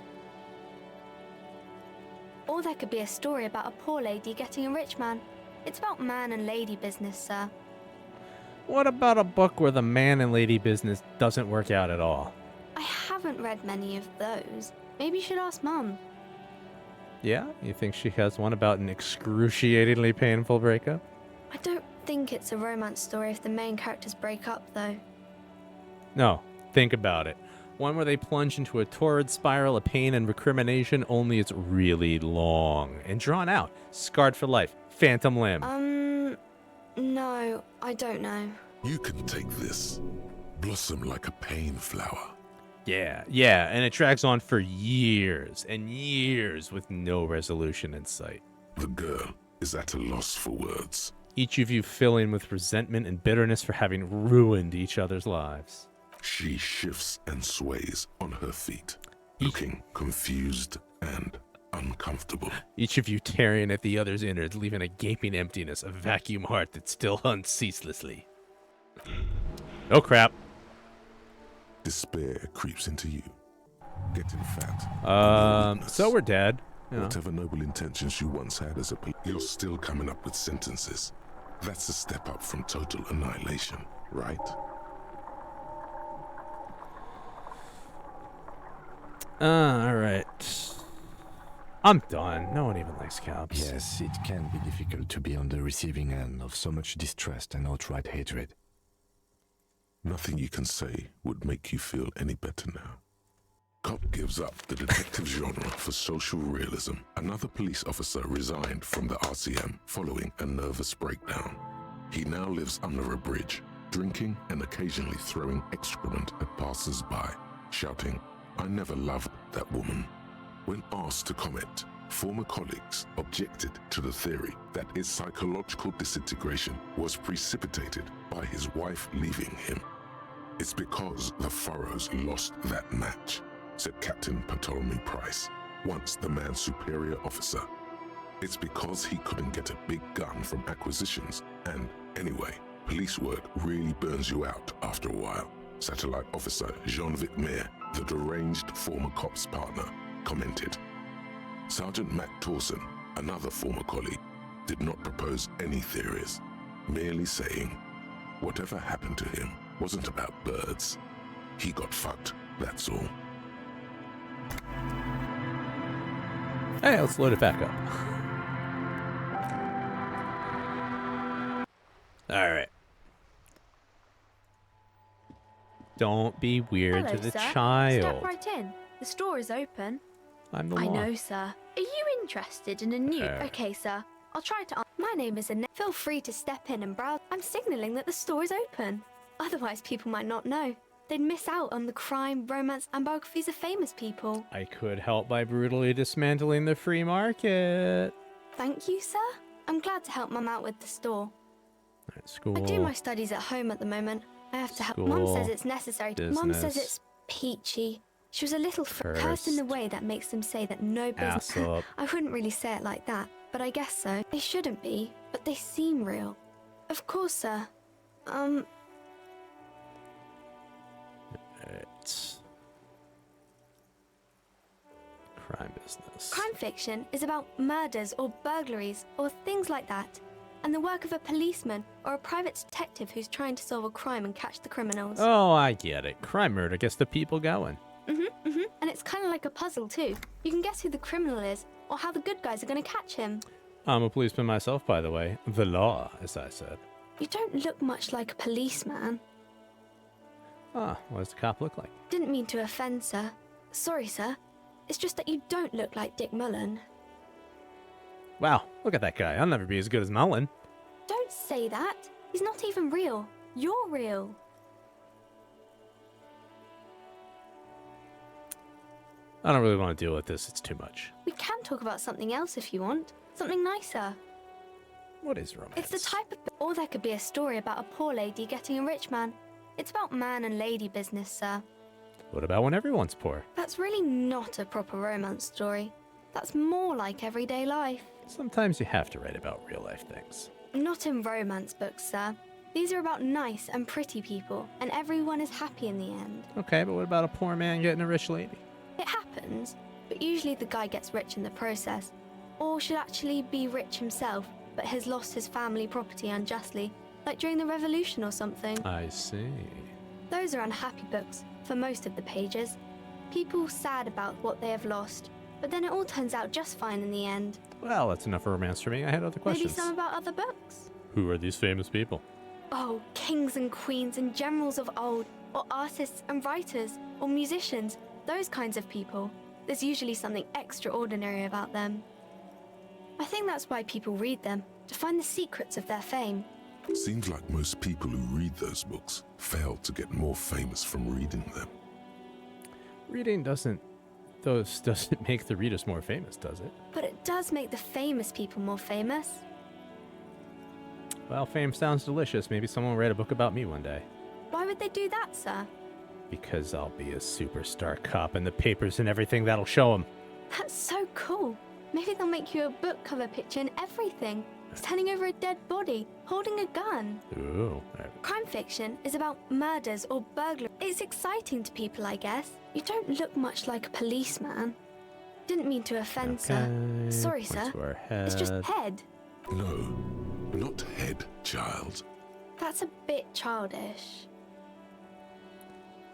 Or there could be a story about a poor lady getting a rich man. It's about man and lady business, sir. What about a book where the man and lady business doesn't work out at all? I haven't read many of those. Maybe you should ask Mum. Yeah? You think she has one about an excruciatingly painful breakup? I don't think it's a romance story if the main characters break up, though. No. Think about it. One where they plunge into a torrid spiral of pain and recrimination, only it's really long and drawn out. Scarred for life. Phantom limb. No, I don't know. You can take this. Blossom like a pain flower. Yeah, and it drags on for years and years with no resolution in sight. The girl is at a loss for words. Each of you fill in with resentment and bitterness for having ruined each other's lives. She shifts and sways on her feet, looking confused and uncomfortable. Each of you tearing at the other's innards, leaving a gaping emptiness, a vacuum heart that still hunts ceaselessly. Oh crap. Despair creeps into you. Getting fat. So we're dead. Whatever noble intentions you once had as a police, you're still coming up with sentences. That's a step up from total annihilation, right? Alright. I'm done. No one even likes cops. Yes, it can be difficult to be on the receiving end of so much distrust and outright hatred. Nothing you can say would make you feel any better now. Cop gives up the detective genre for social realism. Another police officer resigned from the RCM following a nervous breakdown. He now lives under a bridge, drinking and occasionally throwing excrement at passers-by, shouting, "I never loved that woman." When asked to comment, former colleagues objected to the theory that his psychological disintegration was precipitated by his wife leaving him. "It's because the Furrows lost that match," said Captain Ptolemy Price, once the man's superior officer. "It's because he couldn't get a big gun from acquisitions, and anyway, police work really burns you out after a while," Satellite Officer Jean-Vic Mayer, the deranged former cop's partner, commented. Sergeant Matt Torson, another former colleague, did not propose any theories, merely saying, "Whatever happened to him wasn't about birds. He got fucked, that's all." Hey, let's load it back up. Alright. Don't be weird Hello, to the sir. child. Step right in. The store is open. I'm the I law. know, sir. Are you interested in a new... Okay, sir. I'll try to... My name is Annette. Feel free to step in and browse. I'm signaling that the store is open. Otherwise, people might not know. They'd miss out on the crime, romance, and biographies of famous people. I could help by brutally dismantling the free market. Thank you, sir. I'm glad to help Mum out with the store. Alright, school. I do my studies at home at the moment. I have to help. School, Mum says it's necessary. Mum says business. it's peachy. She was a little cursed in the way that makes them say that no business. Ass up. I wouldn't really say it like that, but I guess so. They shouldn't be, but they seem real. Of course, sir. It's crime business. Crime fiction is about murders or burglaries or things like that, and the work of a policeman or a private detective who's trying to solve a crime and catch the criminals. Oh, I get it. Crime murder gets the people going. And it's kind of like a puzzle too. You can guess who the criminal is or how the good guys are going to catch him. I'm a policeman myself, by the way. The law, as I said. You don't look much like a policeman. Ah, what does the cop look like? Didn't mean to offend, sir. Sorry, sir. It's just that you don't look like Dick Mullen. Wow, look at that guy. I'll never be as good as Mullen. Don't say that. He's not even real. You're real. I don't really want to deal with this. It's too much. We can talk about something else if you want. Something nicer. What is romance? It's the type of... Or there could be a story about a poor lady getting a rich man. It's about man and lady business, sir. What about when everyone's poor? That's really not a proper romance story. That's more like everyday life. Sometimes you have to write about real life things. Not in romance books, sir. These are about nice and pretty people, and everyone is happy in the end. Okay, but what about a poor man getting a rich lady? It happens, but usually the guy gets rich in the process. Or should actually be rich himself, but has lost his family property unjustly, like during the revolution or something. I see. Those are unhappy books, for most of the pages. People sad about what they have lost, but then it all turns out just fine in the end. Well, that's enough romance for me. I had other questions. Maybe some about other books? Who are these famous people? Oh, kings and queens and generals of old, or artists and writers, or musicians, those kinds of people. There's usually something extraordinary about them. I think that's why people read them, to find the secrets of their fame. Seems like most people who read those books fail to get more famous from reading them. Reading doesn't make the readers more famous, does it? But it does make the famous people more famous. Well, fame sounds delicious. Maybe someone will write a book about me one day. Why would they do that, sir? Because I'll be a superstar cop in the papers and everything that'll show them. That's so cool. Maybe they'll make you a book cover picture and everything. Standing over a dead body, holding a gun. Ooh. Crime fiction is about murders or burglary. It's exciting to people, I guess. You don't look much like a policeman. Didn't mean to offend, sir. Sorry, sir. It's just head. No, not head, child. That's a bit childish.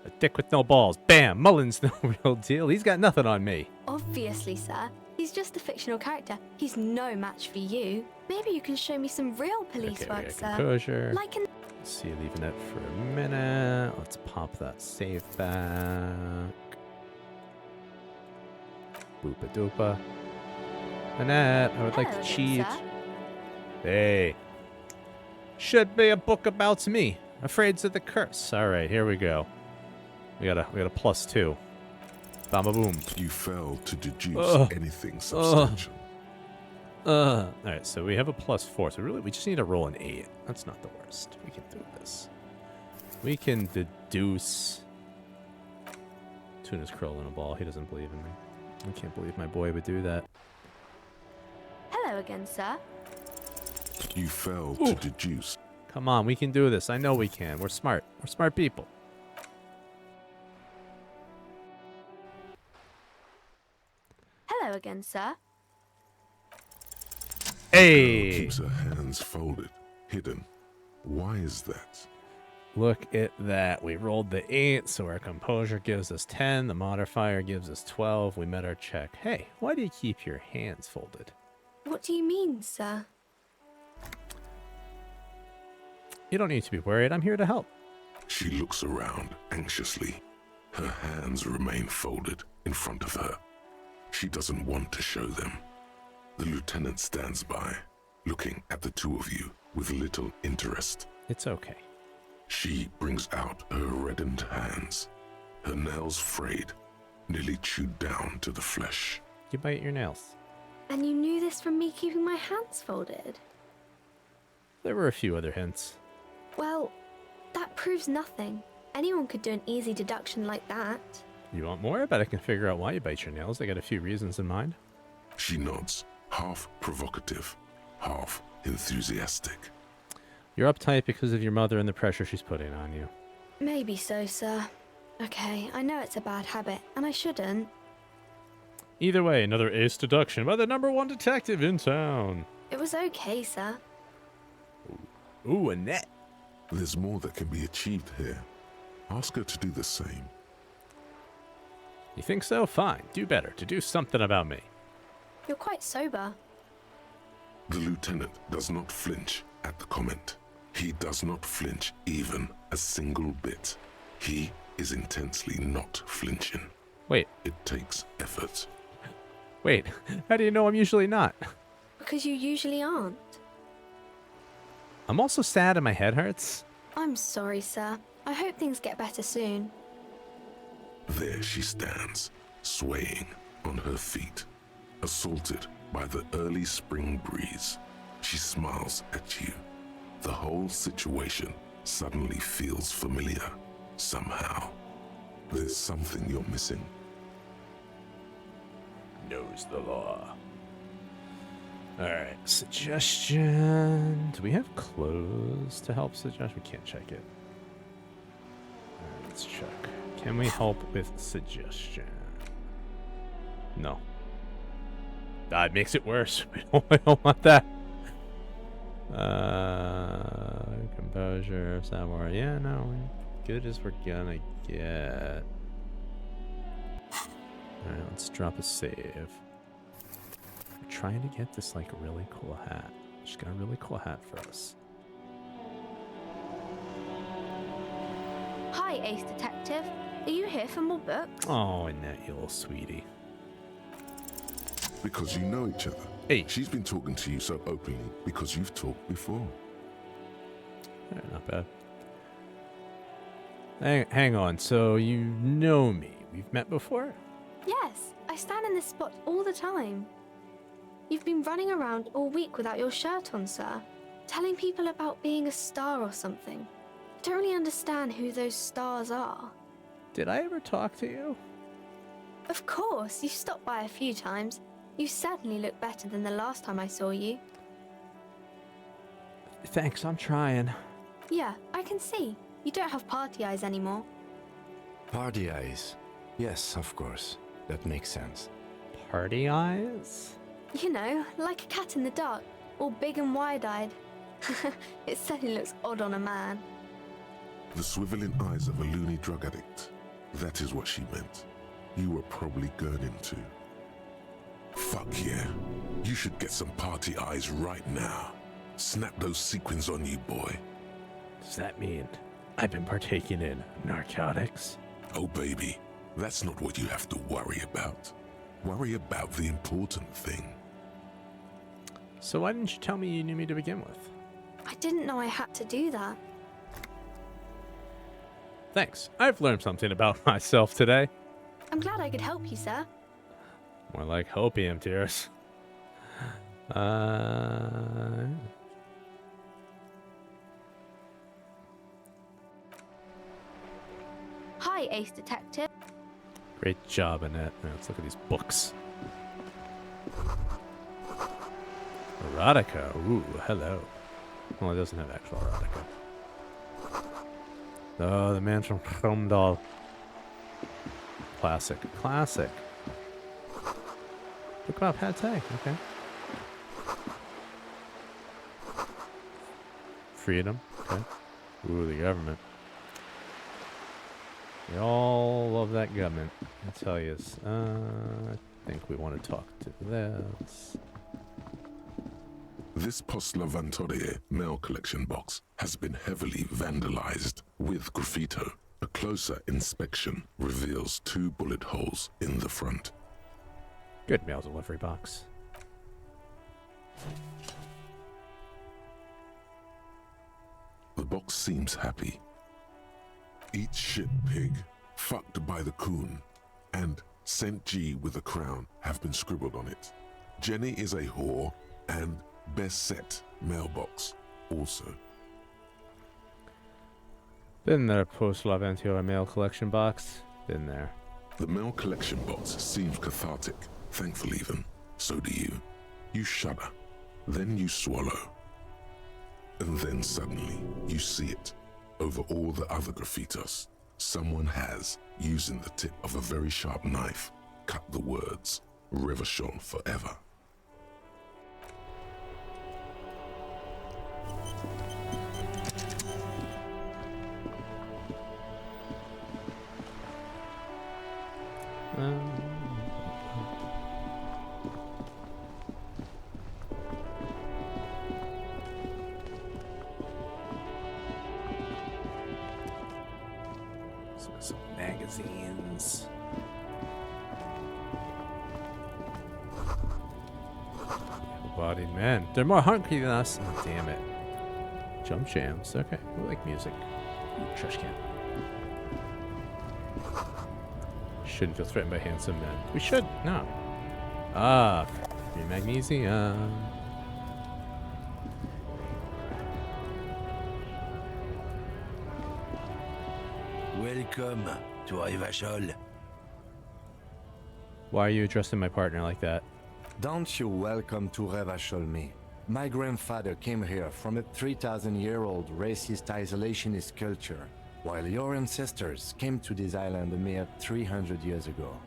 A dick with no balls. Bam! Mullen's no real deal. He's got nothing on me. Obviously, sir. He's just a fictional character. He's no match for you. Maybe you can show me some real police work, sir. Composure. Like in... Let's see, leaving it for a minute. Let's pop that save back. Boopa doopa. Annette, I would like to cheat. Sir. Hey. Should be a book about me. Afraid of the curse. Alright, here we go. We got a +2. Bama boom. You failed to deduce anything substantial. Alright, so we have a +4. So really, we just need to roll an 8. That's not the worst. We can do this. We can deduce. Tuna's curling a ball. He doesn't believe in me. I can't believe my boy would do that. Hello again, sir. You failed to deduce. Come on, we can do this. I know we can. We're smart. We're smart people. Hello again, sir. Hey! Girl keeps her hands folded, hidden. Why is that? Look at that. We rolled the 8, so our composure gives us 10. The modifier gives us 12. We met our check. Hey, why do you keep your hands folded? What do you mean, sir? You don't need to be worried. I'm here to help. She looks around anxiously. Her hands remain folded in front of her. She doesn't want to show them. The lieutenant stands by, looking at the two of you with little interest. It's okay. She brings out her reddened hands, her nails frayed, nearly chewed down to the flesh. You bite your nails. And you knew this from me keeping my hands folded? There were a few other hints. Well, that proves nothing. Anyone could do an easy deduction like that. You want more? I bet I can figure out why you bite your nails. I got a few reasons in mind. She nods, half provocative, half enthusiastic. You're uptight because of your mother and the pressure she's putting on you. Maybe so, sir. Okay, I know it's a bad habit, and I shouldn't. Either way, another ace deduction by the #1 detective in town. It was okay, sir. Ooh, a net. There's more that can be achieved here. Ask her to do the same. You think so? Fine. Do better. To do something about me. You're quite sober. The lieutenant does not flinch at the comment. He does not flinch even a single bit. He is intensely not flinching. Wait. It takes effort. Wait, how do you know I'm usually not? Because you usually aren't. I'm also sad and my head hurts. I'm sorry, sir. I hope things get better soon. There she stands, swaying on her feet, assaulted by the early spring breeze. She smiles at you. The whole situation suddenly feels familiar, somehow. There's something you're missing. Knows the law. Alright, suggestion. Do we have clothes to help suggest? We can't check it. Alright, let's check. Can we help with suggestion? No. That makes it worse. We don't want that. Composure, savoir. Yeah, no. Good as we're gonna get. Alright, let's drop a save. We're trying to get this, like, really cool hat. She's got a really cool hat for us. Hi, Ace Detective. Are you here for more books? Oh, Annette, you little sweetie. Because you know each other. Hey. She's been talking to you so openly because you've talked before. Yeah, not bad. Hang on, so you know me. We've met before? Yes, I stand in this spot all the time. You've been running around all week without your shirt on, sir. Telling people about being a star or something. I don't really understand who those stars are. Did I ever talk to you? Of course, you've stopped by a few times. You certainly look better than the last time I saw you. Thanks, I'm trying. Yeah, I can see. You don't have party eyes anymore. Party eyes? Yes, of course. That makes sense. Party eyes? You know, like a cat in the dark, all big and wide-eyed. It certainly looks odd on a man. The swiveling eyes of a loony drug addict. That is what she meant. You were probably gurning too. Fuck yeah. You should get some party eyes right now. Snap those sequins on you, boy. Does that mean I've been partaking in narcotics? Oh, baby. That's not what you have to worry about. Worry about the important thing. So why didn't you tell me you knew me to begin with? I didn't know I had to do that. Thanks. I've learned something about myself today. I'm glad I could help you, sir. More like hopium tears. Hi, Ace Detective. Great job, Annette. Now, let's look at these books. Erotica. Ooh, hello. Well, it doesn't have actual erotica. Oh, the man from Chromdal. Classic. Classic. Look about pate. Okay. Freedom. Okay. Ooh, the government. We all love that government, I tell you. I think we want to talk to this. This Postlavantore mail collection box has been heavily vandalized with graffito. A closer inspection reveals 2 bullet holes in the front. Good mail delivery box. The box seems happy. Eat shit, pig, fucked by the coon, and St. G with a crown have been scribbled on it. Jenny is a whore, and best set mailbox also. Been there, Post-Laventura mail collection box. Been there. The mail collection box seems cathartic, thankful even. So do you. You shudder, then you swallow. And then suddenly, you see it. Over all the other graffitos, someone has, using the tip of a very sharp knife, cut the words, Revachol forever. Some magazines. Bodied men. They're more hungry than us. Oh, damn it. Jump jams. Okay, we like music. Ooh, trash can. Shouldn't feel threatened by handsome men. We should. No. Free magnesium. Welcome to Revachol. Why are you addressing my partner like that? Don't you welcome to Revachol me. My grandfather came here from a 3,000-year-old racist isolationist culture, while your ancestors came to this island a mere 300 years ago.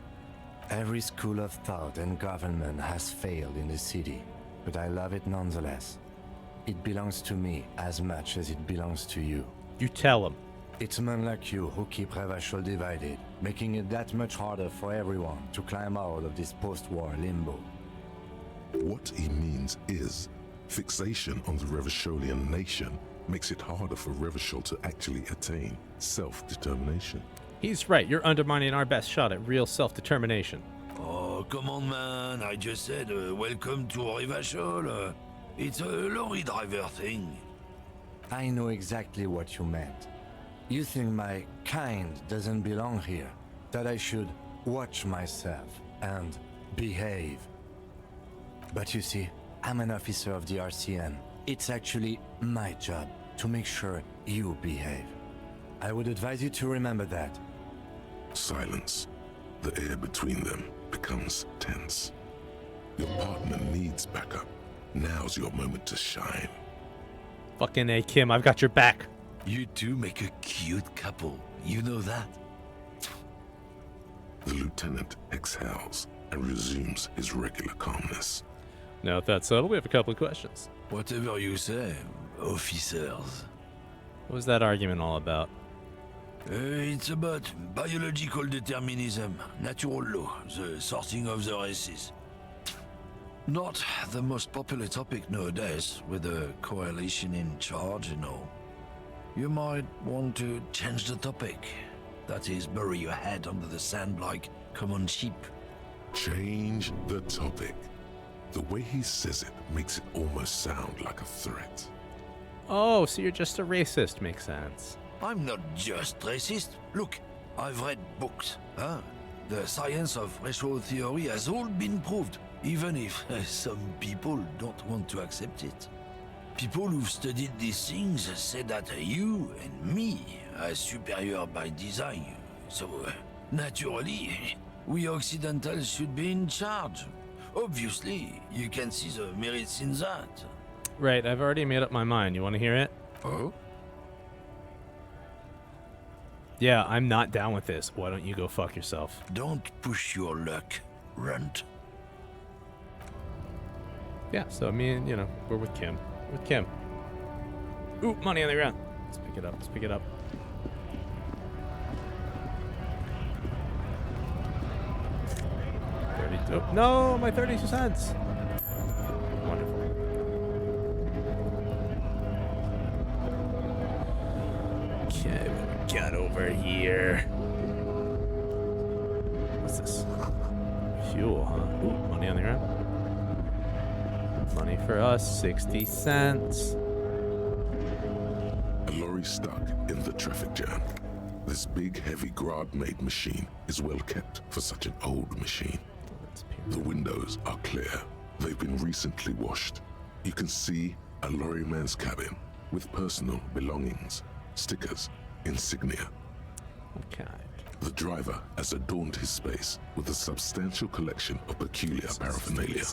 Every school of thought and government has failed in the city, but I love it nonetheless. It belongs to me as much as it belongs to you. You tell him. It's men like you who keep Revachol divided, making it that much harder for everyone to climb out of this post-war limbo. What he means is, fixation on the Revacholian nation makes it harder for Revachol to actually attain self-determination. He's right. You're undermining our best shot at real self-determination. Oh, come on, man. I just said welcome to Revachol. It's a lorry driver thing. I know exactly what you meant. You think my kind doesn't belong here, that I should watch myself and behave. But you see, I'm an officer of the RCM. It's actually my job to make sure you behave. I would advise you to remember that. Silence. The air between them becomes tense. Your partner needs backup. Now's your moment to shine. Fucking A, Kim, I've got your back. You two make a cute couple. You know that? The lieutenant exhales and resumes his regular calmness. Now, if that's settled, we have a couple of questions. Whatever you say, officers. What was that argument all about? It's about biological determinism, natural law, the sorting of the races. Not the most popular topic nowadays, with the coalition in charge and all. You might want to change the topic. That is, bury your head under the sand like common sheep. Change the topic. The way he says it makes it almost sound like a threat. Oh, so you're just a racist. Makes sense. I'm not just racist. Look, I've read books. The science of racial theory has all been proved, even if some people don't want to accept it. People who've studied these things say that you and me are superior by design. So, naturally, we Occidentals should be in charge. Obviously, you can see the merits in that. Right, I've already made up my mind. You want to hear it? Oh? Yeah, I'm not down with this. Why don't you go fuck yourself? Don't push your luck, runt. Yeah, so I mean, we're with Kim. With Kim. Ooh, money on the ground. Let's pick it up. Let's pick it up. Oh, no, my 32 cents. Wonderful. Okay, what we got over here? What's this? Fuel, huh? Ooh, money on the ground. Money for us, 60 cents. A lorry stuck in the traffic jam. This big, heavy Grad-made machine is well kept for such an old machine. The windows are clear. They've been recently washed. You can see a lorryman's cabin with personal belongings, stickers, insignia. Okay. The driver has adorned his space with a substantial collection of peculiar paraphernalia.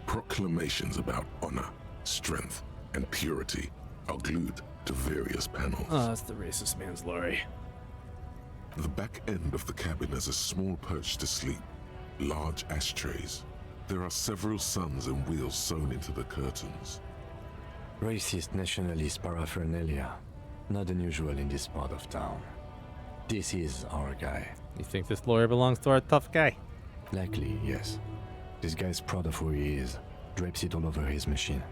Proclamations about honor, strength, and purity are glued to various panels. Oh, that's the racist man's lorry. The back end of the cabin has a small perch to sleep, large ashtrays. There are several suns and wheels sewn into the curtains. Racist nationalist paraphernalia. Not unusual in this part of town. This is our guy. You think this lawyer belongs to our tough guy? Likely, yes. This guy's proud of who he is. Drapes it all over his machine.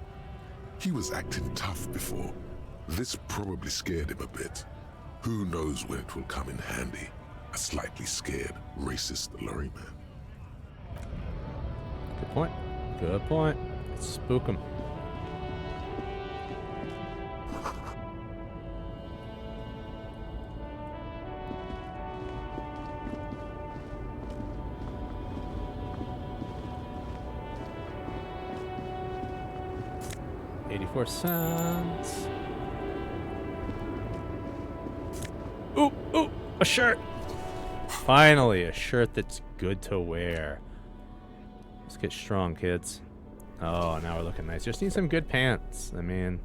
He was acting tough before. This probably scared him a bit. Who knows when it will come in handy? A slightly scared, racist lorryman. Good point. Good point. Let's spook him. $0.84. Ooh, ooh, a shirt. Finally, a shirt that's good to wear. Let's get strong, kids. Oh, now we're looking nice. Just need some good pants. I mean,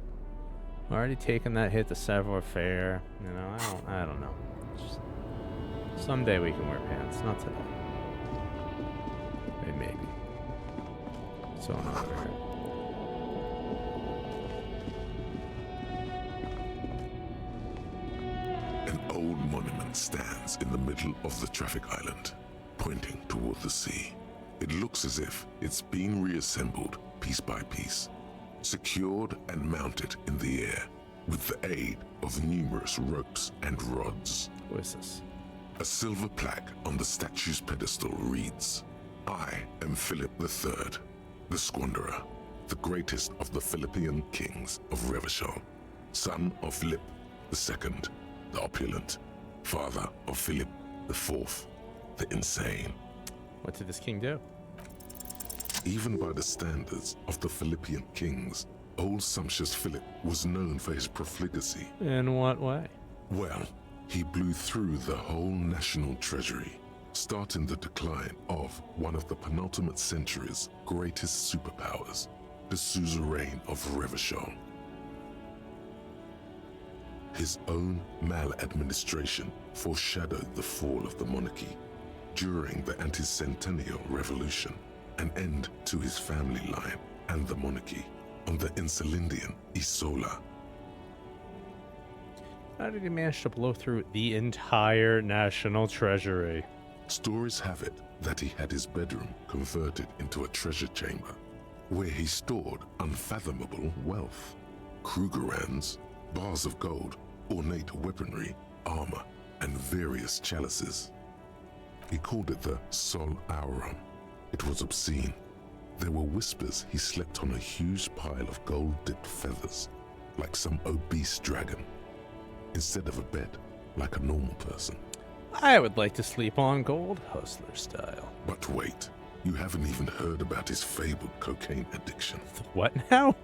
already taking that hit to savoir faire. You know, I don't know. Just someday we can wear pants, not today. Maybe. So not very. An old monument stands in the middle of the traffic island, pointing toward the sea. It looks as if it's been reassembled piece by piece, secured and mounted in the air with the aid of numerous ropes and rods. What is this? A silver plaque on the statue's pedestal reads, "I am Philip III, the Squanderer, the greatest of the Philippian kings of Revachol, son of Philip II, the opulent, father of Philip IV, the insane." What did this king do? Even by the standards of the Philippian kings, old sumptuous Philip was known for his profligacy. In what way? Well, he blew through the whole national treasury, starting the decline of one of the penultimate century's greatest superpowers, the suzerain of Revachol. His own maladministration foreshadowed the fall of the monarchy. During the anti-centennial revolution, an end to his family line and the monarchy on the Insulindian Isola. How did he manage to blow through the entire national treasury? Stories have it that he had his bedroom converted into a treasure chamber, where he stored unfathomable wealth. Krugerrands, bars of gold, ornate weaponry, armor, and various chalices. He called it the Sol Aurum. It was obscene. There were whispers he slept on a huge pile of gold-dipped feathers, like some obese dragon, instead of a bed, like a normal person. I would like to sleep on gold, hustler style. But wait, you haven't even heard about his fabled cocaine addiction. What now?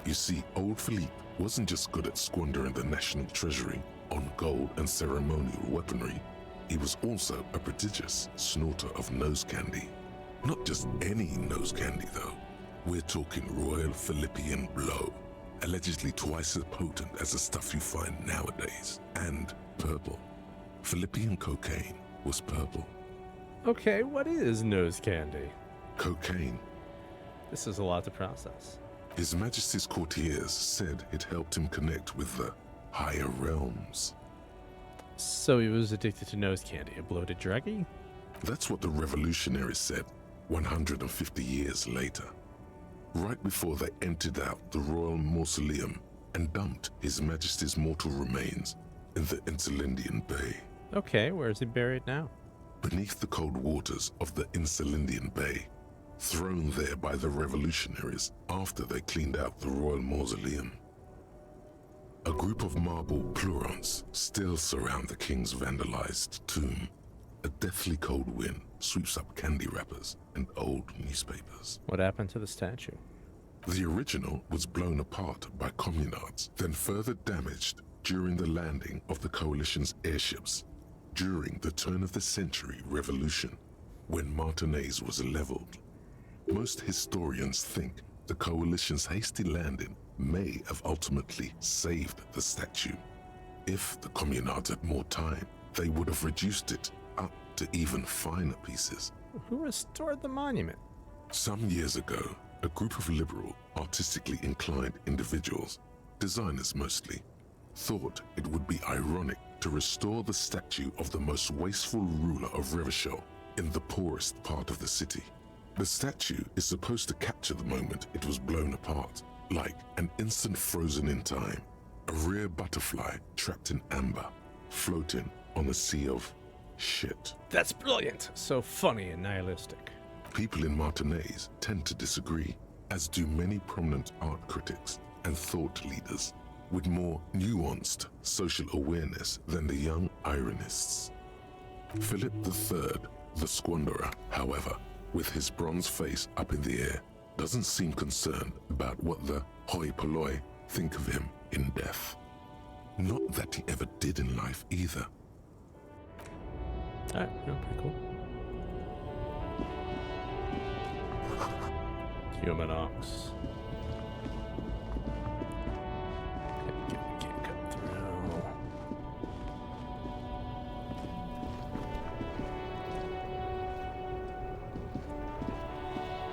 You see, old Philippe wasn't just good at squandering the national treasury on gold and ceremonial weaponry. He was also a prodigious snorter of nose candy. Not just any nose candy, though. We're talking Royal Philippian Blow, allegedly twice as potent as the stuff you find nowadays, and purple. Philippian cocaine was purple. Okay, what is nose candy? Cocaine. This is a lot to process. His Majesty's courtiers said it helped him connect with the higher realms. So he was addicted to nose candy, a bloated druggie? That's what the revolutionaries said. 150 years later, right before they emptied out the royal mausoleum and dumped His Majesty's mortal remains in the Insulindian Bay. Okay, where is he buried now? Beneath the cold waters of the Insulindian Bay, thrown there by the revolutionaries after they cleaned out the royal mausoleum. A group of marble pleurons still surround the king's vandalized tomb. A deathly cold wind sweeps up candy wrappers and old newspapers. What happened to the statue? The original was blown apart by communards, then further damaged during the landing of the coalition's airships during the turn-of-the-century revolution, when Martinez was leveled. Most historians think the coalition's hasty landing may have ultimately saved the statue. If the communards had more time, they would have reduced it up to even finer pieces. Who restored the monument? Some years ago, a group of liberal, artistically inclined individuals, designers mostly, thought it would be ironic to restore the statue of the most wasteful ruler of Revachol in the poorest part of the city. The statue is supposed to capture the moment it was blown apart, like an instant frozen in time, a rare butterfly trapped in amber, floating on a sea of shit. That's brilliant. So funny and nihilistic. People in Martinez tend to disagree, as do many prominent art critics and thought leaders with more nuanced social awareness than the young ironists. Philip III, the squanderer, however, with his bronze face up in the air, doesn't seem concerned about what the hoi polloi think of him in death. Not that he ever did in life either. Alright, yeah, pretty cool. Human ox. Can't cut through.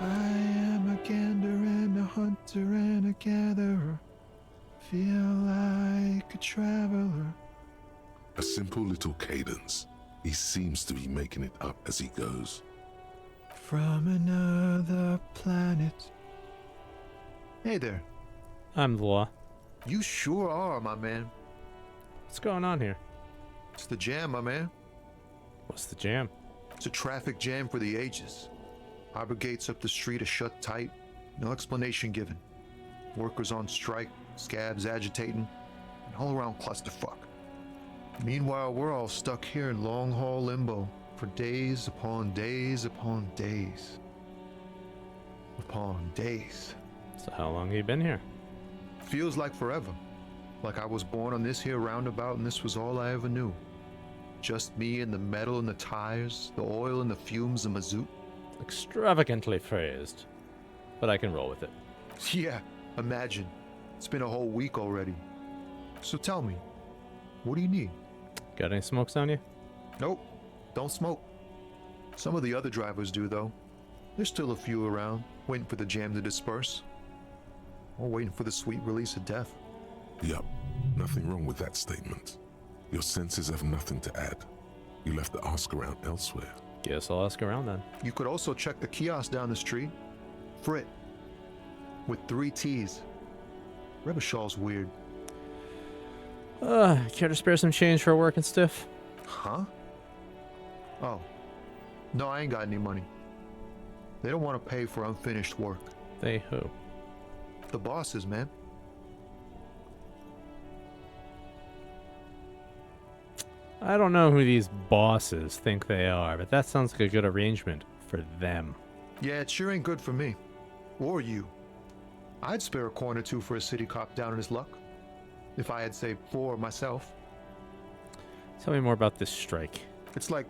I am a gander and a hunter and a gatherer. Feel like a traveler. A simple little cadence. He seems to be making it up as he goes. From another planet. Hey there. I'm the law. You sure are, my man. What's going on here? It's the jam, my man. What's the jam? It's a traffic jam for the ages. Harbor gates up the street are shut tight. No explanation given. Workers on strike, scabs agitating, an all-around clusterfuck. Meanwhile, we're all stuck here in long-haul limbo for days upon days upon days. Upon days. So how long have you been here? Feels like forever. Like I was born on this here roundabout and this was all I ever knew. Just me and the metal and the tires, the oil and the fumes of mazout. Extravagantly phrased, but I can roll with it. Yeah, imagine. It's been a whole week already. So tell me, what do you need? Got any smokes on you? Nope, don't smoke. Some of the other drivers do, though. There's still a few around, waiting for the jam to disperse. Or waiting for the sweet release of death. Yup, nothing wrong with that statement. Your senses have nothing to add. You'll have to ask around elsewhere. Guess I'll ask around then. You could also check the kiosk down the street. Frit. With 3 T's. Revachol's weird. Care to spare some change for a working stiff? Huh? Oh. No, I ain't got any money. They don't want to pay for unfinished work. They who? The bosses, man. I don't know who these bosses think they are, but that sounds like a good arrangement for them. Yeah, it sure ain't good for me. Or you. I'd spare a coin or two for a city cop down in his luck. If I had saved 4 myself. Tell me more about this strike. It's like,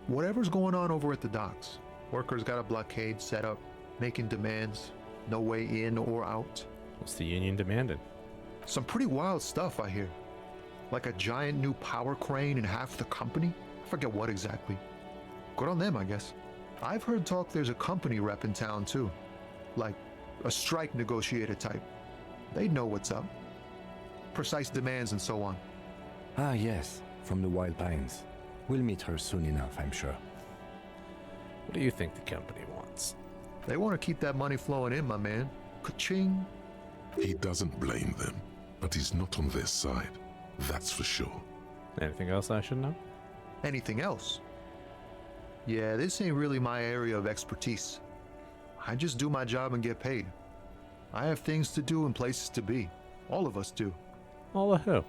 whatever's going on over at the docks. Workers got a blockade set up, making demands. No way in or out. What's the union demanding? Some pretty wild stuff, I hear. Like a giant new power crane in half the company? I forget what exactly. Good on them, I guess. I've heard talk there's a company rep in town, too. Like, a strike negotiator type. They'd know what's up. Precise demands and so on. Ah, yes, from the Wild Pines. We'll meet her soon enough, I'm sure. What do you think the company wants? They want to keep that money flowing in, my man. Ka-ching. He doesn't blame them, but he's not on their side. That's for sure. Anything else I should know? Anything else? Yeah, this ain't really my area of expertise. I just do my job and get paid. I have things to do and places to be. All of us do. All of who?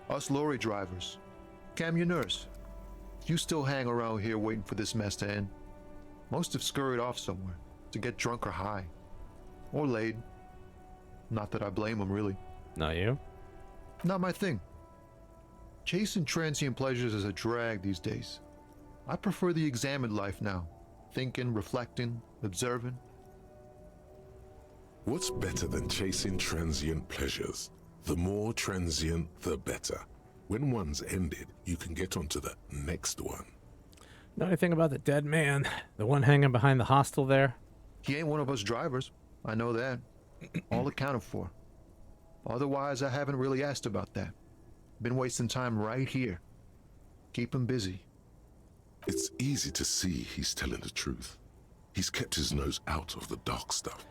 Us lorry drivers. Camionneurs. You still hang around here waiting for this mess to end. Most have scurried off somewhere to get drunk or high. Or laid. Not that I blame them, really. Not you? Not my thing. Chasing transient pleasures is a drag these days. I prefer the examined life now. Thinking, reflecting, observing. What's better than chasing transient pleasures? The more transient, the better. When one's ended, you can get onto the next one. Know anything about the dead man? The one hanging behind the hostel there? He ain't one of us drivers. I know that. All accounted for. Otherwise, I haven't really asked about that. Been wasting time right here. Keep him busy. It's easy to see he's telling the truth. He's kept his nose out of the dark stuff.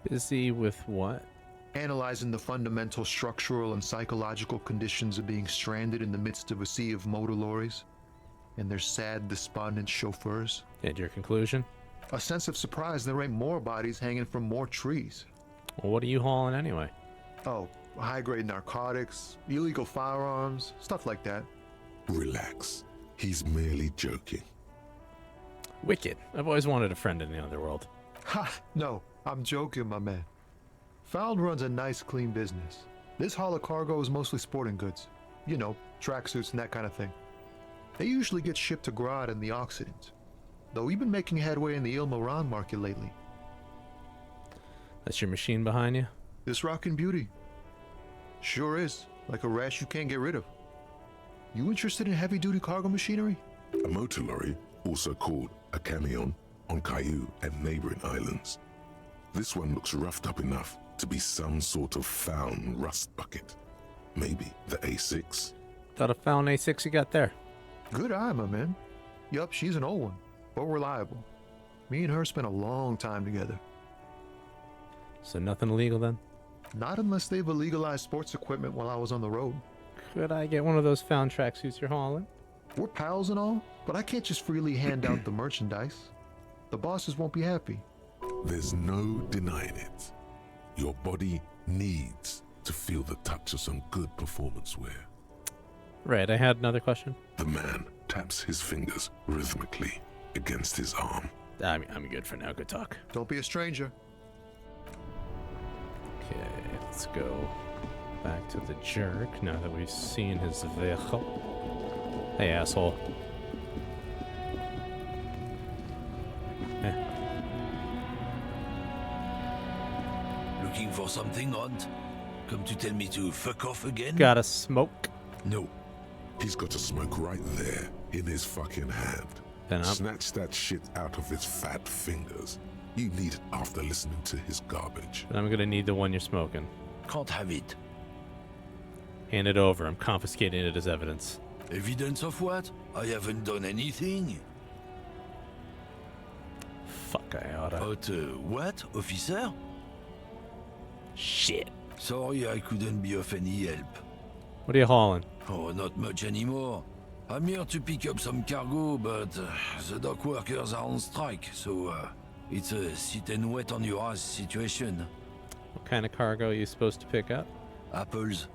Busy with what? Analyzing the fundamental structural and psychological conditions of being stranded in the midst of a sea of motor lorries and their sad, despondent chauffeurs. And your conclusion? A sense of surprise there ain't more bodies hanging from more trees. Well, what are you hauling anyway? Oh, high-grade narcotics, illegal firearms, stuff like that. Relax. He's merely joking. Wicked. I've always wanted a friend in the underworld. Ha! No, I'm joking, my man. Found runs a nice, clean business. This haul of cargo is mostly sporting goods. You know, tracksuits and that kind of thing. They usually get shipped to Grad in the Occident. Though we've been making headway in the Il-Moran market lately. That's your machine behind you? This rockin' beauty. Sure is. Like a rash you can't get rid of. You interested in heavy-duty cargo machinery? A motor lorry, also called a camion, on Caillou and neighboring islands. This one looks roughed up enough to be some sort of found rust bucket. Maybe the A6? Thought a found A6 you got there. Good eye, my man. Yup, she's an old one, but reliable. Me and her spent a long time together. So nothing illegal then? Not unless they've illegalized sports equipment while I was on the road. Could I get one of those found tracksuits you're hauling? We're pals and all, but I can't just freely hand out the merchandise. The bosses won't be happy. There's no denying it. Your body needs to feel the touch of some good performance wear. Right, I had another question. The man taps his fingers rhythmically against his arm. I'm good for now. Good talk. Don't be a stranger. Okay, let's go back to the jerk now that we've seen his vehicle. Hey, asshole. Looking for something, Hunt? Come to tell me to fuck off again? Gotta smoke? No. He's got a smoke right there in his fucking hand. Then Snatch that shit out of his fat fingers. You need it after listening to his garbage. But I'm gonna need the one you're smoking. Can't have it. Hand it over. I'm confiscating it as evidence. Evidence of what? I haven't done anything. Fuck, I oughta. But what, officer? Shit. Sorry I couldn't be of any help. What are you hauling? Oh, not much anymore. I'm here to pick up some cargo, but the dock workers are on strike, so it's a sit and wait on your ass situation. What kind of cargo are you supposed to pick up? Apples.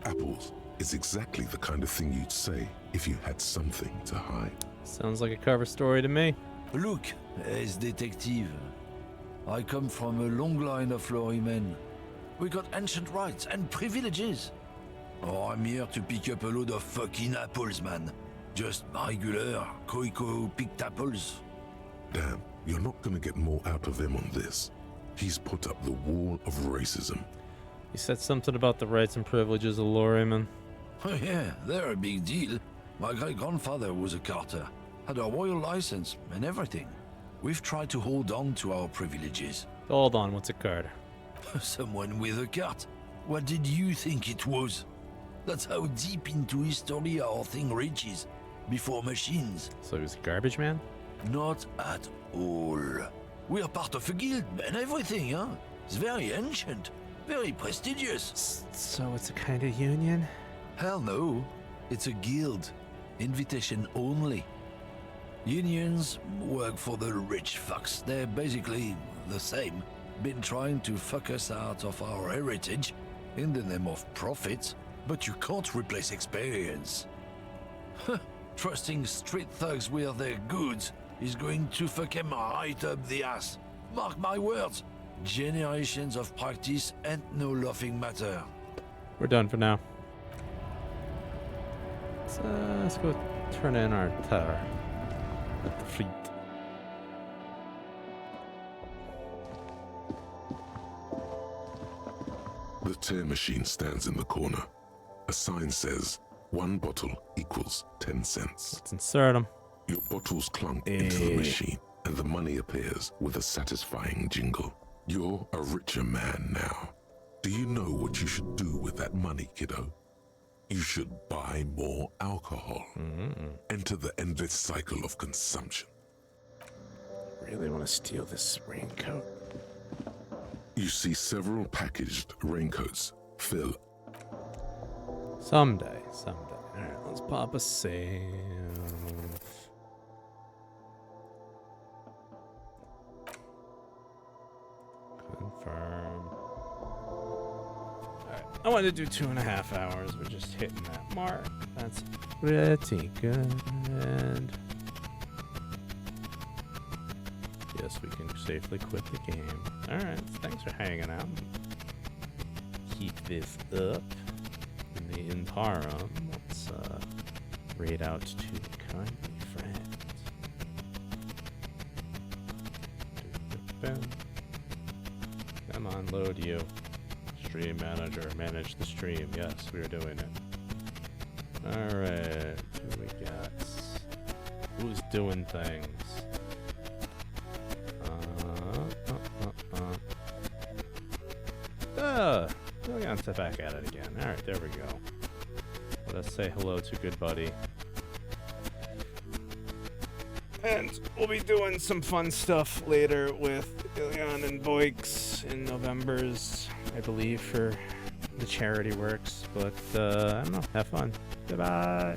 Apples is exactly the kind of thing you'd say if you had something to hide. Sounds like a cover story to me. Look, as detective, I come from a long line of lorrymen. We got ancient rights and privileges. Oh, I'm here to pick up a load of fucking apples, man. Just regular, Koiko-picked apples. Damn, you're not gonna get more out of him on this. He's put up the wall of racism. You said something about the rights and privileges of lorrymen. Oh yeah, they're a big deal. My great-grandfather was a carter, had a royal license and everything. We've tried to hold on to our privileges. Hold on, what's a carter? Someone with a cart. What did you think it was? That's how deep into history our thing reaches. Before machines. So he was a garbage man? Not at all. We are part of a guild and everything, huh? It's very ancient, very prestigious. So it's a kind of union? Hell no. It's a guild. Invitation only. Unions work for the rich fucks. They're basically the same. Been trying to fuck us out of our heritage in the name of profit, but you can't replace experience. Trusting street thugs with their goods is going to fuck them right up the ass. Mark my words. Generations of practice and no laughing matter. We're done for now. Let's go turn in our tower. At the fleet. The tear machine stands in the corner. A sign says, 1 bottle equals 10 cents. Let's insert them. Your bottles clunk into the machine, and the money appears with a satisfying jingle. You're a richer man now. Do you know what you should do with that money, kiddo? You should buy more alcohol. Enter the endless cycle of consumption. Really want to steal this raincoat. You see several packaged raincoats. Fill. Someday. Alright, let's pop a save. Confirm. Alright, I wanted to do 2.5 hours. We're just hitting that mark. That's pretty good. Yes, we can safely quit the game. Alright, thanks for hanging out. Keep this up. In the interim, let's raid out to kindly friends. Come on, load you. Stream manager, manage the stream. Yes, we are doing it. Alright, who we got? Who's doing things? We're gonna step back at it again. Alright, there we go. Let us say hello to good buddy. And we'll be doing some fun stuff later with Ilion and Boix in November's, I believe, for the charity works. But, I don't know, have fun. Goodbye.